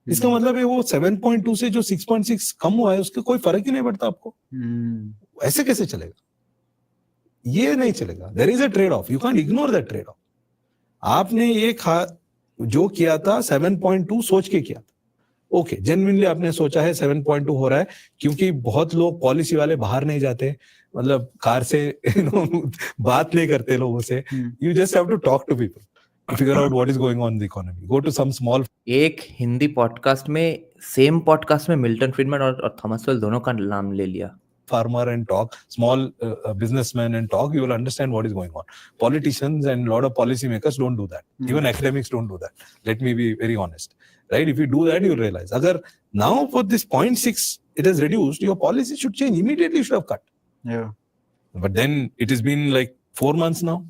इसका मतलब है वो 7.2 से जो 6.6 कम हुआ है उसका कोई फर्क ही नहीं पड़ता आपको. ऐसे कैसे चलेगा? ये नहीं चलेगा. There is a trade off, you can ignore that trade off. आपने ये जो किया था 7.2 सोच के किया था. ओके, जेन्युइनली आपने सोचा है 7.2 हो रहा है क्योंकि बहुत लोग पॉलिसी वाले बाहर नहीं जाते, मतलब कार से बात नहीं करते लोगों से. You just have to talk to people. figure out what is going on in the economy. Go to some small एक हिंदी पॉडकास्ट में सेम पॉडकास्ट में मिल्टन फ्रीडमैन और थॉमस वेल दोनों का नाम ले लिया. farmer and talk, small businessman and talk, you will understand what is going on. Politicians and a lot of policymakers don't do that. Even academics don't do that. Let me be very honest. Right? If you do that, you'll realize. Agar now for this 0.6, it has reduced, your policy should change. Immediately you should have cut. Yeah. But then it has been like 4 months now.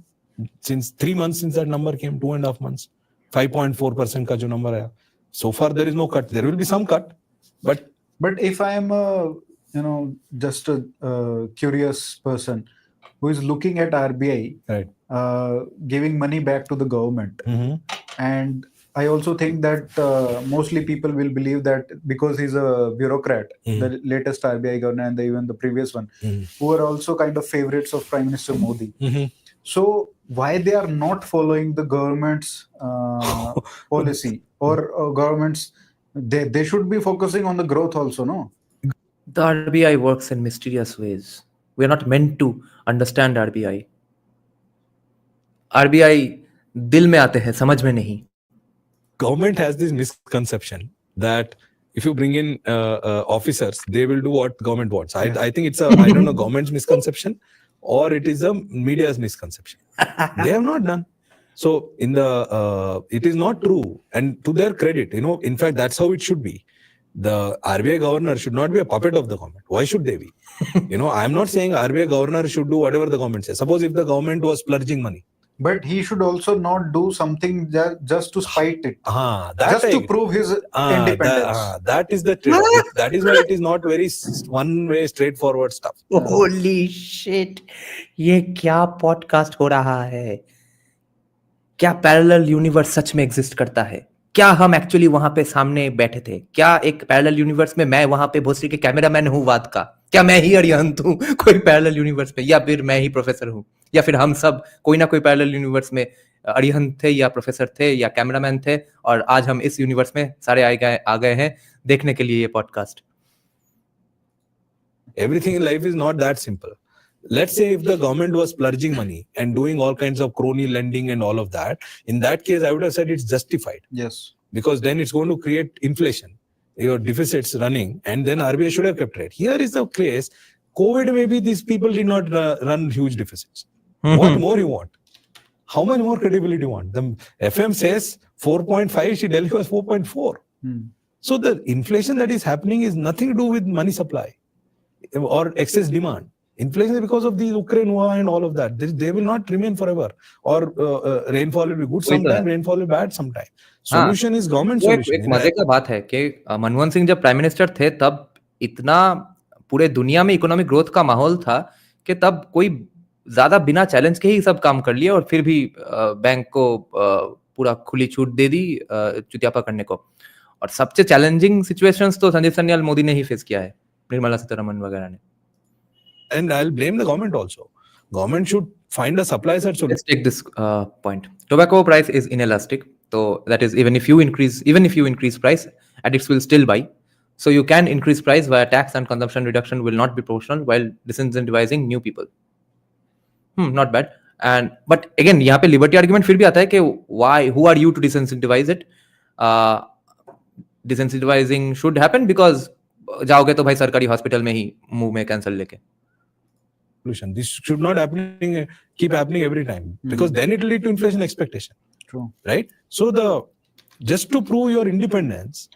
Since 3 months since that number came, 2.5 months. 5.4% ka jo number hai. So far there is no cut. There will be some cut. But if I am a just a curious person who is looking at RBI right. Giving money back to the government, and I also think that mostly people will believe that because he's a bureaucrat, the latest RBI governor and even the previous one, who are also kind of favorites of Prime Minister Modi. So why they are not following the government's policy or government's, they should be focusing on the growth also, no? The RBI works in mysterious ways. We are not meant to understand RBI. RBI दिल में आते हैं, समझ में नहीं. Government has this misconception that if you bring in officers, they will do what government wants. I think it's I don't know, government's misconception or it is a media's misconception. They have not done. So in the it is not true. And to their credit, in fact, that's how it should be. The RBI governor should not be a puppet of the government. Why should they be? I'm not saying RBI governor should do whatever the government says. Suppose if the government was splurging money. But he should also not do something just to spite it. Just to prove his independence. That is the trick. That is why it is not very one-way straightforward stuff. Holy shit! ये क्या podcast हो रहा है? क्या parallel universe सच में exist करता है? क्या हम एक्चुअली वहां पे सामने बैठे थे? क्या एक पैरेलल यूनिवर्स में मैं वहां पे भोसरी के कैमरामैन हूँ वाद का? क्या मैं ही अरिहंत हूँ कोई पैरेलल यूनिवर्स में, या फिर मैं ही प्रोफेसर हूँ, या फिर हम सब कोई ना कोई पैरेलल यूनिवर्स में अरिहंत थे या प्रोफेसर थे या कैमरामैन थे और आज हम इस यूनिवर्स में सारे आ गए हैं देखने के लिए ये podcast. Everything in life is not that simple. Let's say if the government was splurging money and doing all kinds of crony lending and all of that, in that case, I would have said it's justified. Yes. Because then it's going to create inflation, your deficits running, and then RBI should have kept rate. Here is the case, COVID maybe these people did not run huge deficits. What more you want? How much more credibility you want? The FM says 4.5, Delhi was 4.4. So the inflation that is happening is nothing to do with money supply or excess demand. Inflation is because of the Ukraine war and all of that. They will not remain forever. Or rainfall will be good sometime, rainfall will be bad sometime. Solution is government solution. एक मजे का बात है कि मनमोहन सिंह जब prime minister थे तब इतना पूरे दुनिया में इकोनॉमिक ग्रोथ का माहौल था कि तब कोई ज्यादा बिना चैलेंज के ही सब काम कर लिया और फिर भी बैंक को पूरा खुली छूट दे दी चुतियापा करने को. और सबसे चैलेंजिंग सिचुएशंस तो संजीव सन्याल मोदी ने ही फेस किया है, निर्मला सीतारमण वगैरह ने. And I'll blame the government also. Government should find a supply side solution. Let's take this point. Tobacco price is inelastic. So that is even if you increase price, addicts will still buy. So you can increase price via tax and consumption reduction will not be proportional while disincentivizing new people. Not bad. But again यहाँ पे liberty argument फिर भी आता है कि who are you to disincentivize it? Disincentivizing should happen because जाओगे तो भाई सरकारी हॉस्पिटल में ही मुंह में कैंसर लेके. This should not keep happening every time because then it will lead to inflation expectation. True. Right? So just to prove your independence,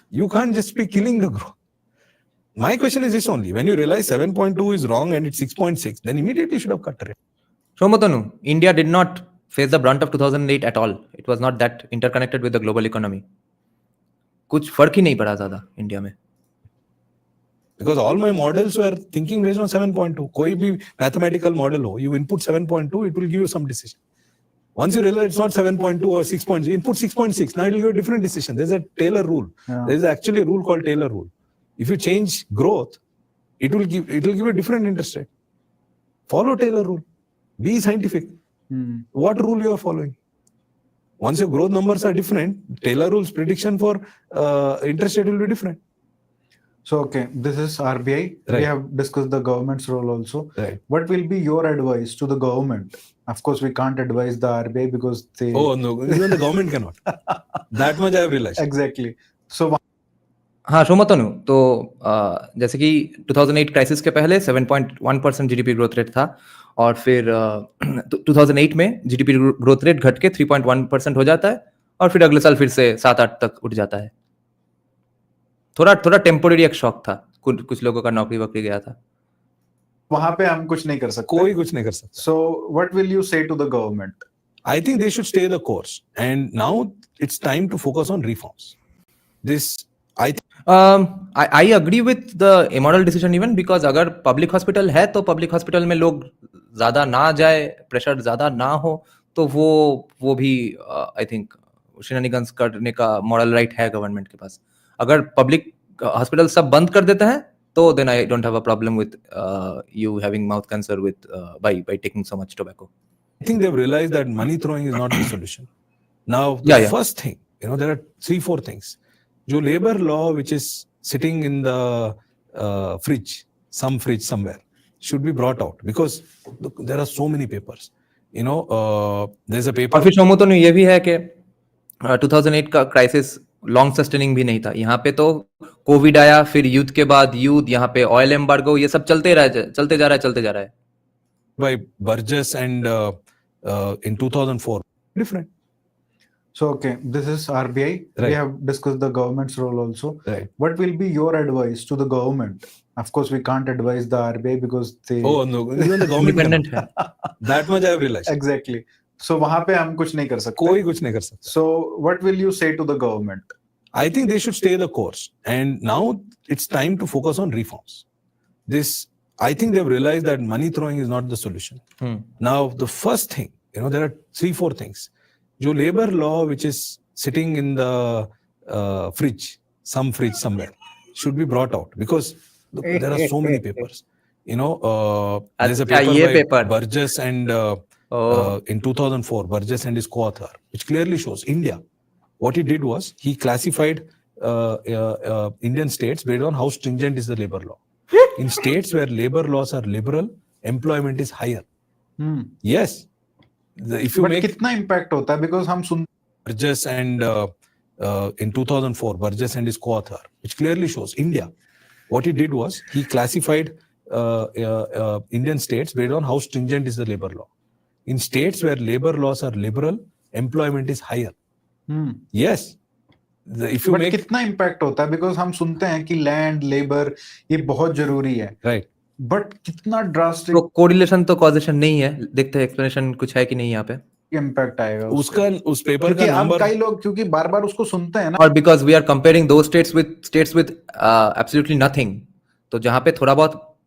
you can't just be killing the growth. My question is this only: when you realize 7.2 is wrong and it's 6.6, then immediately you should have cut the rate. Shomotanu, India did not face the brunt of 2008 at all. It was not that interconnected with the global economy. कुछ फर्क ही नहीं पड़ा ज़्यादा India में. Because all my models were thinking based on 7.2. कोई भी mathematical model हो, you input 7.2, it will give you some decision. Once you realize it's not 7.2 or 6.0, input 6.6. Now it will give you a different decision. There's a Taylor rule. Yeah. There is actually a rule called Taylor rule. If you change growth, it will give a different interest rate. Follow Taylor rule. Be scientific. What rule you are following? Once your growth numbers are different, Taylor rule's prediction for interest rate will be different. So, okay, this is RBI. Right. We have discussed the government's role also. Right. What will be your advice to the government Of course, we can't advise the RBI because they Oh no, even the government cannot. That much I have realized. exactly. So हाँ सोमतनु तो जैसे कि 2008 crisis के पहले 7.1% GDP growth rate था और फिर 2008 में जीडीपी ग्रोथ रेट घट के 3.1% हो जाता है और फिर अगले साल फिर से 7-8 तक उठ जाता है. थोड़ा थोड़ा टेम्पोररी एक शॉक था, कुछ लोगों का नौकरी वकरी गया था. वहां पे हम कुछ नहीं कर सकते. कोई कुछ नहीं कर सकता. So what will you say to the government? I think they should stay the course, and now it's time to focus on reforms. This I agree with the immoral decision even because अगर public hospital है तो public hospital में लोग ज्यादा ना जाए, pressure ज्यादा ना हो, तो वो भी आई थिंक शेनानिगन्स करने का मॉरल राइट है गवर्नमेंट के पास. अगर पब्लिक हॉस्पिटल सब बंद कर देते हैं तो then I don't have a problem with you having mouth cancer with by taking so much tobacco. I think they've realized that money throwing is not the solution. Now, the first thing, there are 3-4 things. जो labor law which is sitting in the fridge somewhere should be brought out because there are so many papers. There's a paper. और फिर सोमो तो ये भी है कि 2008 का क्राइसिस लॉन्ग सस्टेनिंग भी नहीं था. यहाँ पे तो कोविड आया, फिर युद्ध के बाद युद्ध, यहाँ पे ऑयल एम्बार्गो, ये सब चलते जा रहा है. By Burgess and in 2004 different. So okay, this is RBI. Right. We have discussed the government's role also. Right. What will be your advice to the government? Of course, we can't advise the RBI because they Oh no, even the government independent है. That much I have realized. Exactly. So वहां पे हम कुछ नहीं कर सकते. कोई कुछ नहीं कर सकता. So what will you say to the government? I think they should stay the course, and now it's time to focus on reforms. I think they've realized that money throwing is not the solution. Now, the first thing, there are 3-4 things. जो labor law which is sitting in the fridge somewhere should be brought out because there are so many papers. There's a paper by Burgess and in 2004, Burgess and his co-author, which clearly shows India. What he did was he classified Indian states based on how stringent is the labor law. In states where labor laws are liberal, employment is higher. Yes. If you But make कितना impact होता है because हम सुन Burgess and in 2004, Burgess and his co-author, which clearly shows India. What he did was he classified Indian states based on how stringent is the labor law. In states where labor laws are liberal, employment is higher. Yes. If you But make कितना impact होता है because हम सुनते हैं कि land, labor ये बहुत जरूरी है. right. But कितना drastic तो कोरिलेशन तो कॉजेशन नहीं है. देखते हैं एक्सप्लेनेशन कुछ है कि नहीं यहाँ पे. impact आएगा उस पेपर क्योंकि का अब नंबर कई लोग क्योंकि बार-बार उसको सुनते हैं ना. और because we are comparing those states with absolutely nothing. तो जहाँ पे थोड़ा बहुत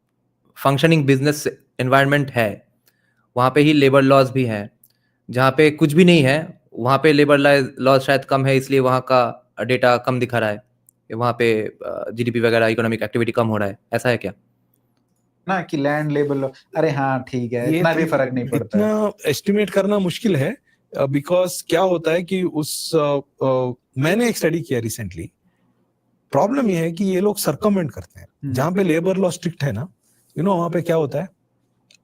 फंक्शनिंग बिजनेस एनवायरनमेंट है, वहाँ पे ही लेबर लॉज भी हैं. जहाँ पे कुछ भी नहीं है, वहाँ पे लेबर लॉज शायद कम है, इसलिए वहाँ का डेटा कम दिखा रहा है. वहाँ पे जीडीपी वगैरह इकोनॉमिक एक्टिविटी कम हो रहा है. ऐसा है क्या? ना कि लैंड लेबर अरे हाँ ठीक है, इतना भी फर्क नहीं पड़ता है. इतना एस्टिमेट करना मुश्किल है बिकॉज क्या होता है कि मैंने एक स्टडी किया रिसेंटली. प्रॉब्लम ये है कि ये लोग सर्कमवेंट करते हैं. जहाँ पे लेबर लॉ स्ट्रिक्ट है ना, वहाँ पे क्या होता है,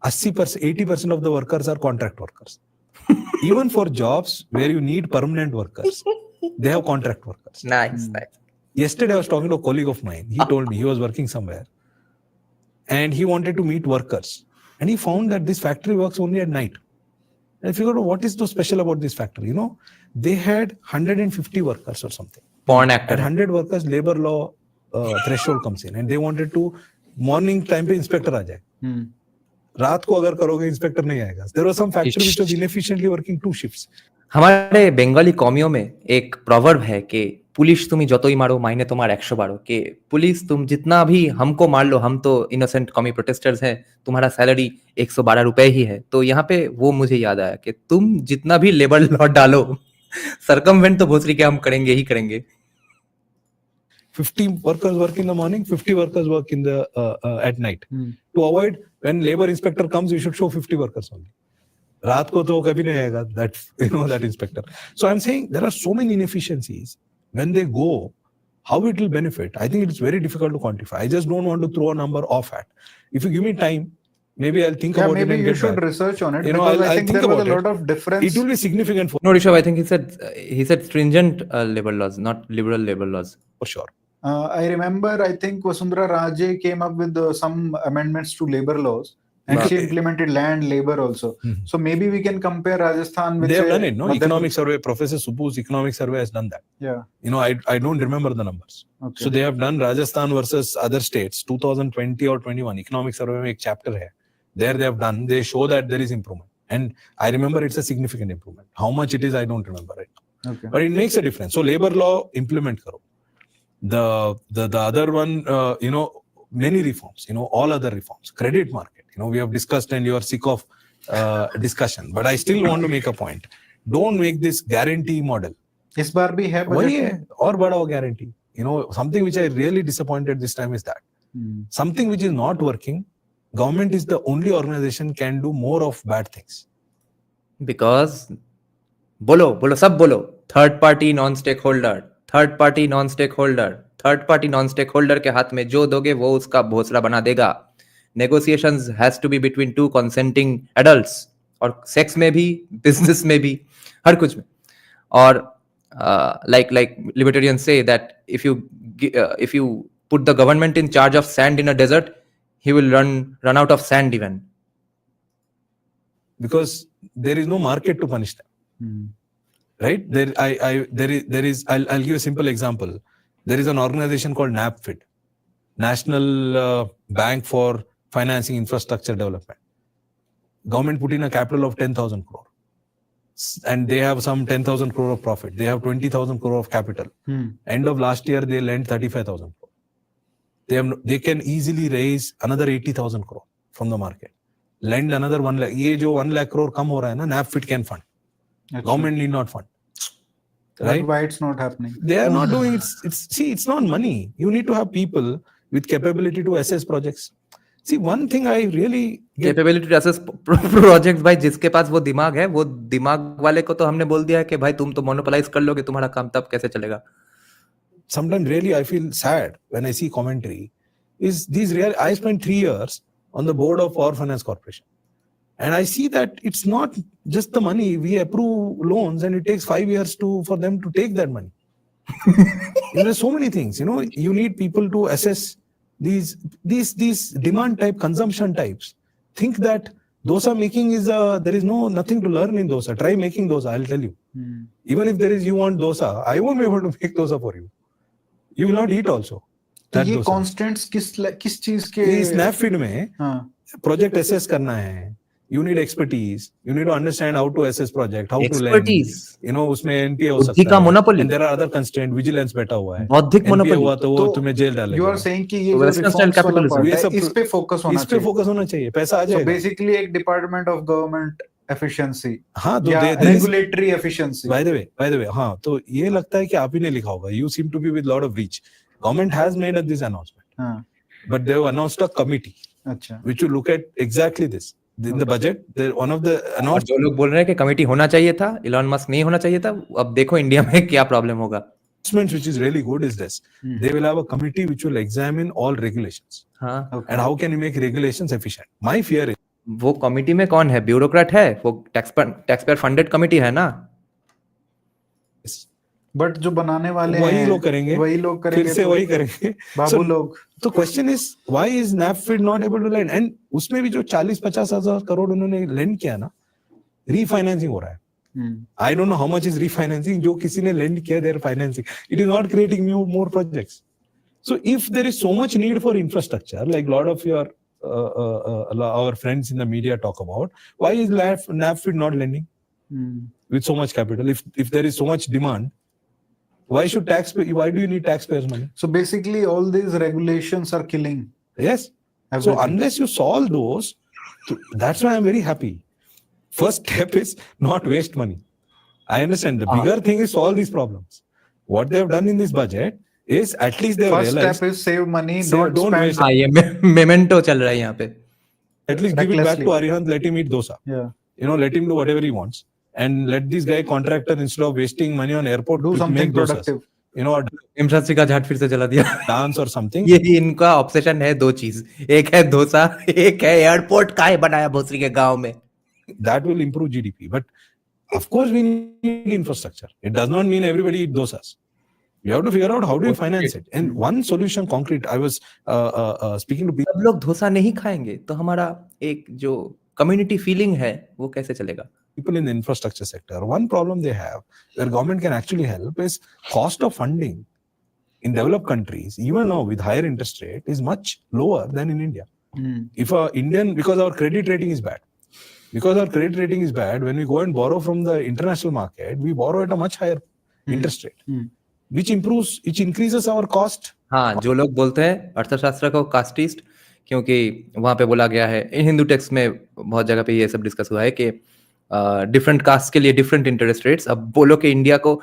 80% of the workers are contract workers. Even for jobs where you need permanent workers, they have contract workers. Nice. Yesterday I was talking to a colleague of mine. He told me he was working somewhere and he wanted to meet workers, and he found that this factory works only at night. And I figured out what is so special about this factory. They had 150 workers or something. Porn actor. At 100 workers, labor law threshold comes in, and they wanted to morning time पे inspector आ जाए. रात को अगर करोगे inspector नहीं आएगा. There was some factory which was inefficiently working 2 shifts. हमारे Bengali कौमियों में एक प्रोवर्ब है कि पुलिस तुम्हें যতই मारो मायने तुम्हार 100 बारो. कि पुलिस तुम जितना भी हमको मार लो, हम तो इनोसेंट कॉमी प्रोटेस्टर्स हैं, तुम्हारा सैलरी 112 रुपए ही है. तो यहाँ पे वो मुझे याद आया कि तुम जितना भी लेबर लॉ डालो, सरकमवेंट तो भोसरी के हम करेंगे ही करेंगे. 50 workers work in the morning, 50 workers work in the at night. To avoid when labor inspector comes, we should show 50 workers only. रात को तो कभी नहीं आएगा that inspector. So I'm saying there are so many inefficiencies. When they go, how it will benefit, I think it's very difficult to quantify. I just don't want to throw a number off at. If you give me time, Maybe I'll think Yeah, about it maybe and you get should back. research on it, You know, because I I'll think think there was a about lot it. of difference. It will be significant for No, Rishabh, I think he said stringent labor laws, not liberal labor laws. sure. I remember, I think Vasundhara Raje came up with some amendments to labor laws, and she implemented land labor also. So maybe we can compare Rajasthan with, They have say, done it, no? Madhya Economic Pradesh. survey, Professor Subbu's economic survey has done that. Yeah. You know, I don't remember the numbers. Okay. So they have done Rajasthan versus other states, 2020 or 21. Economic survey में एक chapter है. There they have done, they show that there is improvement. And I remember it's a significant improvement. How much it is, I don't remember right now. Okay. But it makes a difference. So labor law, implement karo. The other one, you know, many reforms, you know, all other reforms. Credit market, you know, we have discussed and you are sick of discussion. But I still want to make a point. Don't make this guarantee model. इस बार भी है वही budget है में? और बड़ा हो guarantee. You know, something which I really disappointed this time is that something which is not working, government is the only organization can do more of bad things. Because बोलो सब बोलो, third party non stake holder, third party non stake holder, third party non stake holder के हाथ में जो दोगे वो उसका भोसड़ा बना देगा. Negotiations has to be between two consenting adults, और सेक्स में भी, बिजनेस में भी, हर कुछ में. और like libertarians say that if you put the government in charge of sand in a desert, he will run out of sand even, because there is no market to punish them. Right? I'll give a simple example. There is an organization called NABFID, National Bank for Financing Infrastructure Development. Government put in a capital of 10,000 crore. And they have some 10,000 crore of profit. They have 20,000 crore of capital. End of last year, they lent 35,000 crore. They can easily raise another 80,000 crore from the market. Lend another 1 lakh. ये जो 1 lakh crore कम हो रहा है ना, NABFID can fund. Government need not fund. Right? Why it's not happening? They are not doing it. It's not money. You need to have people with capability to assess projects. See, one thing I really capability to assess projects. भाई जिसके पास वो दिमाग है, वो दिमाग वाले को तो हमने बोल दिया है कि भाई तुम तो मोनोपोलाइज कर लोगे, तुम्हारा काम तब कैसे चलेगा. Sometimes really I feel sad when I see commentary. I spent 3 years on the board of Power Finance Corporation. And I see that it's not just the money. We approve loans and it takes 5 years for them to take that money. There are so many things, you know, you need people to assess these demand type, consumption types. Think that dosa making is there is nothing to learn in dosa. Try making dosa, I'll tell you. Even if you want dosa, I won't be able to make dosa for you. You will not eat also. तो ये constants किस चीज के इस NABFID में project assess करना है. You need expertise. You need to understand how to assess project, how to lend. You know, उसमें NPA हो सकता है. monopoly. And there are other constraints. Vigilance बैठा हुआ है. बौद्धिक monopoly. NPA हुआ तो वो तुम्हें जेल डालेगा. You are saying कि ये जो Western style reforms वाला capitalism. part है, इस पे focus होना चाहिए. इस पे focus होना चाहिए. पैसा आ जाएगा. So basically एक department of government efficiency. हाँ, तो regulatory efficiency. By the way, हाँ, तो ये लगता है कि आप ही ने लिखा होगा. You seem to be with lot of reach. Government has made this announcement. But they have announced a committee. अच्छा. Which will look at exactly this. In the budget, one of the जो लोग बोल रहे हैं कि committee होना चाहिए था, इलॉन मस्क नहीं होना चाहिए था, अब देखो इंडिया में क्या प्रॉब्लम होगा. Which is really good is this. They will have a committee which will examine all regulations. And how can you make regulations efficient? My fear is वो कमेटी में कौन है? ब्यूरोक्रेट है? वो टैक्सपेयर फंडेड कमेटी है ना. But जो बनाने वाले वही लोग करेंगे, फिर से वही करेंगे बाबू लोग. तो question is why is NABFID not able to lend? And उसमें भी जो 40-50 हजार करोड़ उन्होंने लेंड किया ना, रीफाइनेंसिंग हो रहा है. I don't know how much is refinancing. जो किसी ने लेंड किया their financing, it is not creating new more projects. So if there is so much need for infrastructure, like lot of your our friends in the media talk about, why is NABFID not lending with so much capital? If there is so much demand, why do you need taxpayers' money? So basically all these regulations are killing. Yes. Everything. So unless you solve those, that's why I'm very happy. First step is not waste money. I understand. The bigger thing is solve these problems. What they have done in this budget is at least they have realized. First step is save money, don't spend. waste. हाँ, ये memento चल रहा है यहाँ पे. At least give it back to Arihant. Let him eat dosa. Yeah. You know, let him do whatever he wants. And let this guy contractor, instead of wasting money on airport, do something make productive. you know, a हिमशास्त्री का झाट फिर से जला दिया. dance or something. ये इनका obsession है दो चीज, एक है डोसा, एक है एयरपोर्ट काहे बनाया भोसरी के गांव में. That will improve GDP. But of course, we need infrastructure. It does not mean everybody eat dosas. You have to figure out how do you finance it. And one solution, concrete. I was speaking to people. सब लोग डोसा नहीं खाएंगे तो हमारा एक जो community feeling है वो कैसे चलेगा? People in the infrastructure sector. One problem they have, where government can actually help, is cost of funding in developed countries, even now with higher interest rate, is much lower than in India. If a Indian, because our credit rating is bad, when we go and borrow from the international market, we borrow at a much higher interest rate, which increases our cost. हाँ, जो लोग बोलते हैं अर्थशास्त्र को casteist, क्योंकि वहां पे बोला गया है, हिंदू टेक्स्ट में बहुत जगह पे ये सब डिस्कस हुआ है कि डिफरेंट कास्ट के लिए डिफरेंट इंटरेस्ट रेट्स. अब बोलो कि इंडिया को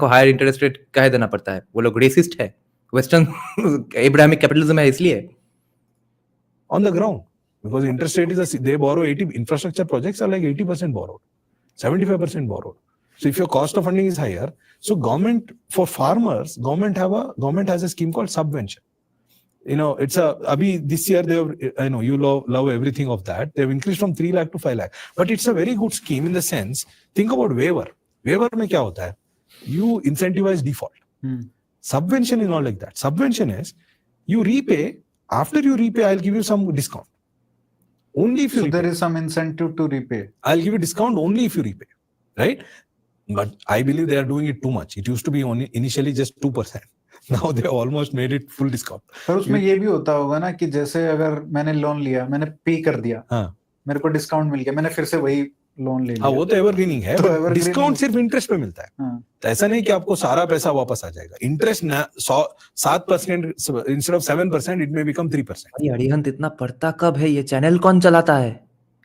हायर इंटरेस्ट रेट कह देना पड़ता है, वो लोग रेसिस्ट है, वेस्टर्न इब्राहिमिक कैपिटलिज्म है इसलिए. On the ground, because interest rate is they borrow 80, infrastructure projects are like 80% borrowed, 75% borrowed. So if your cost of funding is higher, so government, for farmers, government has a scheme called subvention. You know, it's this year they have, I know you love everything of that. They've increased from 3 lakh to 5 lakh. But it's a very good scheme in the sense, think about waiver. Waiver mein kya hota hai? You incentivize default. Subvention is not like that. Subvention is, you repay, after you repay, I'll give you some discount. Only if you repay. So there is some incentive to repay. I'll give you discount only if you repay. Right? But I believe they are doing it too much. It used to be only initially just 2%. Now they almost made it full discount. पर उसमें ये भी होता होगा ना कि जैसे अगर मैंने लोन लिया, मैंने पे कर दिया, मेरे को डिस्काउंट मिल गया, मैंने फिर से वही लोन ले लिया. वो तो एवरग्रीनिंग है, डिस्काउंट सिर्फ इंटरेस्ट पे मिलता है. तो ऐसा नहीं कि आपको सारा पैसा वापस आ जाएगा. Interest 7% instead of 7%, it may become 3%. अरे अरिहंत, इतना पढ़ता कब है? ये चैनल कौन चलाता है?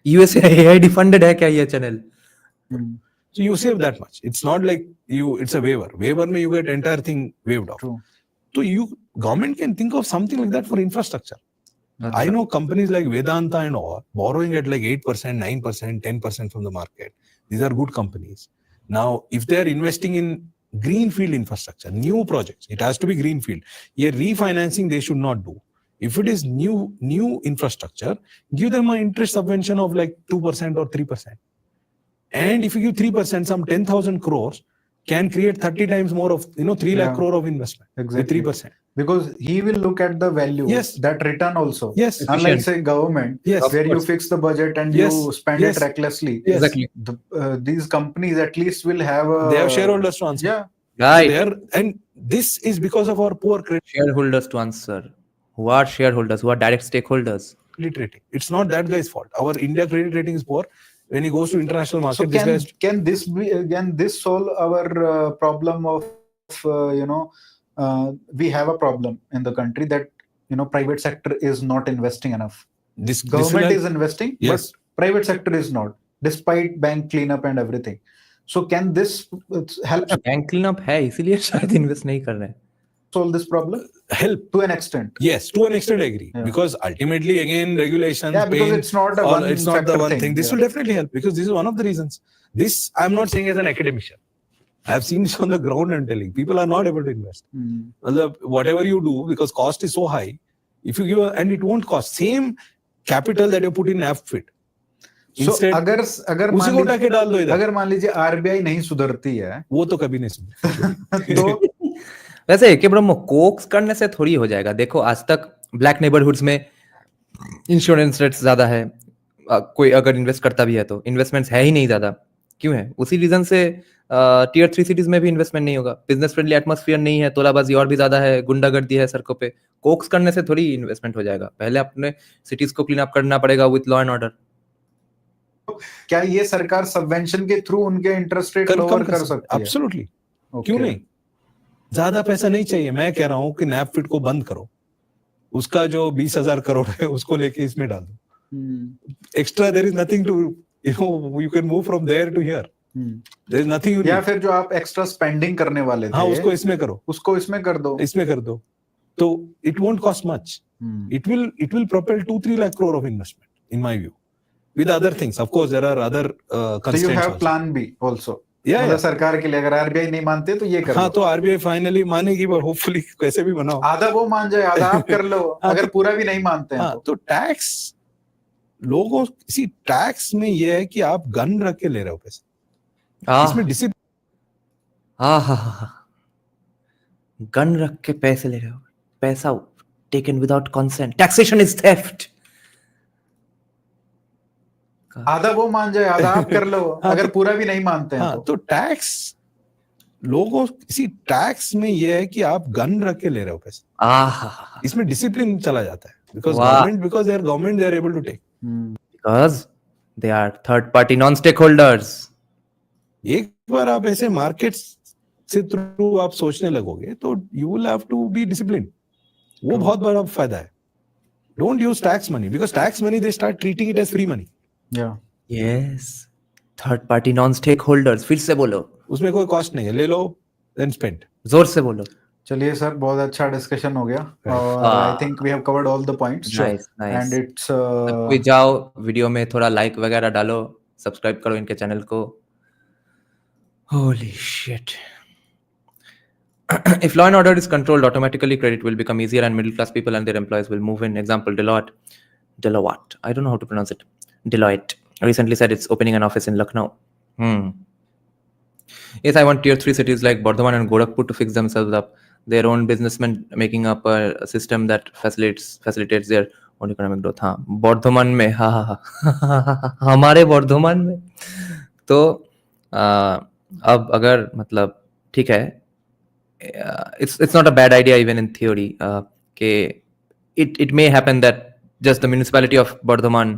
यूएसए एआई फंडेड है क्या ये channel? So you save that much. It's not like it's a waiver. Waiver mein you get entire thing waived off. True. So government can think of something like that for infrastructure. I know companies like Vedanta and all borrowing at like 8%, 9%, 10% from the market. These are good companies. Now, if they are investing in greenfield infrastructure, new projects, it has to be greenfield. Here, refinancing they should not do. If it is new infrastructure, give them an interest subvention of like 2% or 3%. And if you give 3%, some 10,000 crores can create 30 times more of, 3 lakh crore of investment. Exactly. With 3%. Because he will look at the value, Yes. that return also. Yes. Unlike say government, Yes. where you fix the budget and Yes. you spend Yes. it recklessly. Yes. Exactly. These companies at least will have a... They have shareholders to answer. Yeah. Right. And this is because of our poor credit Shareholders to answer. Who are shareholders? Who are direct stakeholders? rating. It's not that guy's fault. Our India credit rating is poor. When he goes to international market, So this guy can this solve our problem of we have a problem in the country that private sector is not investing enough. Government is investing, Yes. but private sector is not, despite bank cleanup and everything. So can this help bank clean up है इसीलिए शायद invest नहीं कर रहे हैं. solve this problem help. to an extent? Yes, to an extent I agree. Yeah. Because ultimately, again, regulations, Yeah, because pain, it's not a all- one it's not the factor one thing. This Yeah. will definitely help because this is one of the reasons. This, I'm not saying as an academician. I've seen this on the ground and telling people are not able to invest. Whatever you do, because cost is so high, if you give and it won't cost same capital that you put in AppFit. So Instead, अगर उसी को उठा के डाल दो इधर. अगर मान लीजिए आरबीआई नहीं सुधरती है वो तो कभी नहीं सुधरेगी. तो वैसे के ब्रह्म कोक्स करने से थोड़ी हो जाएगा. देखो आज तक ब्लैक नेबरहुड्स में इंश्योरेंस रेट्स ज्यादा है. कोई अगर इन्वेस्ट करता भी है तो इन्वेस्टमेंट्स है ही नहीं ज्यादा. क्यों है? उसी रीजन से टियर 3 सिटीज में भी इन्वेस्टमेंट नहीं होगा. बिजनेस फ्रेंडली एटमॉस्फेयर नहीं है, तोलाबाजी और भी ज्यादा है, गुंडागर्दी है सड़कों पे. कोक्स करने से थोड़ी इन्वेस्टमेंट हो जाएगा. पहले अपने सिटीज को क्लीन अप करना पड़ेगा विद लॉ एंड ऑर्डर. क्या ये सरकार सबवेंशन के थ्रू उनके इंटरेस्ट रेट लोअर कर सकती है? एब्सोल्युटली. Okay. क्यों नहीं? ज्यादा पैसा नहीं चाहिए. मैं कह रहा हूँ कि नैपफिट को बंद करो. उसका जो 20,000 करोड़ है उसको लेके इसमें डाल दो. Extra there is nothing to you can move from there to here. There is nothing. या फिर जो आप एक्स्ट्रा स्पेंडिंग करने वाले थे, हाँ, उसको इसमें करो. उसको इसमें कर दो. इसमें कर दो. तो it won't cost much. It will propel 2-3 lakh crore of investment in my view. With other things, of course, there are other So constraints. you have also. plan B also. या मतलब सरकार के लिए अगर आरबीआई नहीं मानते तो ये कर हाँ लो। तो आरबीआई फाइनली मानेगी, पर होपफुली कैसे भी बनाओ। आधा वो मान जाए, आधा आप कर लो। हाँ, अगर तो- पूरा भी नहीं मानते हैं हाँ तो टैक्स लोगों, इसी टैक्स में ये है कि आप गन रख के ले रहे हो पैसे, इसमें डिसिप्लिन। गन रख के पैसे ले रहे हो, पैसा taken without consent, taxation is theft. आधा वो मान जाए, आधा आप कर लो। हाँ, अगर तो- पूरा भी नहीं मानते हैं हाँ तो टैक्स लोगों, इसी टैक्स में ये है कि आप गन रख के ले रहे हो पैसे, इसमें डिसिप्लिन चला जाता है, because they are able to take. Because they are third party non stake holders. एक बार आप ऐसे मार्केट से थ्रू आप सोचने लगोगे तो you will have to be discipline. वो बहुत बड़ा फायदा है। Don't use tax money, because tax money they start treating it as free money. Yes, third party non stake holders, फिर से बोलो, उसमें कोई कॉस्ट नहीं है, ले लो देन स्पेंड। जोर से बोलो। चलिए सर, बहुत अच्छा डिस्कशन हो गया और I think we have covered all the points and it's कोई जाओ वीडियो में थोड़ा लाइक वगैरह डालो, सब्सक्राइब करो इनके चैनल को। Holy shit. If law and order is controlled, automatically credit will become easier and middle class people and their employees will move in. Example, Deloitte. I don't know how to pronounce it. Deloitte recently said it's opening an office in Lucknow. Yes, I want tier 3 cities like Bardhaman and Gorakhpur to fix themselves up. Their own businessmen making up a system that facilitates their own economic growth. हाँ, बर्धमान में, हाँ हमारे बर्धमान में तो अब अगर मतलब ठीक है, it's not a bad idea even in theory. It may happen that just the municipality of Bardhaman,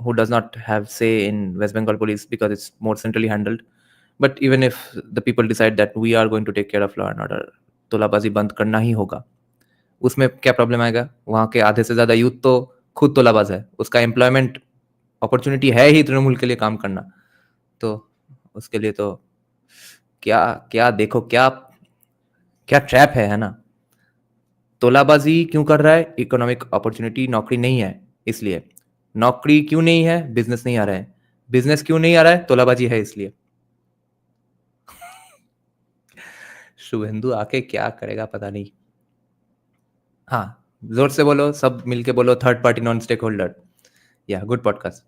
who does not have say in West Bengal police because it's more centrally handled, but even if the people decide that we are going to take care of law and order, तोलाबाजी बंद करना ही होगा, उसमें क्या problem आएगा? वहाँ के आधे से ज्यादा यूथ तो खुद तोलाबाज है, उसका एम्प्लॉयमेंट अपॉर्चुनिटी है ही तृणमूल के लिए काम करना, तो उसके लिए तो क्या क्या देखो क्या क्या ट्रैप है ना? तोलाबाजी क्यों कर रहा है? इकोनॉमिक अपॉर्चुनिटी, नौकरी नहीं है इसलिए। नौकरी क्यों नहीं है? बिजनेस नहीं आ रहा है। बिजनेस क्यों नहीं आ रहा है? तोलाबाजी है इसलिए। शुभेंदु आके क्या करेगा पता नहीं। हाँ, जोर से बोलो, सब मिलके बोलो, third party non stake holder. Yeah, good podcast.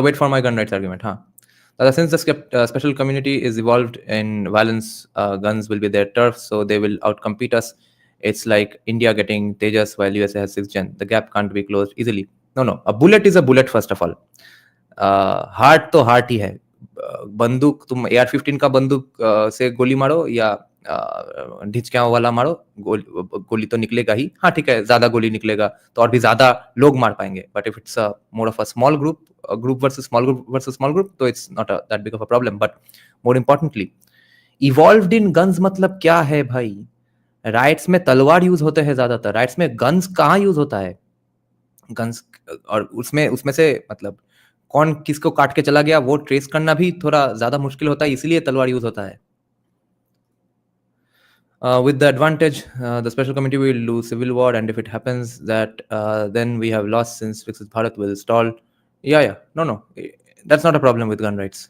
Wait for my gun rights argument, huh? Since the special community is evolved in violence, guns will be their turf, so they will outcompete us. It's like India getting Tejas while USA has 6th gen. The gap can't be closed easily. No. A bullet is a bullet, first of all. Heart तो heart ही है। बंदूक, तुम AR-15 का बंदूक से गोली मारो या ढिचकियां वाला मारो, गोली तो निकलेगा ही। हाँ ठीक है, ज्यादा गोली निकलेगा तो और भी ज्यादा लोग मार पाएंगे, but if it's more of a small group versus small group, तो it's not that big of a problem. But more importantly, evolved in guns मतलब क्या है भाई? राइट्स में तलवार यूज होते हैं ज्यादातर, राइट्स में गन्स कहाँ यूज होता है? गन्स, और उसमें से मतलब कौन किसको काट के चला गया वो ट्रेस करना भी थोड़ा ज्यादा मुश्किल होता है, इसलिए तलवार यूज होता है। With the advantage, the special committee will lose civil war, and if it happens that then we have lost, since Viksit Bharat will stall. Yeah, no, that's not a problem with gun rights.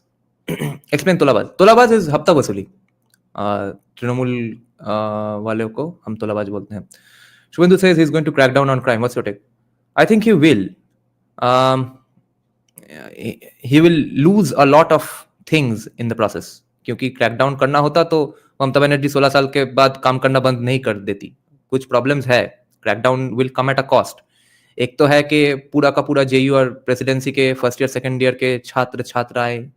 Explain तोलाबाज. तोलाबाज is हफ्ता वसूली. तृणमूल वाले को हम तोलाबाज बोलते हैं. Shubhendu says he's going to crack down on crime. What's your take? I think he will. He will lose a lot of things in the process. क्योंकि crackdown करना होता तो ममता बनर्जी 16 साल के बाद काम करना बंद नहीं कर देती। कुछ प्रॉब्लम्स है, crackdown will come at a cost. एक तो है कि पूरा का पूरा जेयू और प्रेसिडेंसी के फर्स्ट ईयर सेकंड ईयर के छात्र छात्राएं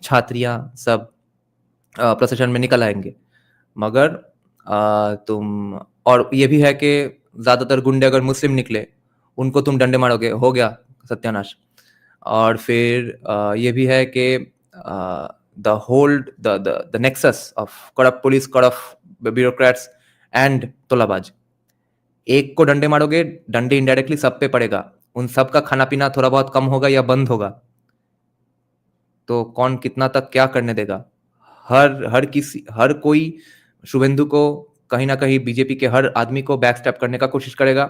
छात्रियां सब प्रोसेशन में निकल आएंगे, मगर तुम, और ये भी है कि ज्यादातर गुंडे अगर मुस्लिम निकले उनको तुम डंडे मारोगे, हो गया सत्यानाश। और फिर ये भी है कि the nexus of corrupt police, corrupt bureaucrats and तोलाबाज, एक को डंडे मारोगे, डंडे इनडायरेक्टली सब पे पड़ेगा, उन सब का खाना पीना थोड़ा बहुत कम होगा या बंद होगा, तो कौन कितना तक क्या करने देगा? हर कोई शुभेंदु को कहीं ना कहीं, बीजेपी के हर आदमी को बैकस्टैप करने का कोशिश करेगा,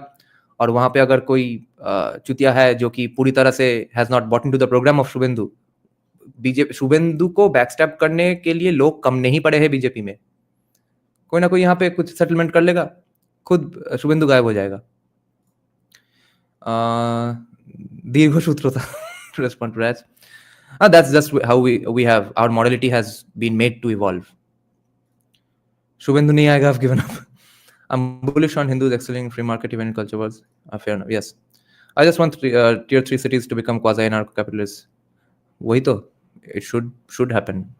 और वहां पे अगर कोई चुतिया है जो कि पूरी तरह से has not bought into the programme of Suvendu, BJP Suvendu को बैकस्टैप करने के लिए लोग कम नहीं पड़े हैं बीजेपी में. कोई ना कोई यहाँ पे कुछ सेटलमेंट कर लेगा, खुद शुभेंदु गायब हो जाएगा. दीर्घ सूत्रता to respond to that. That's just how we have our morality has been made to evolve. Shubhendu nahi aayega, I've given up. I'm bullish on Hindus excelling in free market even in culture wars. Fair enough. Yes, I just want tier 3 cities to become quasi anarcho-capitalists. Wahi to, it should happen.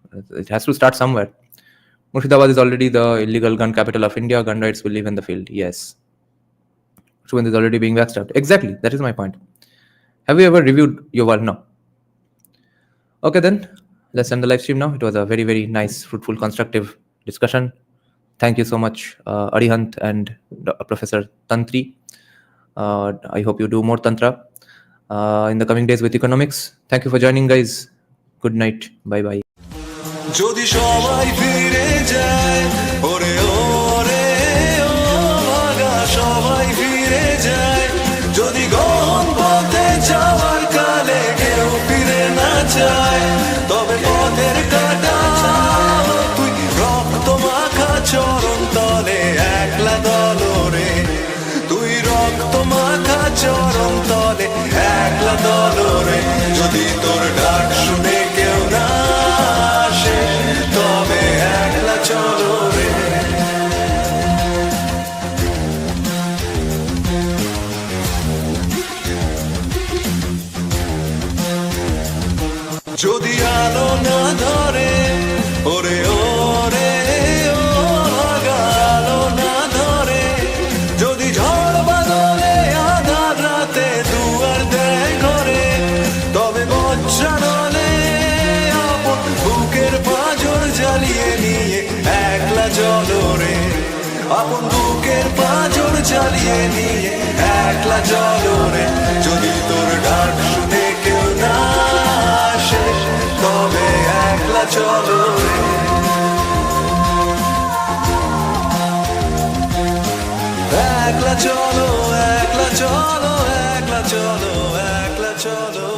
It has to start somewhere. Murshidabad is already the illegal gun capital of India. Gun rights will live in the field. Yes. Shubhendu is already being backstabbed. Exactly. That is my point. Have you ever reviewed your work? No. Okay, then let's end the live stream now. It was a very, very nice, fruitful, constructive discussion. Thank you so much, Arihant and Professor Tantri. I hope you do more Tantra in the coming days with economics. Thank you for joining, guys. Good night. Bye bye. যদি সবাই ফিরে যায় ওরে ওরে ও ভাগা সবাই ফিরে যায় যদি গহন পথে যাওয়ার কালে কেউ ফিরে না যায় তবে পথের কাটা তুই রক্ত মাখা চরণ তলে একলা দলরে তুই রক্ত মাখা চরণ তলে একলা দলরে যদি তোর ডাক শুনে কেউ না আসে তবে একলা চলো রে যদি আলো না ধরে ওরে ওরে ও ভাগা আলো না ধরে যদি ঝড় বাদলে আধার রাতে দুয়ার দেয় ঘরে তবে বজ্রানলে আপন বুকের পাঁজর জ্বালিয়ে নিয়ে একলা চলো রে আপন বুকের পাঁজর জ্বালিয়ে নিয়ে একলা চলো রে যদি তোর ডাক শুনে কেউ না আসে তবে একলা চলো রে একলা চলো একলা চলো একলা চলো একলা চলো